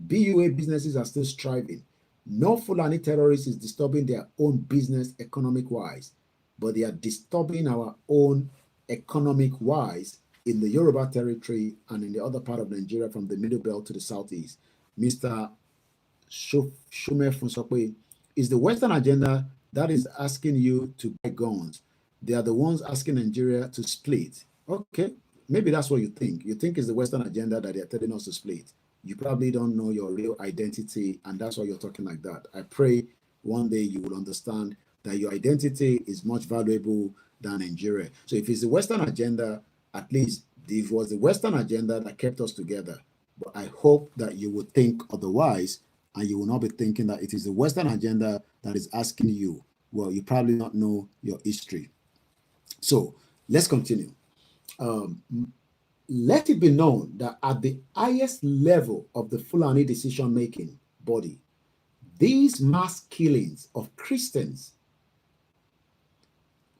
BUA businesses are still striving. No Fulani terrorist is disturbing their own business economic-wise, but they are disturbing our own economic-wise in the Yoruba territory and in the other part of Nigeria, from the Middle Belt to the Southeast. Mr. Shumer Funsokwe, is the Western agenda that is asking you to buy guns. They are the ones asking Nigeria to split. Okay, maybe that's what you think. You think it's the Western agenda that they are telling us to split. You probably don't know your real identity, and that's why you're talking like that. I pray one day you will understand that your identity is much valuable than Nigeria. So if it's the Western agenda, at least it was the Western agenda that kept us together. But I hope that you will think otherwise, and you will not be thinking that it is the Western agenda that is asking you. Well, you probably not know your history. So let's continue. Let it be known that at the highest level of the Fulani decision-making body, these mass killings of Christians.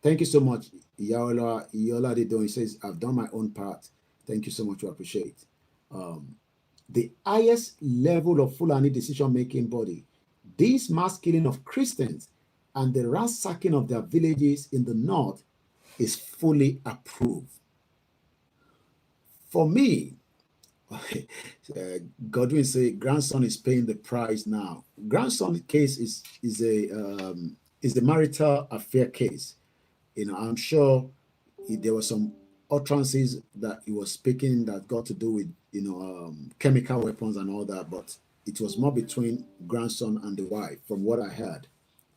Thank you so much, Iola Didon. He says, I've done my own part. Thank you so much. I appreciate. The highest level of Fulani decision-making body, these mass killing of Christians and the ransacking of their villages in the north is fully approved. For me, Godwin say grandson is paying the price now. Grandson case is a marital affair case. I'm sure there were some utterances that he was speaking that got to do with chemical weapons and all that, but it was more between grandson and the wife, from what I heard,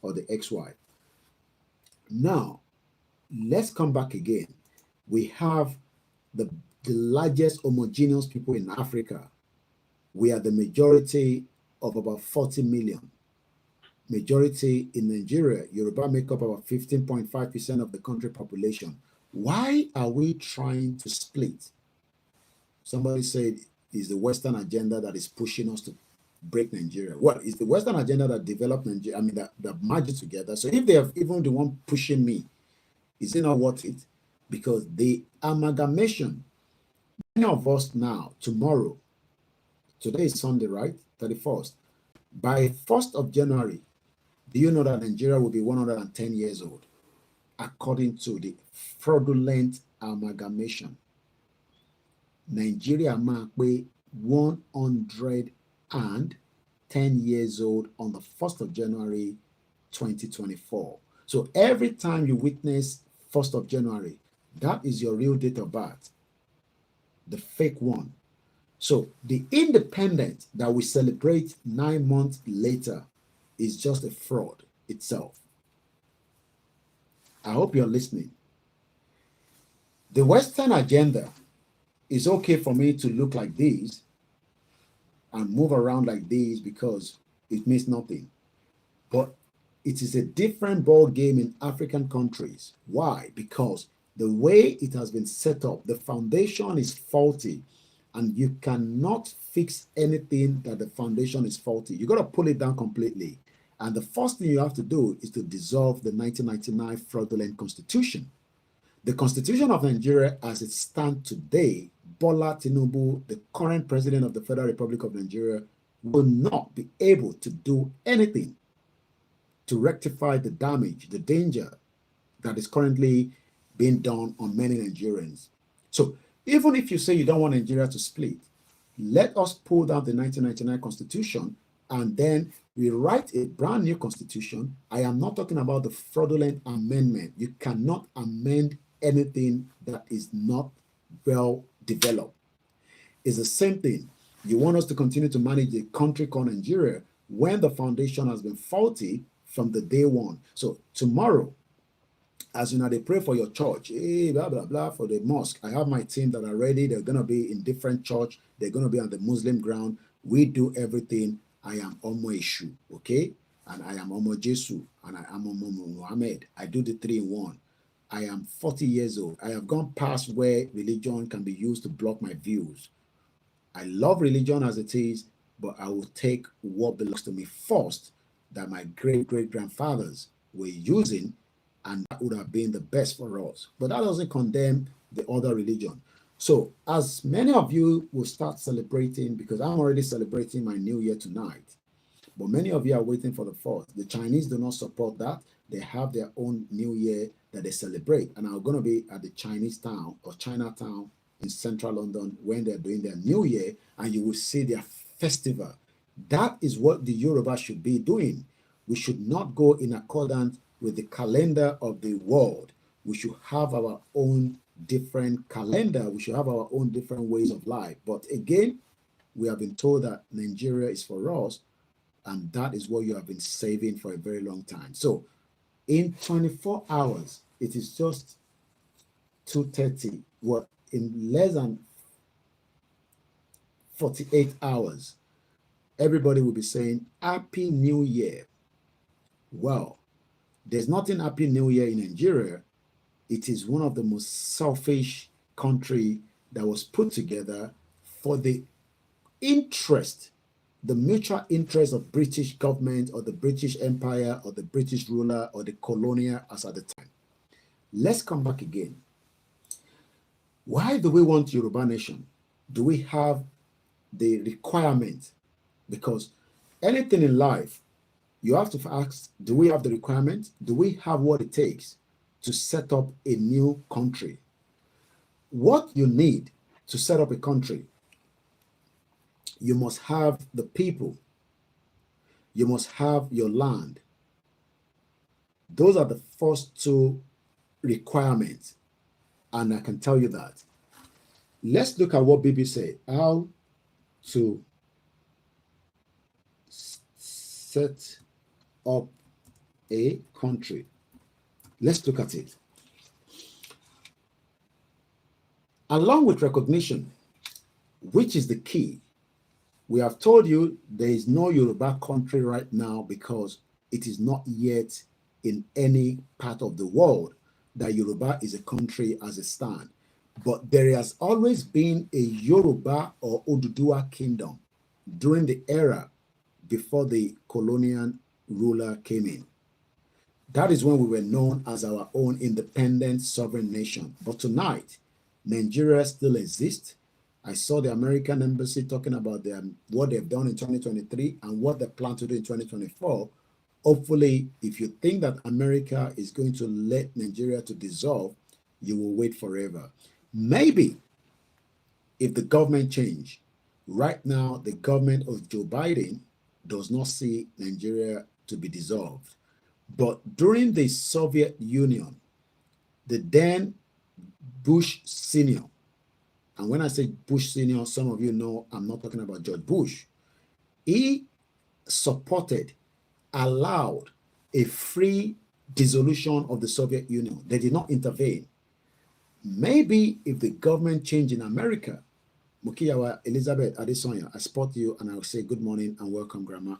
or the ex-wife. Now, let's come back again. We have the largest homogeneous people in Africa. We are the majority of about 40 million. Majority in Nigeria. Yoruba make up about 15.5% of the country population. Why are we trying to split? Somebody said it's the Western agenda that is pushing us to break Nigeria. Well, it's the Western agenda that developed Nigeria, that merged it together. So if they have even the one pushing me, is it not worth it? Because the amalgamation, many of us now, tomorrow, today is Sunday, right? 31st. By 1st of January, do you know that Nigeria will be 110 years old, according to the fraudulent amalgamation? Nigeria might be 110 years old on the 1st of January 2024. So every time you witness 1st of January, that is your real date of birth, the fake one. So the independence that we celebrate 9 months later is just a fraud itself. I hope you're listening. The Western agenda is okay for me to look like this and move around like this because it means nothing. But it is a different ball game in African countries. Why? Because the way it has been set up, the foundation is faulty, and you cannot fix anything that the foundation is faulty. You got to pull it down completely. And the first thing you have to do is to dissolve the 1999 fraudulent constitution. The constitution of Nigeria as it stands today, Bola Tinubu, the current president of the Federal Republic of Nigeria, will not be able to do anything to rectify the damage, the danger that is currently being done on many Nigerians. So even if you say you don't want Nigeria to split, let us pull down the 1999 constitution and then we write a brand new constitution. I am not talking about the fraudulent amendment. You cannot amend anything that is not well developed. It's the same thing. You want us to continue to manage the country called Nigeria when the foundation has been faulty from the day one. So tomorrow, as you know, they pray for your church, blah, blah, blah, for the mosque. I have my team that are ready. They're going to be in different church. They're going to be on the Muslim ground. We do everything. I am Omo Ishu, okay? And I am Omo Jesu, and I am Omo Muhammad. I do the 3 in 1. I am 40 years old. I have gone past where religion can be used to block my views. I love religion as it is, but I will take what belongs to me first, that my great-great-grandfathers were using, and that would have been the best for us. But that doesn't condemn the other religion. So as many of you will start celebrating, because I'm already celebrating my new year tonight, but many of you are waiting for the 4th. The Chinese do not support that. They have their own new year that they celebrate. And I'm going to be at the Chinese town or Chinatown in central London when they're doing their new year, and you will see their festival. That is what the Yoruba should be doing. We should not go in accordance with the calendar of the world. We should have our own different calendar. We should have our own different ways of life. But again, we have been told that Nigeria is for us, and that is what you have been saving for a very long time. So in 24 hours, it is just 2:30. What, in less than 48 hours, everybody will be saying Happy New Year. Well, there's nothing Happy New Year in Nigeria. It is one of the most selfish country that was put together for the interest, the mutual interest of British government or the British Empire or the British ruler or the colonial as at the time. Let's come back again. Why do we want Yoruba nation? Do we have the requirement? Because anything in life, you have to ask, do we have the requirement? Do we have what it takes to set up a new country? What you need to set up a country, you must have the people. You must have your land. Those are the first two requirements. And I can tell you that. Let's look at what Bibi said. How to set up a country. Let's look at it. Along with recognition, which is the key, we have told you there is no Yoruba country right now because it is not yet in any part of the world that Yoruba is a country as a stand. But there has always been a Yoruba or Oduduwa kingdom during the era before the colonial ruler came in. That is when we were known as our own independent sovereign nation. But tonight, Nigeria still exists. I saw the American embassy talking about what they've done in 2023 and what they plan to do in 2024. Hopefully, if you think that America is going to let Nigeria to dissolve, you will wait forever. Maybe if the government change, right now the government of Joe Biden does not see Nigeria to be dissolved. But during the Soviet Union, the then Bush Senior, and when I say Bush Senior, some of you know I'm not talking about George Bush, he supported, allowed a free dissolution of the Soviet Union. They did not intervene. Maybe if the government changed in America, Mukiyawa Elizabeth Adesonya, I spot you and I will say good morning and welcome, Grandma.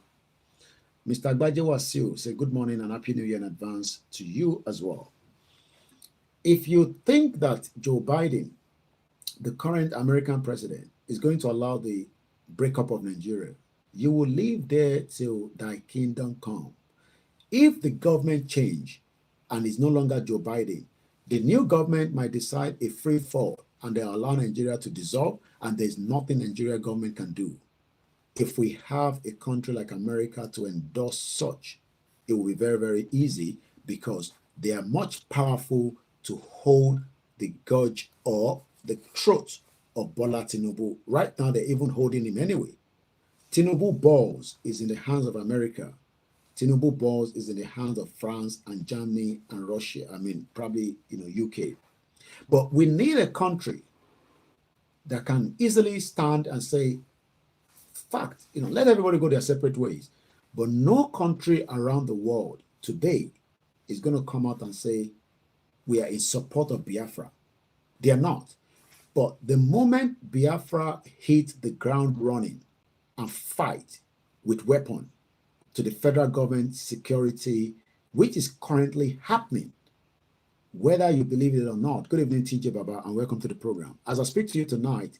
Mr. Agbaje Wasiu, say good morning and Happy New Year in advance to you as well. If you think that Joe Biden, the current American president, is going to allow the breakup of Nigeria, you will live there till thy kingdom come. If the government change and is no longer Joe Biden, the new government might decide a free fall and they allow Nigeria to dissolve, and there's nothing Nigeria government can do. If we have a country like America to endorse such, it will be very, very easy because they are much powerful to hold the gauge or the throat of Bola Tinubu. Right now, they're even holding him anyway. Tinubu balls is in the hands of America. Tinubu balls is in the hands of France and Germany and Russia. I mean, probably, UK. But we need a country that can easily stand and say, fact, let everybody go their separate ways. But no country around the world today is going to come out and say, we are in support of Biafra. They are not. But the moment Biafra hit the ground running and fight with weapon to the federal government security, which is currently happening, whether you believe it or not. Good evening, TJ Baba, and welcome to the program. As I speak to you tonight,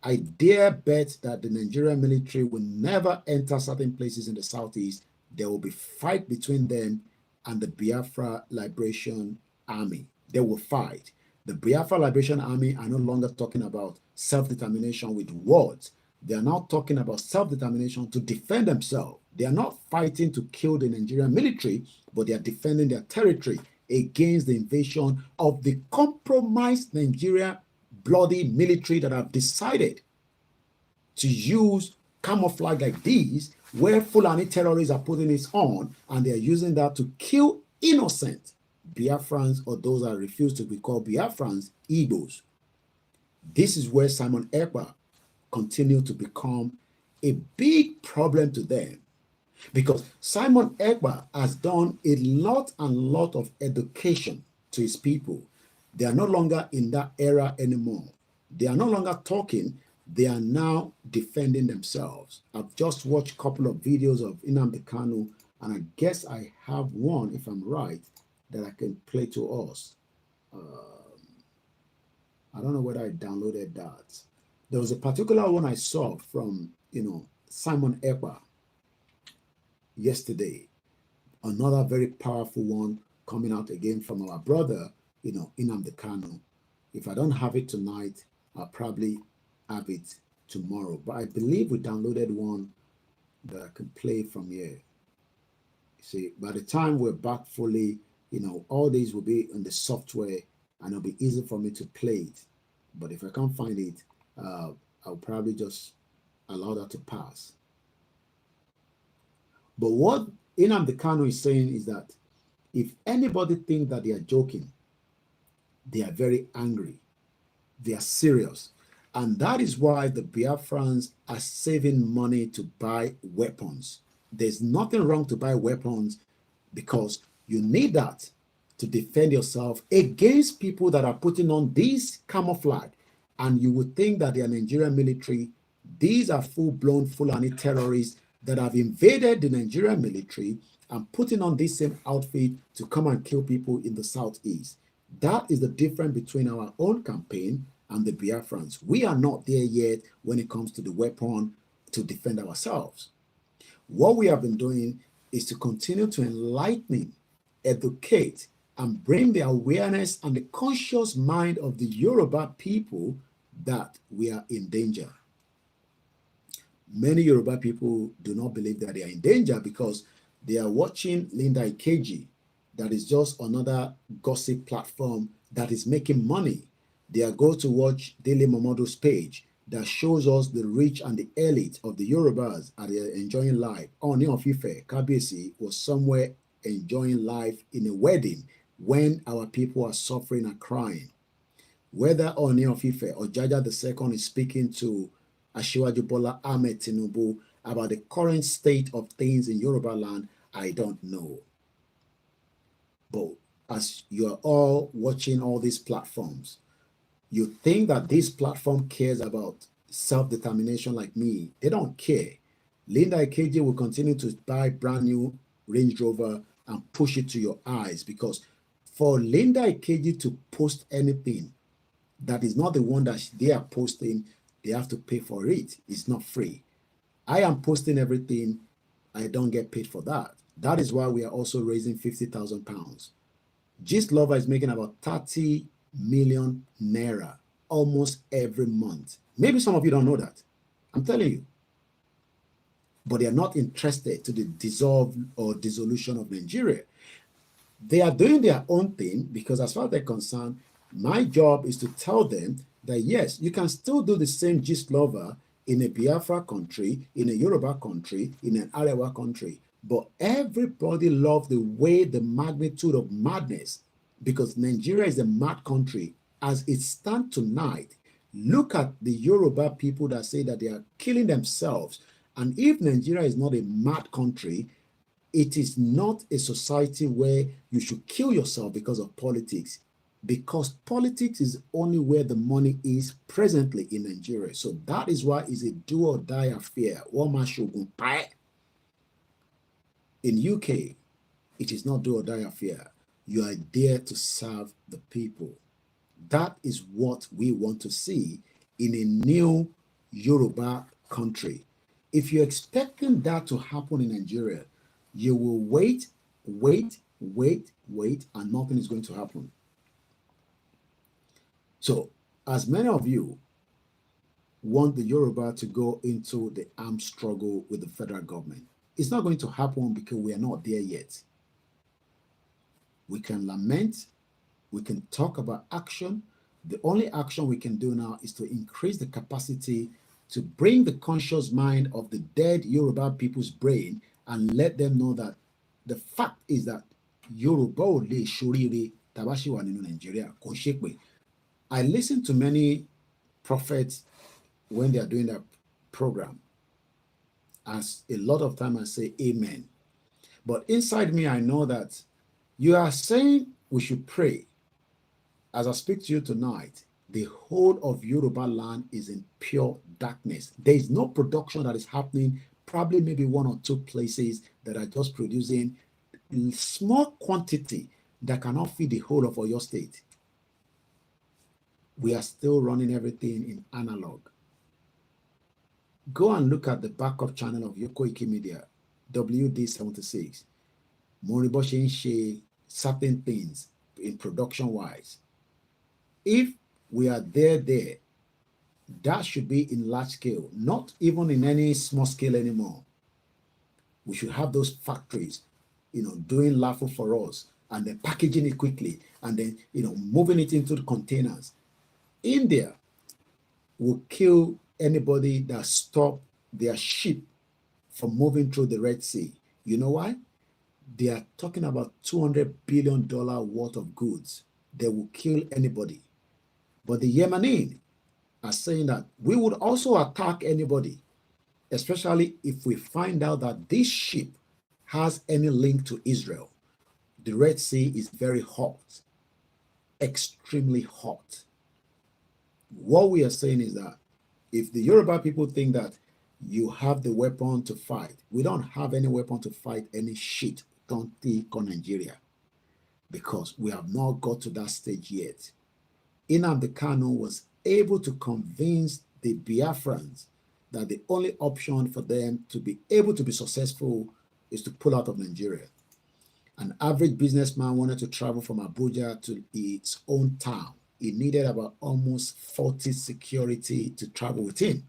I dare bet that the Nigerian military will never enter certain places in the southeast. There will be fight between them and the Biafra Liberation Army. They will fight. The Biafra Liberation Army are no longer talking about self-determination with words. They are now talking about self-determination to defend themselves. They are not fighting to kill the Nigerian military, but they are defending their territory against the invasion of the compromised Nigeria bloody military that have decided to use camouflage like these, where Fulani terrorists are putting it on, and they are using that to kill innocent Biafrans or those that refuse to be called Biafrans, Igbos. This is where Simon Ekpa continued to become a big problem to them, because Simon Ekpa has done a lot of education to his people. They are no longer in that era anymore. They are no longer talking. They are now defending themselves. I've just watched a couple of videos of Nnamdi Kanu, and I guess I have one, if I'm right, that I can play to us. I don't know whether I downloaded that. There was a particular one I saw from, Simon Ekpa yesterday. Another very powerful one coming out again from our brother, Nnamdi Kanu. If I don't have it tonight, I'll probably have it tomorrow. But I believe we downloaded one that I can play from here. See, by the time we're back fully, all these will be in the software and it'll be easy for me to play it. But if I can't find it, I'll probably just allow that to pass. But what Nnamdi Kanu is saying is that if anybody thinks that they are joking, they are very angry. They are serious. And that is why the Biafrans are saving money to buy weapons. There's nothing wrong to buy weapons because you need that to defend yourself against people that are putting on this camouflage. And you would think that they are Nigerian military. These are full-blown Fulani terrorists that have invaded the Nigerian military and putting on this same outfit to come and kill people in the southeast. That is the difference between our own campaign and the Biafrans. We are not there yet when it comes to the weapon to defend ourselves. What we have been doing is to continue to enlighten, educate, and bring the awareness and the conscious mind of the Yoruba people that we are in danger. Many Yoruba people do not believe that they are in danger because they are watching Linda Ikeji. That is just another gossip platform that is making money. They are going to watch Dele Momodu's page that shows us the rich and the elite of the Yorubas are enjoying life. Oni of Ife, Kabiyesi, was somewhere enjoying life in a wedding when our people are suffering and crying. Whether Oni of Ife or Jaja II is speaking to Asiwaju Bola Ahmed Tinubu about the current state of things in Yoruba land, I don't know. But as you are all watching all these platforms, you think that this platform cares about self-determination like me. They don't care. Linda Ikeji will continue to buy brand new Range Rover and push it to your eyes because for Linda Ikeji to post anything that is not the one that they are posting, they have to pay for it. It's not free. I am posting everything. I don't get paid for that. That is why we are also raising 50,000 pounds. Gist Lover is making about 30 million naira almost every month. Maybe some of you don't know that. I'm telling you. But they are not interested to the dissolve or dissolution of Nigeria. They are doing their own thing because as far as they're concerned, my job is to tell them that yes, you can still do the same Gist Lover in a Biafra country, in a Yoruba country, in an Arewa country. But everybody loves the way, the magnitude of madness, because Nigeria is a mad country. As it stands tonight, look at the Yoruba people that say that they are killing themselves. And if Nigeria is not a mad country, it is not a society where you should kill yourself because of politics. Because politics is only where the money is presently in Nigeria. So that is why it's a do or die affair. In UK, it is not do or die affair. You are there to serve the people. That is what we want to see in a new Yoruba country. If you're expecting that to happen in Nigeria, you will wait, and nothing is going to happen. So, as many of you want the Yoruba to go into the armed struggle with the federal government, it's not going to happen because we are not there yet. We can lament, we can talk about action. The only action we can do now is to increase the capacity to bring the conscious mind of the dead Yoruba people's brain and let them know that the fact is that Yoruba ò lè ṣoríire tá bá ṣì wà nínú Nigeria, kò ṣe pé. I listen to many prophets when they are doing that program. As a lot of time I say amen. But inside me, I know that you are saying we should pray. As I speak to you tonight, the whole of Yoruba land is in pure darkness. There is no production that is happening, probably maybe one or two places that are just producing small quantity that cannot feed the whole of Oyo State. We are still running everything in analog. Go and look at the backup channel of your Koikimedia, WD76. Moribo ṣe certain things in production-wise. If we are there, that should be in large scale, not even in any small scale anymore. We should have those factories. doing laughing for us and then packaging it quickly and then, moving it into the containers. India will kill anybody that stop their ship from moving through the Red Sea. You know why? They are talking about $200 billion worth of goods. They will kill anybody. But the Yemeni are saying that we would also attack anybody, especially if we find out that this ship has any link to Israel. The Red Sea is very hot, extremely hot. What we are saying is that if the Yoruba people think that you have the weapon to fight, we don't have any weapon to fight any shit. Don't think on Nigeria, because we have not got to that stage yet. Nnamdi Kanu was able to convince the Biafrans that the only option for them to be able to be successful is to pull out of Nigeria. An average businessman wanted to travel from Abuja to its own town. He needed about almost 40 security to travel with him,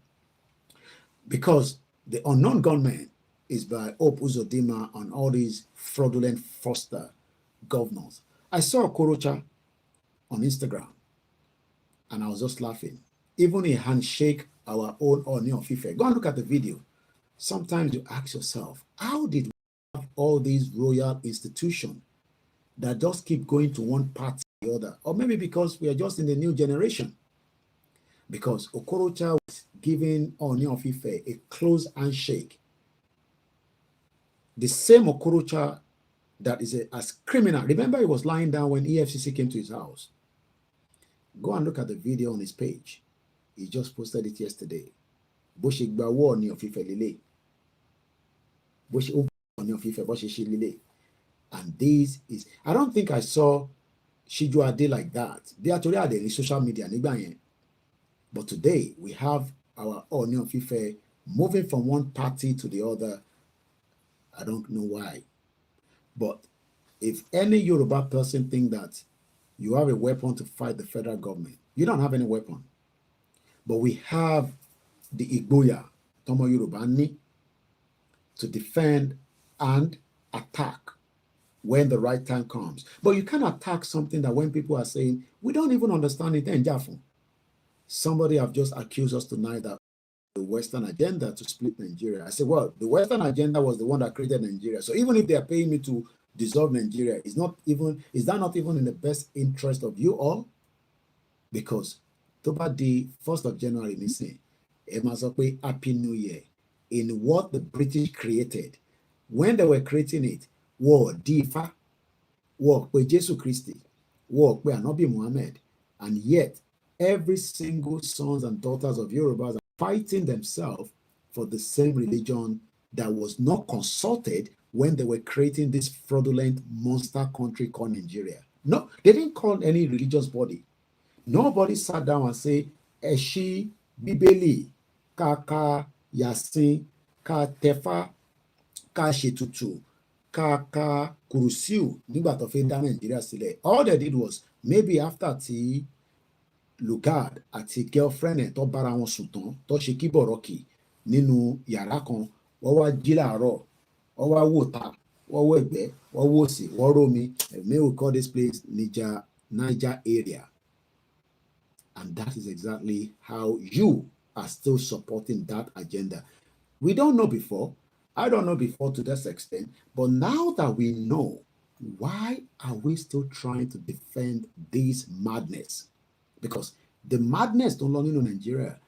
because the unknown gunman is by Hope Uzodinma and all these fraudulent foster governors. I saw Okorocha on Instagram and I was just laughing. Even a handshake our own Ooni of Ife. Go and look at the video. Sometimes you ask yourself, how did we have all these royal institutions that just keep going to one party or the other? Or maybe because we are just in the new generation. Because Okorocha was giving Ooni of Ife a close handshake. The same Okorocha that is as criminal. Remember, he was lying down when EFCC came to his house. Go and look at the video on his page. He just posted it yesterday. And this is, I don't think I saw Shiju Ade like that. They actually had in social media. But today we have our Ooni of Ife moving from one party to the other. I don't know why. But if any Yoruba person think that you have a weapon to fight the federal government, you don't have any weapon. But we have the Igboya, Tomo Yorubani, to defend and attack when the right time comes. But you can't attack something that when people are saying, we don't even understand it, then Jafun. Somebody have just accused us tonight that the Western agenda to split Nigeria. I said, well, the Western agenda was the one that created Nigeria. So even if they are paying me to dissolve Nigeria, is that not even in the best interest of you all? Because about the 1st of January, Happy New Year. In what the British created, when they were creating it, war Difa, war with Jesus Christ, war with Anobi Muhammad, and yet every single sons and daughters of Yorubas are fighting themselves for the same religion that was not consulted when they were creating this fraudulent monster country called Nigeria. No, they didn't call any religious body. Nobody sat down and say, Eshi, Bibeli, Kaka, Yasin, Ka Tefa, Ka Shetutu, Ka Kurusiu, nígbà tó fẹ́ dá Nigeria sílẹ̀. All they did was, maybe after tí Lugard àti girlfriend ẹ̀ tó bára wọn sùn tán, tó ṣe kíbọ̀rọ̀kì nínú yàrá kan, wọ́n wá jí láàárọ̀, wọ́n wá wò ta, wọ́n wò ẹ̀gbẹ́, wọ́n wò sí, wọ́n rómi. May we call this place Niger area. And that is exactly how you are still supporting that agenda. We don't know before. I don't know before to this extent. But now that we know, why are we still trying to defend this madness? Because the madness no longer in Nigeria,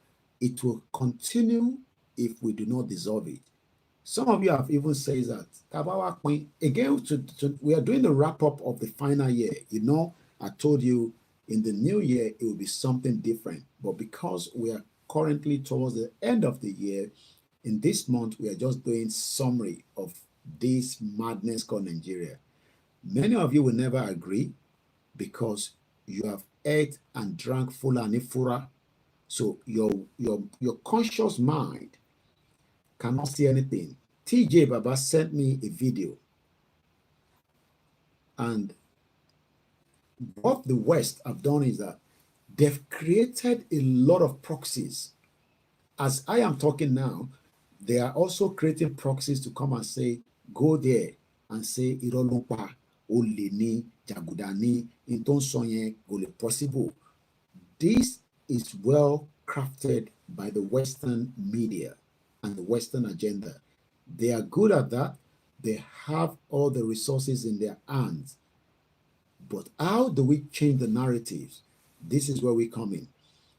it will continue if we do not dissolve it. Some of you have even said that. Again, we are doing the wrap-up of the final year. I told you in the new year, it will be something different. But because we are currently towards the end of the year, in this month, we are just doing summary of this madness called Nigeria. Many of you will never agree because you have ate and drank Fulani Fura. So your conscious mind cannot see anything. TJ Baba sent me a video. And what the West have done is that they've created a lot of proxies. As I am talking now, they are also creating proxies to come and say, go there and say irọ́ ló ń pa, olè ní, jàgùdà ní, in tó ń sọ yẹn kò lè possible. This is well crafted by the Western media and the Western agenda. They are good at that. They have all the resources in their hands. But how do we change the narratives? This is where we come in.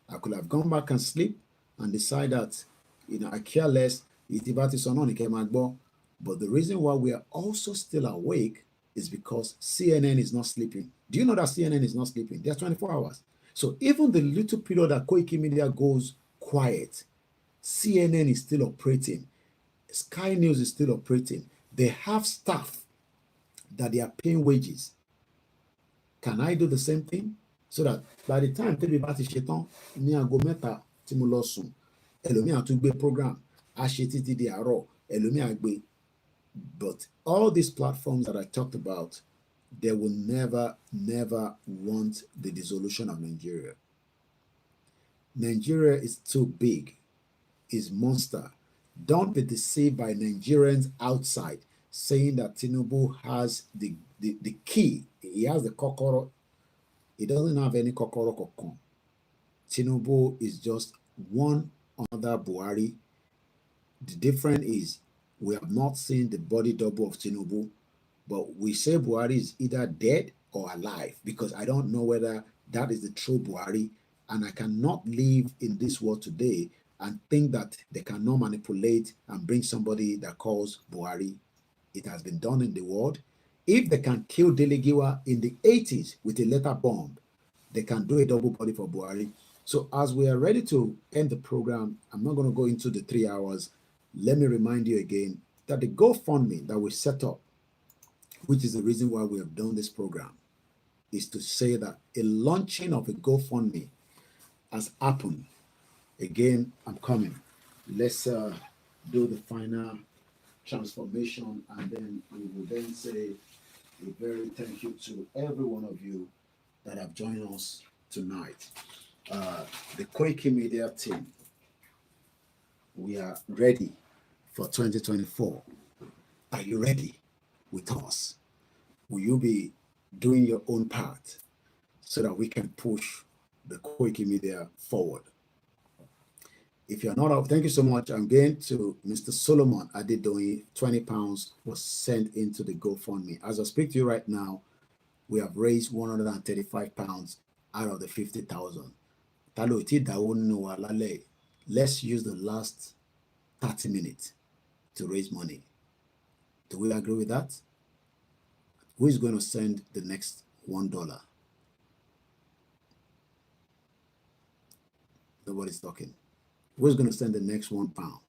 I could have gone back and sleep and decide that, I care less. But the reason why we are also still awake is because CNN is not sleeping. Do you know that CNN is not sleeping? They're 24 hours. So even the little period that Koikimedia goes quiet, CNN is still operating. Sky News is still operating. They have staff that they are paying wages. Can I do the same thing? So that by the time tẹ́bi bá ti ṣetán ní aago mẹ́ta tí mo lọ sùn, ẹlòmíà tún gbé program, a ṣe títí di àárọ̀, ẹlòmíà gbé. But all these platforms that I talked about, they will never, never want the dissolution of Nigeria. Nigeria is too big, is monster. Don't be deceived by Nigerians outside saying that Tinubu has the key. He has the kokoro. He doesn't have any kokoro kokon. Tinubu is just one other Buhari. The difference is we have not seen the body double of Tinubu, but we say Buhari is either dead or alive because I don't know whether that is the true Buhari, and I cannot live in this world today and think that they cannot manipulate and bring somebody that calls Buhari. It has been done in the world. If they can kill Delegiwa in the 80s with a letter bomb, they can do a double body for Buhari. So as we are ready to end the program, I'm not going to go into the 3 hours. Let me remind you again that the GoFundMe that we set up, which is the reason why we have done this program, is to say that a launching of a GoFundMe has happened. Again, I'm coming. Let's do the final transformation, and then we will then say a very thank you to every one of you that have joined us tonight. The Koikimedia team, we are ready for 2024. Are you ready with us? Will you be doing your own part so that we can push the Koikimedia forward? If you're not up, thank you so much. I'm going to Mr. Solomon Adedoyin. £20 was sent into the GoFundMe. As I speak to you right now, we have raised £135 out of the 50,000. Let's use the last 30 minutes to raise money. Do we agree with that? Who is going to send the next $1? Nobody's talking. Who's going to send the next £1?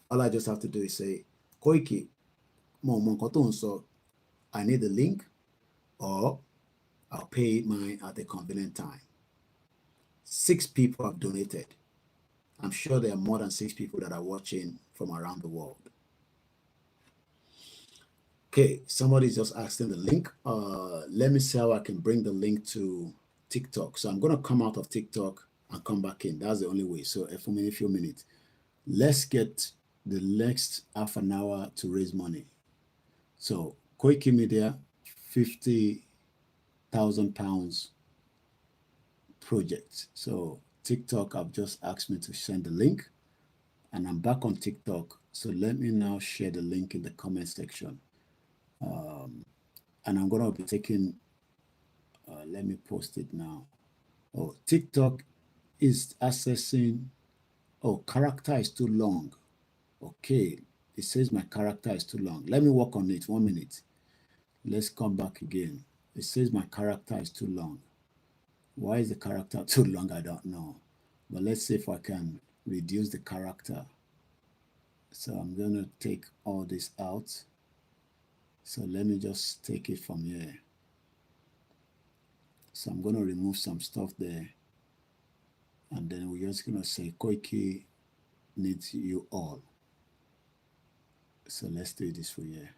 All I just have to do is say, Koiki, so I need the link, or I'll pay mine at a convenient time. 6 people have donated. I'm sure there are more than 6 people that are watching from around the world. Okay, somebody's just asking the link. Let me see how I can bring the link to TikTok. So I'm going to come out of TikTok and come back in. That's the only way. So for a few minutes, let's get the next half an hour to raise money. So Koikimedia, £50,000 project. So TikTok have just asked me to send the link, and I'm back on TikTok. So let me now share the link in the comment section. And I'm going to be taking, let me post it now. Oh, TikTok is accessing, character is too long. Okay, it says my character is too long. Let me work on it. 1 minute. Let's come back again. It says my character is too long. Why is the character too long? I don't know. But let's see if I can reduce the character. So I'm going to take all this out. So let me just take it from here. So I'm going to remove some stuff there. And then we're just going to say Koiki needs you all. So let's do this for you.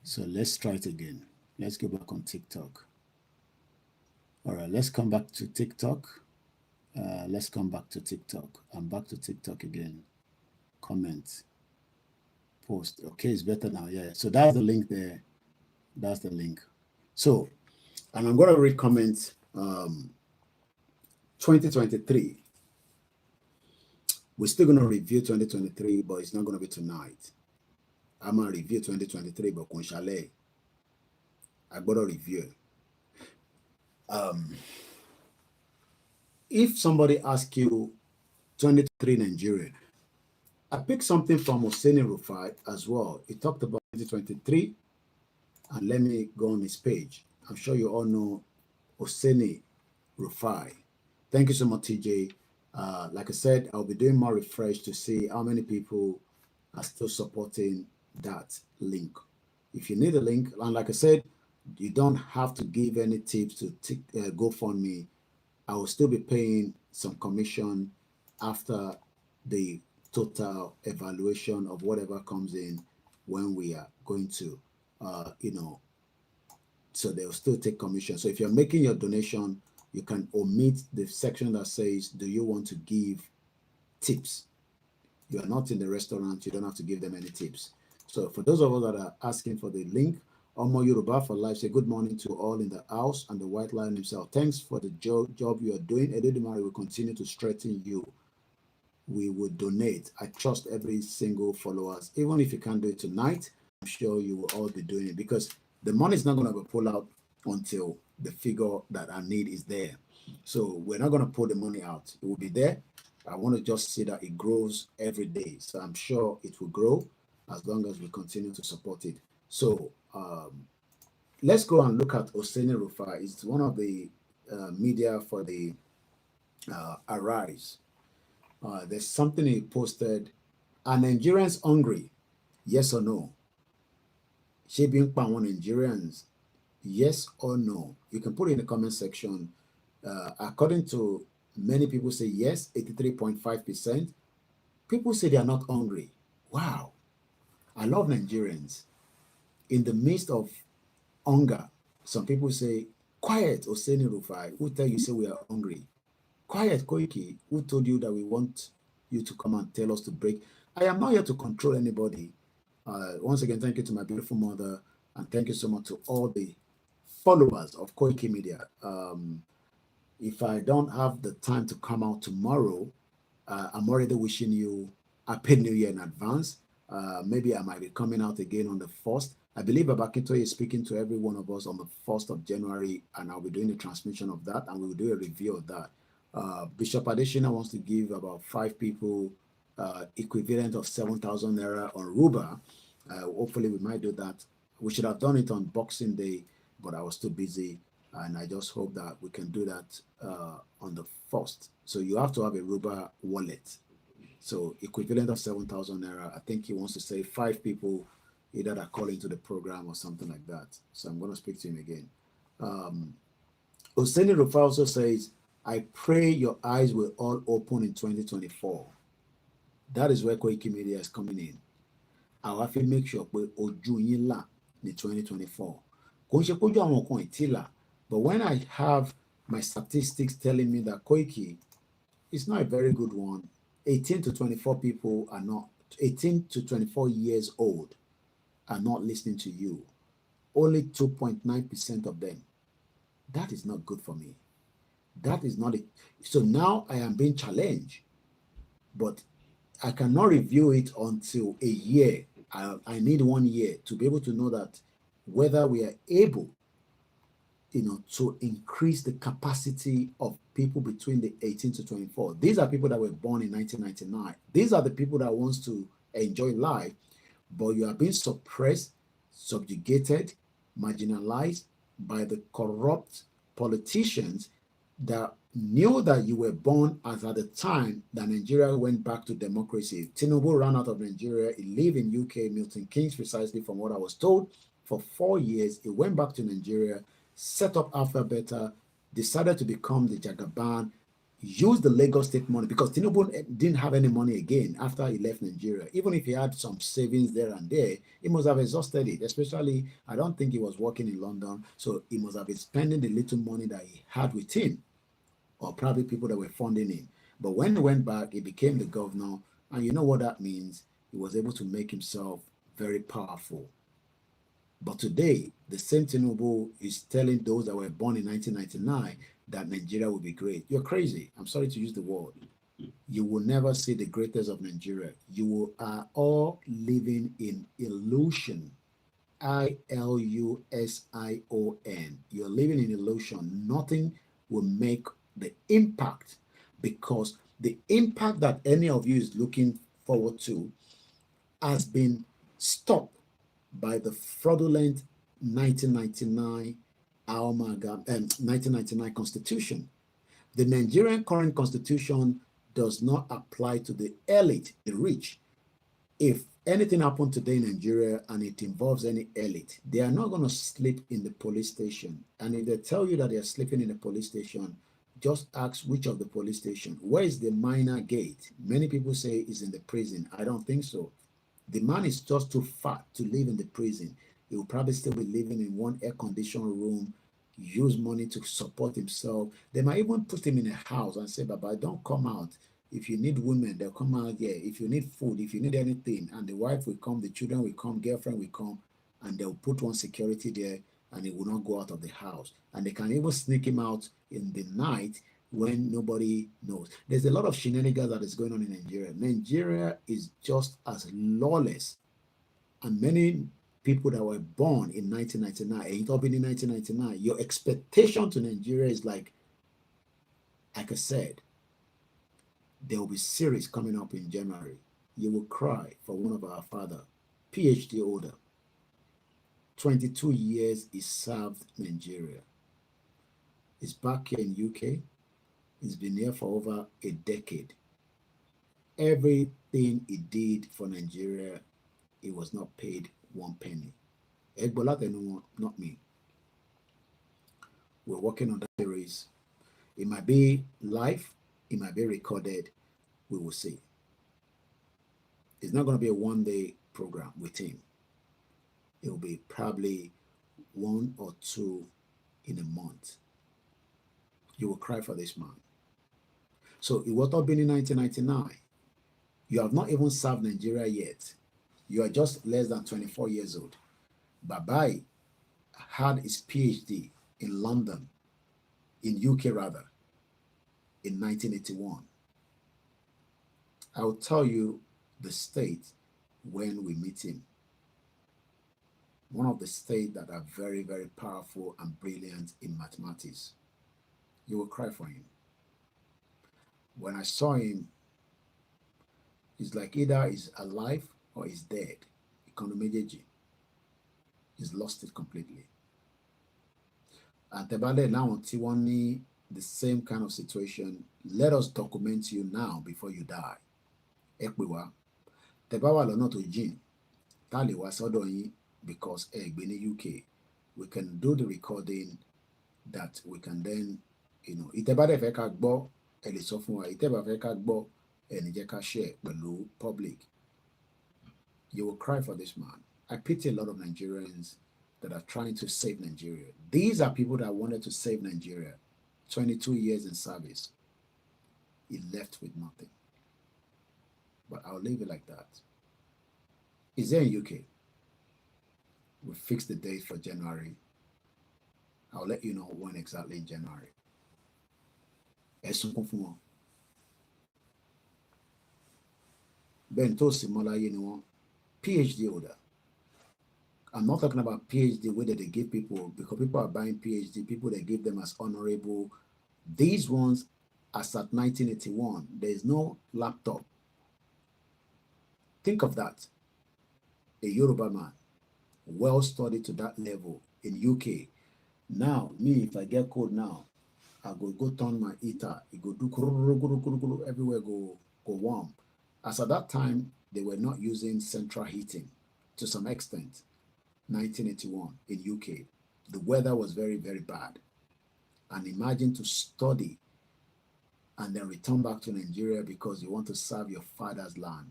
So let's try it again. Let's go back on TikTok. All right, let's come back to TikTok. Let's come back to TikTok. I'm back to TikTok again. Comment. post. Okay, it's better now. Yeah. So that's the link there. That's the link. So, and I'm going to read comments. 2023. We're still going to review 2023, but it's not going to be tonight. I'm going to review 2023, but Konshale, I got to review. If somebody asks you 23 Nigeria, I picked something from Hosseini Rufai as well. He talked about 2023, and let me go on his page. I'm sure you all know Hosseini Rufai. Thank you so much, TJ. Like I said, I'll be doing more refresh to see how many people are still supporting that link. If you need a link, and like I said, you don't have to give any tips to GoFundMe. I will still be paying some commission after the total evaluation of whatever comes in when we are going to, so they'll still take commission. So if you're making your donation, you can omit the section that says, do you want to give tips? You are not in the restaurant, you don't have to give them any tips. So for those of us that are asking for the link, Omo Yoruba for Life say good morning to all in the house and the White Lion himself. Thanks for the job you are doing. Edudumare will continue to strengthen you. We will donate. I trust every single followers. Even if you can't do it tonight, I'm sure you will all be doing it because the money is not going to be pulled out until the figure that I need is there. So we're not going to pull the money out. It will be there. I want to just see that it grows every day. So I'm sure it will grow as long as we continue to support it. So let's go and look at Hosseini Rufai. It's one of the media for the Arise. There's something he posted. Are Nigerians hungry? Yes or no? Shaping Nigerians? Yes or no? You can put it in the comment section. According to many people say yes, 83.5%. People say they are not hungry. Wow. I love Nigerians. In the midst of hunger, some people say, quiet, Hosseini Rufai. Who tell you say we are hungry? Quiet, Koiki. Who told you that we want you to come and tell us to break? I am not here to control anybody. Once again, thank you to my beautiful mother, and thank you so much to all the followers of Koikimedia. If I don't have the time to come out tomorrow, I'm already wishing you a Happy New Year in advance. Maybe I might be coming out again on the 1st. I believe Abakinto is speaking to every one of us on the 1st of January, and I'll be doing a transmission of that, and we'll do a review of that. Bishop Adeshina wants to give about 5 people equivalent of 7,000 naira on Ruba. Hopefully we might do that. We should have done it on Boxing Day, but I was too busy, and I just hope that we can do that on the 1st. So you have to have a Ruba wallet. So equivalent of 7,000 naira. I think he wants to say 5 people either that call into the program or something like that. So I'm going to speak to him again. Hosseini Rufai also says, I pray your eyes will all open in 2024. That is where Koikimedia is coming in. I'll have to make sure we ojú yín là in 2024. But when I have my statistics telling me that Koiki is not a very good one, 18 to 24 people are not, 18 to 24 years old are not listening to you. Only 2.9% of them. That is not good for me. That is not it. So now I am being challenged, but I cannot review it until a year. I need 1 year to be able to know that whether we are able, to increase the capacity of people between the 18 to 24. These are people that were born in 1999. These are the people that wants to enjoy life, but you are being suppressed, subjugated, marginalized by the corrupt politicians that knew that you were born at the time that Nigeria went back to democracy. Tinubu ran out of Nigeria. He lived in UK, Milton Keynes, precisely from what I was told. For 4 years, he went back to Nigeria, set up Alphabeta, decided to become the Jagaban, used the Lagos state money because Tinubu didn't have any money again after he left Nigeria. Even if he had some savings there and there, he must have exhausted it. Especially, I don't think he was working in London, so he must have been spending the little money that he had with him, or probably people that were funding him. But when he went back, he became the governor, and you know what that means? He was able to make himself very powerful. But today, the same Tinubu is telling those that were born in 1999 that Nigeria will be great. You're crazy. I'm sorry to use the word. You will never see the greatest of Nigeria. You are all living in illusion. ILUSION. You're living in illusion. Nothing will make the impact, because the impact that any of you is looking forward to has been stopped by the fraudulent 1999 1999 constitution. The Nigerian current constitution does not apply to the elite, the rich. If anything happened today in Nigeria and it involves any elite, they are not going to sleep in the police station. And if they tell you that they are sleeping in the police station, just ask which of the police station. Where is the minor gate? Many people say is in the prison. I don't think so. The man is just too fat to live in the prison. He will probably still be living in one air-conditioned room, use money to support himself. They might even put him in a house and say, Baba, don't come out. If you need women, they'll come out here. If you need food, if you need anything, and the wife will come, the children will come, girlfriend will come, and they'll put one security there, and he will not go out of the house. And they can even sneak him out in the night when nobody knows. There's a lot of shenanigans that is going on in Nigeria. Nigeria is just as lawless, and many people that were born in 1999, and you've been in 1999, your expectation to Nigeria is like I said, there will be series coming up in January. You will cry for one of our father, PhD holder. 22 years he served Nigeria. He's back here in UK. He's been here for over a decade. Everything he did for Nigeria, he was not paid one penny. Not me. We're working on that series. It might be live, it might be recorded. We will see. It's not going to be a one-day program with him. It will be probably 1 or 2 in a month. You will cry for this man. So it was not been in 1999. You have not even served Nigeria yet. You are just less than 24 years old. Babai had his PhD in London, in UK rather, in 1981. I'll tell you the state when we meet him. One of the states that are very, very powerful and brilliant in mathematics. You will cry for him. When I saw him, it's like either he's alive or he's dead. Koikimedia. He's lost it completely. And Tebale now Tiwani, the same kind of situation. Let us document you now before you die. Ekwewa. Tebawa lo not to Jin. Tali was odoyi because Egbeni UK. We can do the recording that we can then, Itebade feka gbo, eli so fun wa. Iteba feka gbo, eni je ka share pẹ̀lú public. You will cry for this man. I pity a lot of Nigerians that are trying to save Nigeria. These are people that wanted to save Nigeria. 22 years in service. He left with nothing. But I'll leave it like that. Is there in UK? We fixed the date for January. I'll let you know when exactly in January. Bento Simola Yeniwon, PhD holder. I'm not talking about PhD where they give people, because people are buying PhD, people they give them as honorable. These ones, as at 1981, there is no laptop. Think of that. A Yoruba man, well studied to that level in UK. Now, me, if I get cold now, I go turn my heater. It go do everywhere go warm. As at that time, they were not using central heating to some extent. 1981 in UK, the weather was very, very bad. And imagine to study and then return back to Nigeria because you want to serve your father's land.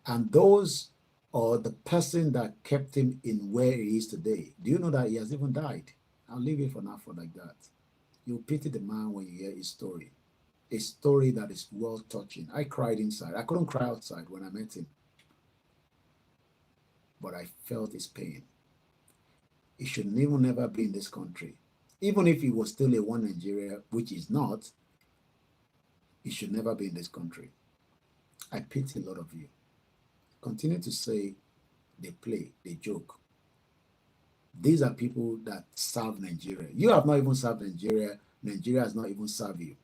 And those are the person that kept him in where he is today. Do you know that he has even died? I'll leave it for now for like that. You pity the man when you hear his story. A story that is well touching. I cried inside. I couldn't cry outside when I met him. but I felt his pain. He should never be in this country. Even if he was still a one Nigeria, which he's not, he should never be in this country. I pity a lot of you. Continue to say they play, they joke. These are people that serve Nigeria. You have not even served Nigeria. Nigeria has not even served you.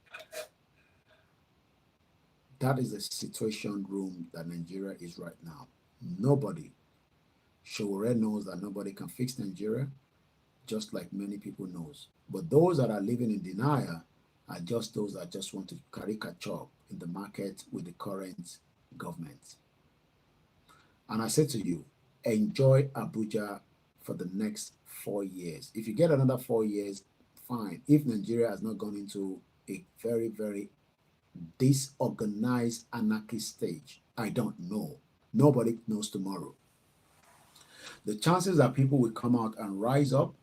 That is the situation room that Nigeria is right now. Nobody. Showore knows that nobody can fix Nigeria, just like many people knows. But those that are living in denial are just those that just want to caricature in the market with the current government. And I say to you, enjoy Abuja for the next 4 years. If you get another 4 years, fine. If Nigeria has not gone into a very, very disorganized anarchist stage, I don't know. Nobody knows tomorrow. The chances that people will come out and rise up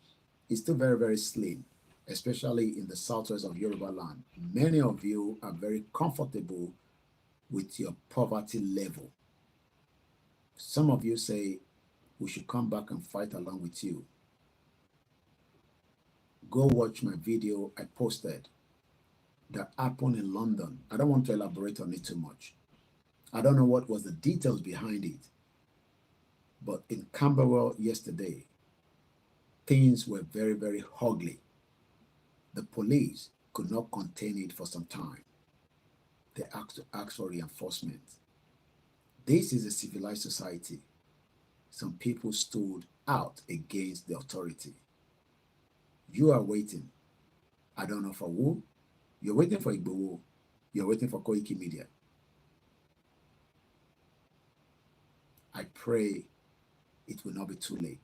is still very, very slim, especially in the southwest of Yoruba land. Many of you are very comfortable with your poverty level. Some of you say, we should come back and fight along with you. Go watch my video I posted that happened in London. I don't want to elaborate on it too much. I don't know what was the details behind it. But in Camberwell yesterday, things were very, very ugly. The police could not contain it for some time. They asked for reinforcement. This is a civilized society. Some people stood out against the authority. You are waiting. I don't know for who. You're waiting for Igboho. You're waiting for Koikimedia. I pray it will not be too late.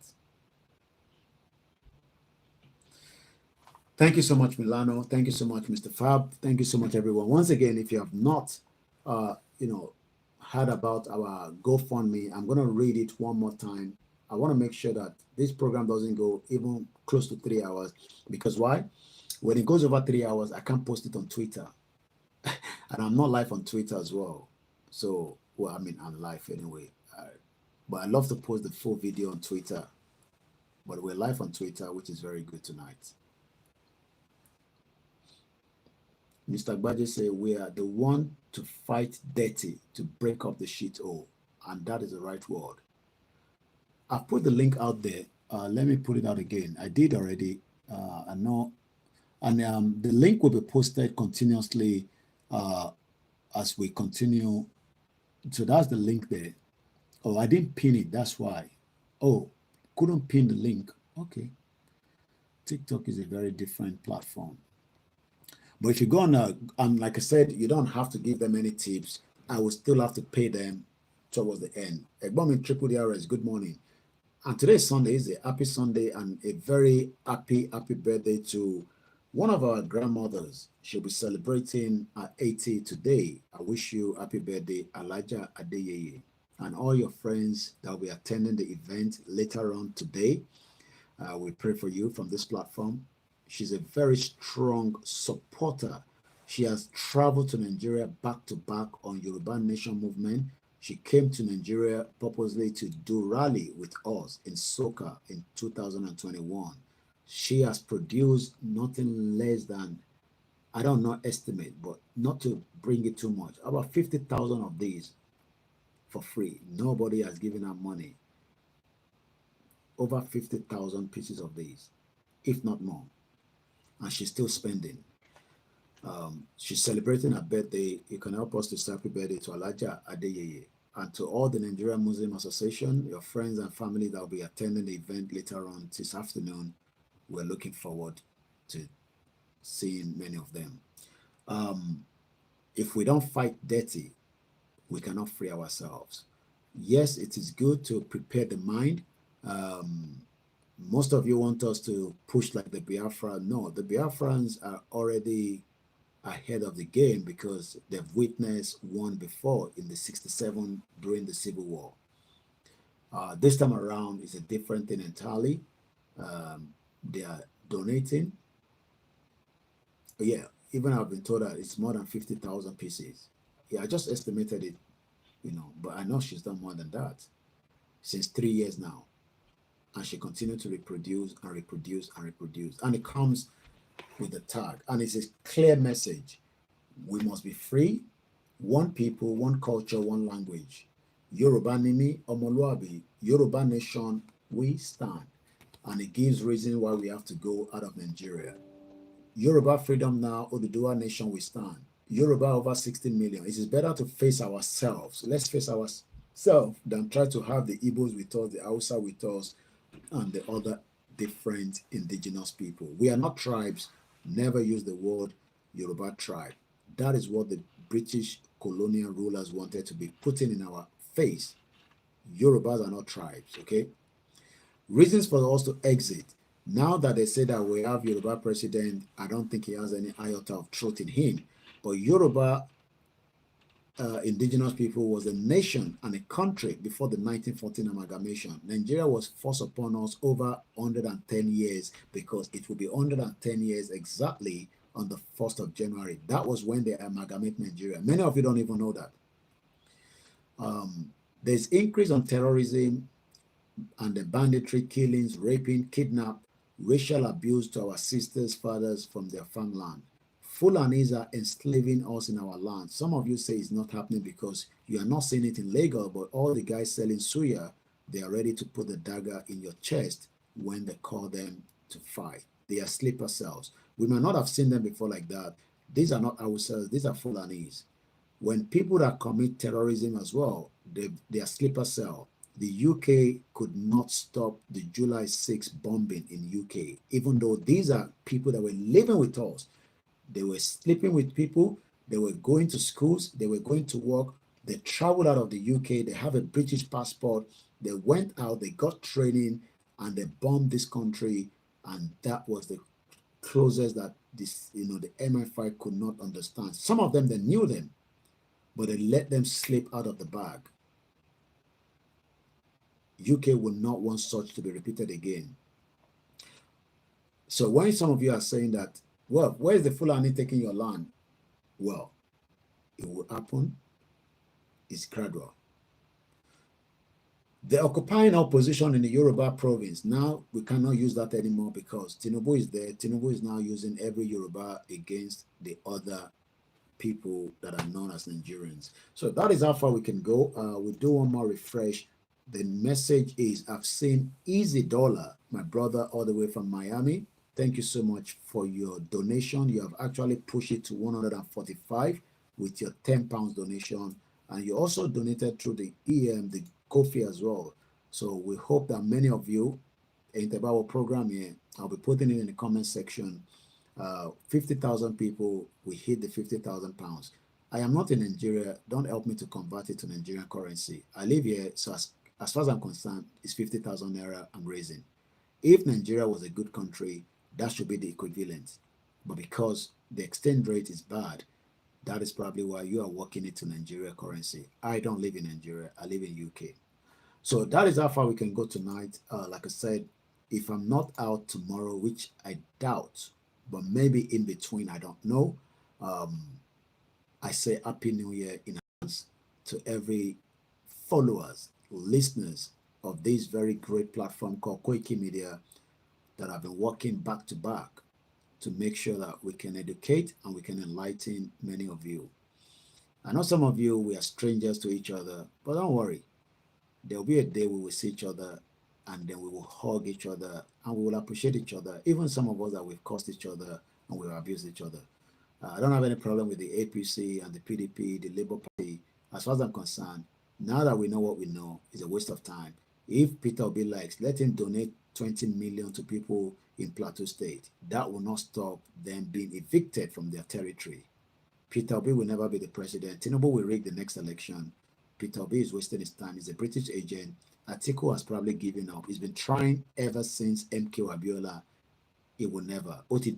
Thank you so much, Milano. Thank you so much, Mr. Fab. Thank you so much, everyone. Once again, if you have not, heard about our GoFundMe, I'm going to read it one more time. I want to make sure that this program doesn't go even close to 3 hours. Because why? When it goes over 3 hours, I can't post it on Twitter. And I'm not live on Twitter as well. So, well, I mean, I'm live anyway. But I love to post the full video on Twitter. But we're live on Twitter, which is very good tonight. Mr. Gbaje said, we are the one to fight dirty, to break up the shithole. And that is the right word. I've put the link out there. Let me put it out again. I did already. I know. And the link will be posted continuously as we continue. So that's the link there. Oh, I didn't pin it. That's why. Oh, couldn't pin the link. Okay. TikTok is a very different platform. But if you go on, like I said, you don't have to give them any tips. I will still have to pay them towards the end. Egbomi Triple DRS, good morning. And today's Sunday is a happy Sunday and a very happy birthday to one of our grandmothers. She'll be celebrating her 80 today. I wish you happy birthday, Alaja Adeyeye, and all your friends that will be attending the event later on today. We pray for you from this platform. She's a very strong supporter. She has traveled to Nigeria back to back on Yoruba Nation movement. She came to Nigeria purposely to do rally with us in Soka in 2021. She has produced nothing less than, I don't know estimate, but not to bring it too much, about 50,000 of these for free. Nobody has given her money. Over 50,000 pieces of these, if not more. And she's still spending. She's celebrating her birthday. You can help us to say happy birthday to Alaja Adeyeye and to all the Nigerian Muslim Association, your friends and family that will be attending the event later on this afternoon. We're looking forward to seeing many of them. If we don't fight dirty, we cannot free ourselves. Yes, it is good to prepare the mind. Most of you want us to push like the Biafra. No, the Biafrans are already ahead of the game because they've witnessed one before in the 67 during the Civil War. This time around is a different thing entirely. They are donating. Yeah, even I've been told that it's more than 50,000 pieces. Yeah, I just estimated it, but I know she's done more than that. since 3 years now. And she continued to reproduce and reproduce and reproduce. And it comes with a tag. And it's a clear message. We must be free, one people, one culture, one language. Yoruba Nimi, Omoluabi, Yoruba Nation, we stand. And it gives reason why we have to go out of Nigeria. Yoruba Freedom Now, Oduduwa Nation, we stand. Yoruba over 16 million. It is better to face ourselves. Let's face ourselves than try to have the Igbos with us, the Hausa with us, and the other different indigenous people. We are not tribes. Never use the word Yoruba tribe. That is what the British colonial rulers wanted to be putting in our face. Yorubas are not tribes, okay? Reasons for us to exit. Now that they say that we have Yoruba president, I don't think he has any iota of truth in him. But Yoruba indigenous people was a nation and a country before the 1914 amalgamation. Nigeria was forced upon us over 110 years because it will be 110 years exactly on the 1st of January. That was when they amalgamate Nigeria. Many of you don't even know that. There's increase on terrorism and the banditry, killings, raping, kidnap, racial abuse to our sisters, fathers from their farmland. Fulanis are enslaving us in our land. Some of you say it's not happening because you are not seeing it in Lagos, but all the guys selling suya, they are ready to put the dagger in your chest when they call them to fight. They are sleeper cells. We might not have seen them before like that. These are not ourselves. These are Fulanis. When people that commit terrorism as well, they are sleeper cell. The UK could not stop the July 6 bombing in UK, even though these are people that were living with us. They were sleeping with people. They were going to schools. They were going to work. They traveled out of the UK. They have a British passport. They went out. They got training, and they bombed this country. And that was the closest that this, the MI5 could not understand. Some of them, they knew them, but they let them slip out of the bag. UK will not want such to be repeated again. So when some of you are saying that, well, where is the Fulani taking your land? Well, it will happen. It's gradual. The occupying opposition in the Yoruba province, now we cannot use that anymore because Tinubu is there. Tinubu is now using every Yoruba against the other people that are known as Nigerians. So that is how far we can go. We'll do one more refresh. The message is, I've seen Easy Dollar, my brother all the way from Miami. Thank you so much for your donation. You have actually pushed it to 145 with your £10 donation. And you also donated through the the Kofi as well. So we hope that many of you in our program here, I'll be putting it in the comment section. 50,000 people, we hit the 50,000 pounds. I am not in Nigeria. Don't help me to convert it to Nigerian currency. I live here, so as far as I'm concerned, it's 50,000 naira I'm raising. If Nigeria was a good country, that should be the equivalent. But because the exchange rate is bad, that is probably why you are working it to Nigeria currency. I don't live in Nigeria. I live in UK. So that is how far we can go tonight. Like I said, if I'm not out tomorrow, which I doubt, but maybe in between, I don't know. I say Happy New Year in advance to every followers, listeners of this very great platform called Koikimedia that have been working back to back to make sure that we can educate and we can enlighten many of you. I know some of you, we are strangers to each other, but don't worry. There will be a day we will see each other and then we will hug each other and we will appreciate each other. Even some of us that we've cursed each other and we've abused each other. I don't have any problem with the APC and the PDP, the Labour Party. As far as I'm concerned, now that we know what we know, it's a waste of time. If Peter Obi likes, let him donate 20 million to people in Plateau State. That will not stop them being evicted from their territory. Peter Obi will never be the president. Tinubu will rig the next election. Peter Obi is wasting his time. He's a British agent. Atiku has probably given up. He's been trying ever since MK Abiola. He will never. They've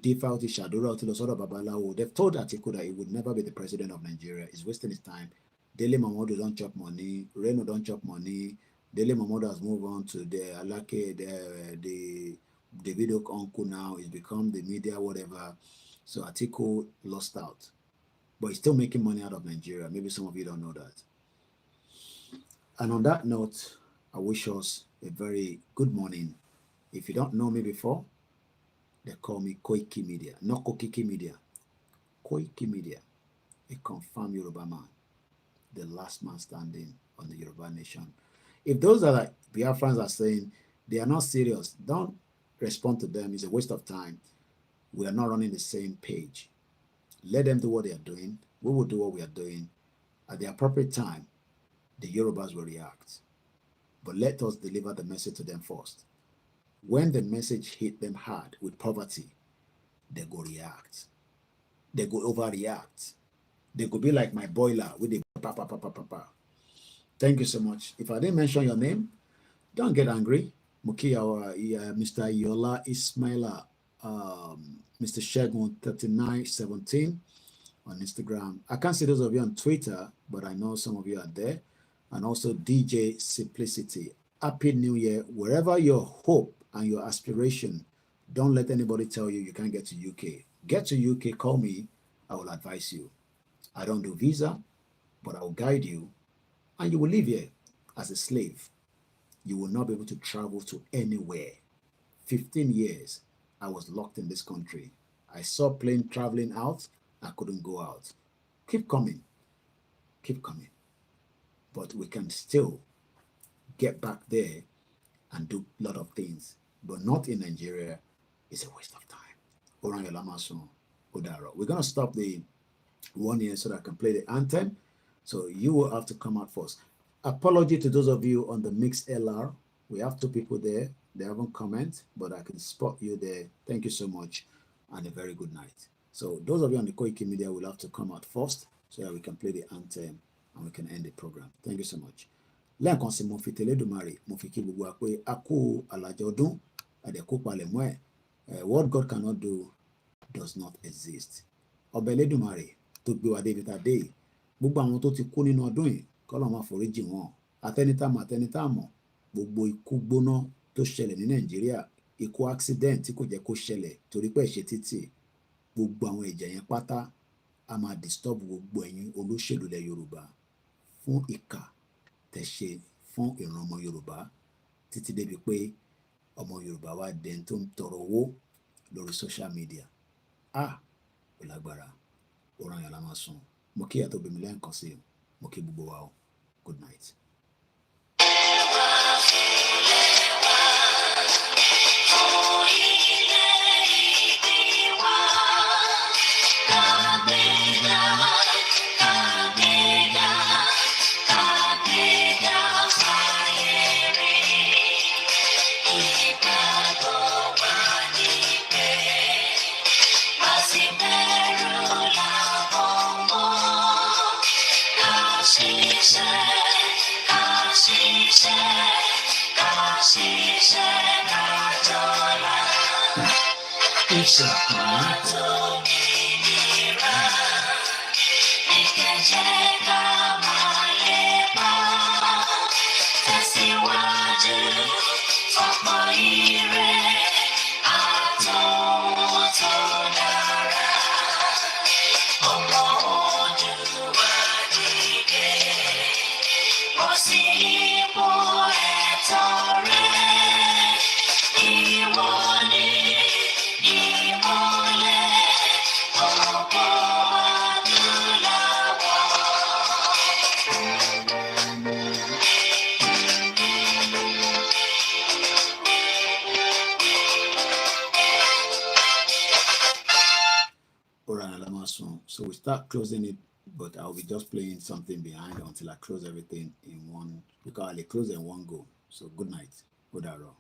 told Atiku that he would never be the president of Nigeria. He's wasting his time. Dele Momodu don't chop money. Reno don't chop money. Dele Momodu has moved on to the Alake, the video uncle now. He's become the media, whatever. So Atiku lost out. But he's still making money out of Nigeria. Maybe some of you don't know that. And on that note, I wish us a very good morning. If you don't know me before, they call me Koikimedia, not Koikimedia. Koikimedia, a confirmed Yoruba man, the last man standing on the Yoruba nation. If those are like Biafrans are saying they are not serious, don't respond to them. It's a waste of time. We are not running the same page. Let them do what they are doing. We will do what we are doing. At the appropriate time, the Yorubas will react. But let us deliver the message to them first. When the message hit them hard with poverty, they go react. They go overreact. They could be like my boiler with the pa. Thank you so much. If I didn't mention your name, don't get angry. Mukia, Mr. Yola Ismaila, Mr. Shegun 3917 on Instagram. I can't see those of you on Twitter, but I know some of you are there. And also DJ Simplicity. Happy New Year. Wherever your hope and your aspiration, don't let anybody tell you you can't get to UK. Get to UK, call me. I will advise you. I don't do visa, but I will guide you. And you will live here as a slave. You will not be able to travel to anywhere. 15 years, I was locked in this country. I saw plane traveling out. I couldn't go out. Keep coming. Keep coming. But we can still get back there and do a lot of things. But not in Nigeria. It's a waste of time. We're going to stop the 1 year so that I can play the anthem. So you will have to come out first. Apology to those of you on the Mix LR. We have 2 people there. They haven't commented, but I can spot you there. Thank you so much and a very good night. So those of you on the Koikimedia will have to come out first so that we can play the anthem and we can end the program. Thank you so much. Lẹ́ẹ̀kan sí mo fi tẹ̀lédùmarè mo fi kí gbogbo wa pé a kú àlàjọ ọdún àdẹ̀kú palẹ̀mọ́ ẹ̀. What God cannot do does not exist. Ọba Elédùmarè tó gbé wa débi tá a dé yìí, gbogbo àwọn tó ti kú nínú ọdún yìí kọ́lọ́run máa foríjì wọn. Àtẹnitàmọ̀ gbogbo ikú gbóná tó ṣẹlẹ̀ ní Nàìjíríà, ikú accident tí kò jẹ́ kó ṣẹlẹ̀ torí pé ṣe títì, gbogbo àwọn ìjà yẹn pátá a máa disturb gbogbo ẹ̀yin olóṣèlú ilẹ̀ Yorùbá fún ìkà tẹ̀ṣe fún ìran ọmọ Yorùbá títí débi pé ọmọ Yorùbá wá dẹni tó ń tọrọ owó lórí social media. Ó lágbára, ọ̀ràn yàrá máa sùn. Mo kí ìyàtọ̀ bèmí lẹ́ẹ̀kan sí i, mo kí gbogbo wa o. Good night. So we start closing it, but I'll be just playing something behind until I close everything in one, because I'll close in one go. So good night. Good arrow.